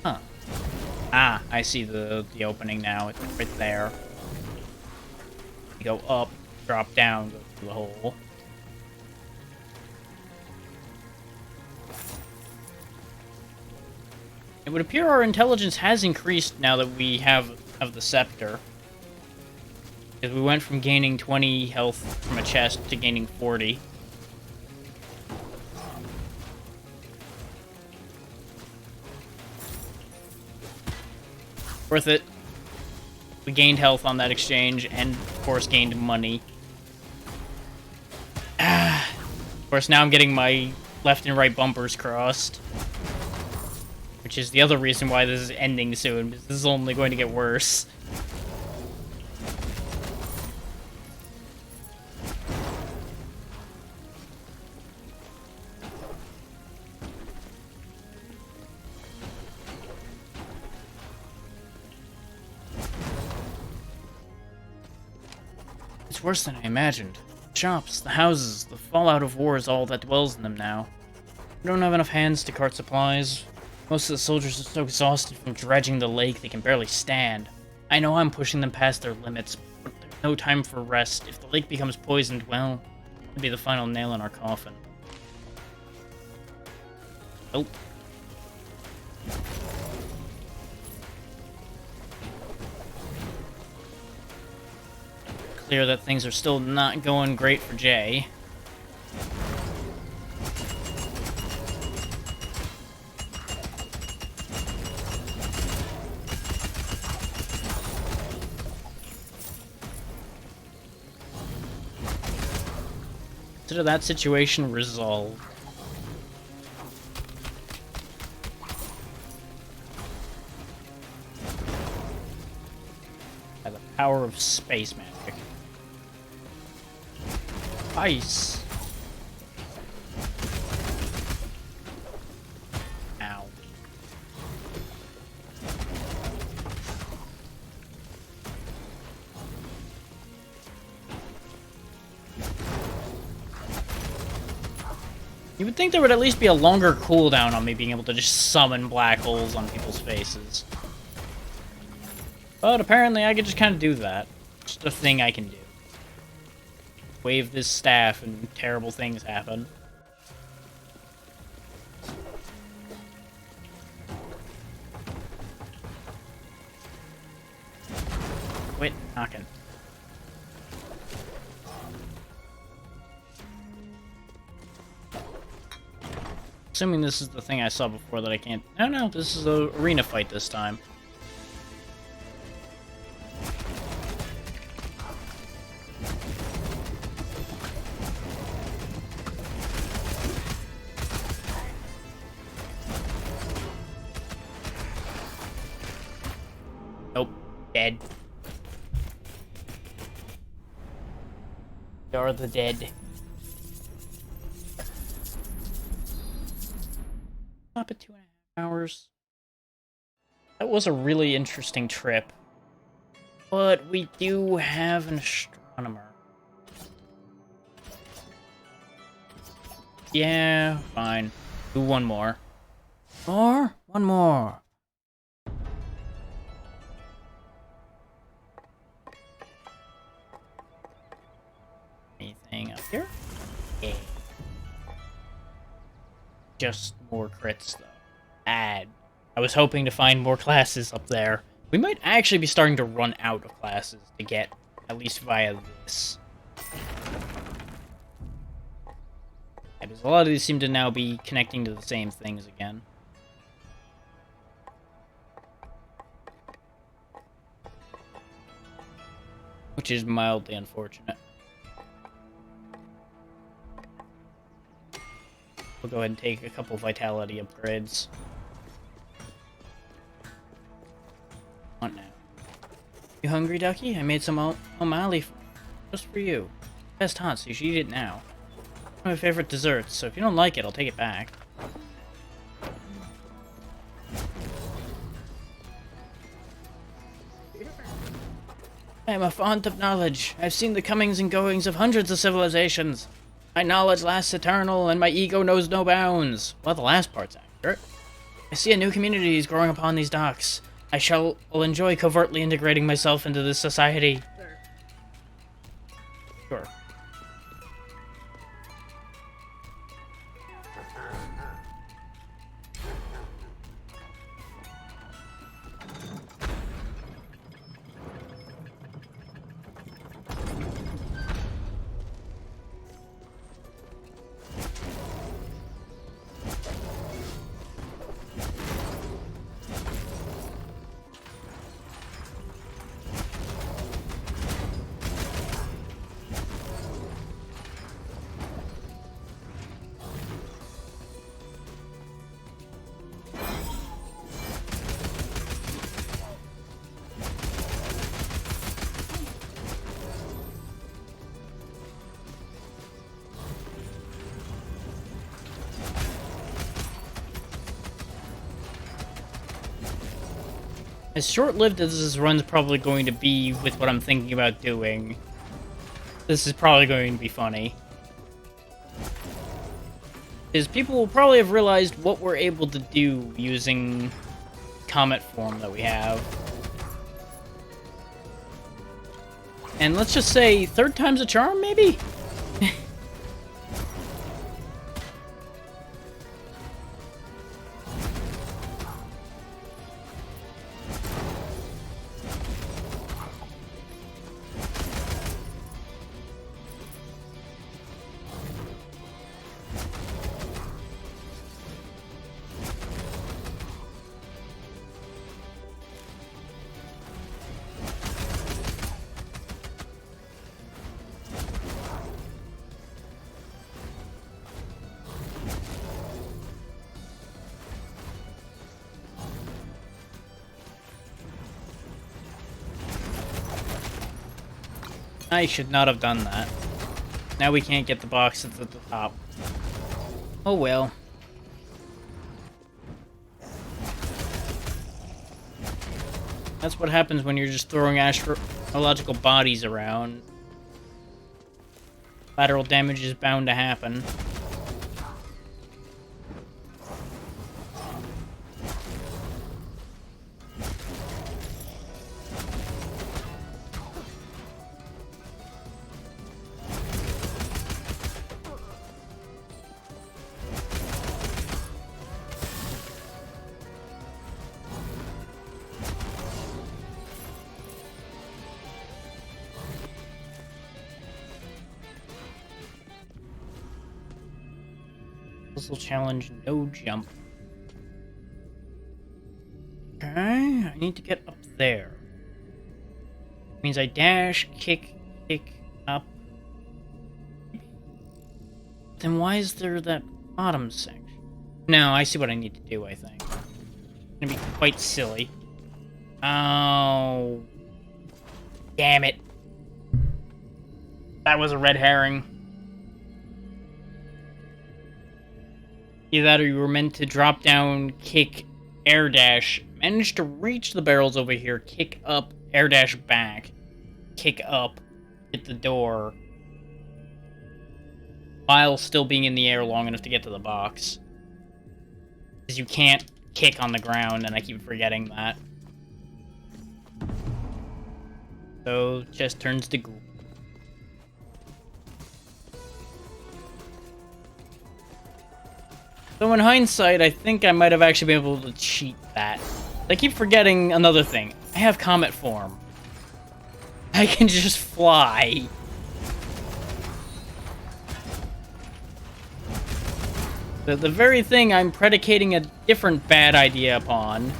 Huh. Ah, I see the opening now. It's right there. You go up, drop down, go through the hole. It would appear our intelligence has increased now that we have the scepter. Because we went from gaining 20 health from a chest to gaining 40. Worth it. We gained health on that exchange, and of course gained money. Of course, now I'm getting my left and right bumpers crossed. Which is the other reason why this is ending soon, because this is only going to get worse. It's worse than I imagined. The shops, the houses, the fallout of war is all that dwells in them now. We don't have enough hands to cart supplies. Most of the soldiers are so exhausted from dredging the lake they can barely stand. I know I'm pushing them past their limits, but there's no time for rest. If the lake becomes poisoned, well, it'll be the final nail in our coffin. Oh. Clear that things are still not going great for Jay. Consider that situation resolved. By the power of space magic. Ice. Ow. You would think there would at least be a longer cooldown on me being able to just summon black holes on people's faces. But apparently I can just kind of do that. Just a thing I can do. Wave this staff and terrible things happen. Quit knocking. Assuming this is the thing I saw before that I can't... No, this is an arena fight this time. Nope. Dead. You're the dead. Stop at 2.5 hours. That was a really interesting trip. But we do have an astronomer. Yeah, fine. Do one more. More? One more. Anything up here? Yeah. Just more crits, though. Bad. I was hoping to find more classes up there. We might actually be starting to run out of classes to get, at least via this. Because a lot of these seem to now be connecting to the same things again. Which is mildly unfortunate. We'll go ahead and take a couple vitality upgrades. What now? You hungry, Ducky? I made some O'Malley just for you. Best hot, so you should eat it now. One of my favorite desserts, so if you don't like it, I'll take it back. I am a font of knowledge. I've seen the comings and goings of hundreds of civilizations. My knowledge lasts eternal, and my ego knows no bounds. Well, the last part's accurate. I see a new community is growing upon these docks. I will enjoy covertly integrating myself into this society. Sure. as short-lived as this run's probably going to be with what I'm thinking about doing, this is probably going to be funny. Because people will probably have realized what we're able to do using comet form that we have. And let's just say, third time's a charm, maybe? I should not have done that. Now we can't get the box that's at the top. Oh well. That's what happens when you're just throwing astrological bodies around. Lateral damage is bound to happen. Puzzle challenge, no jump. Okay, I need to get up there. Means I dash, kick up. Then why is there that bottom section? No, I see what I need to do, I think. It's gonna be quite silly. Oh. Damn it. That was a red herring. Either that or you were meant to drop down, kick, air dash, manage to reach the barrels over here, kick up, air dash back, kick up, hit the door, while still being in the air long enough to get to the box. Because you can't kick on the ground, and I keep forgetting that. So, just turns to ghoul. So in hindsight, I think I might have actually been able to cheat that. I keep forgetting another thing. I have comet form. I can just fly. The very thing I'm predicating a different bad idea upon.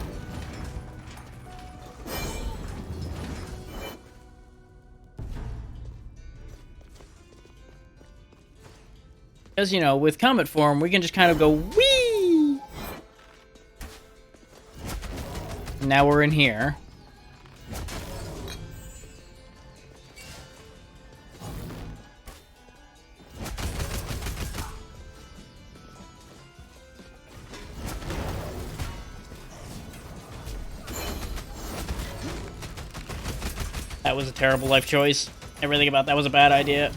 Because, you know, with comet form, we can just kind of go, whee! Now we're in here. That was a terrible life choice. Everything about that was a bad idea.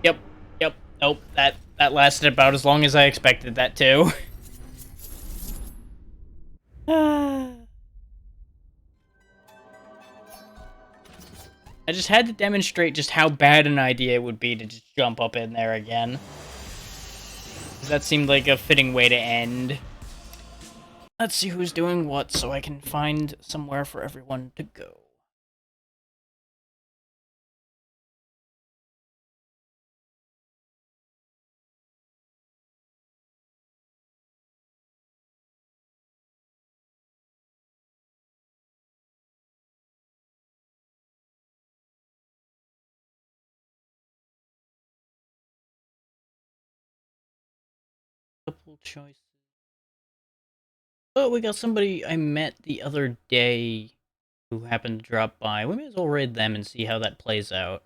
Yep. Nope. That lasted about as long as I expected that to. I just had to demonstrate just how bad an idea it would be to just jump up in there again. 'Cause that seemed like a fitting way to end. Let's see who's doing what so I can find somewhere for everyone to go. Couple choices. Oh, we got somebody I met the other day who happened to drop by. We may as well raid them and see how that plays out.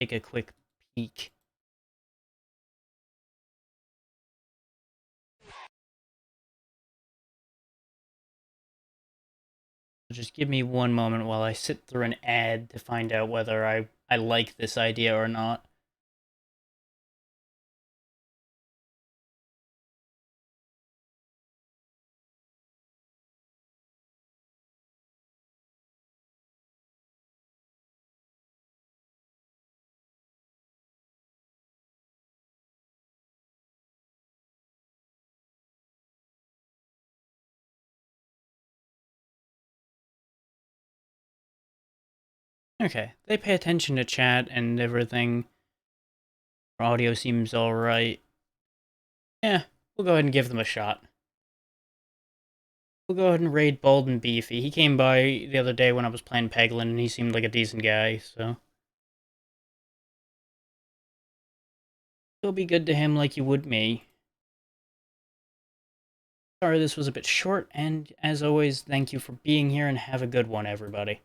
Take a quick peek. Just give me one moment while I sit through an ad to find out whether I like this idea or not. Okay, they pay attention to chat and everything. Our audio seems alright. Yeah, we'll go ahead and give them a shot. We'll go ahead and raid Bald and Beefy. He came by the other day when I was playing Peglin, and he seemed like a decent guy, so... You'll be good to him like you would me. Sorry this was a bit short, and as always, thank you for being here, and have a good one, everybody.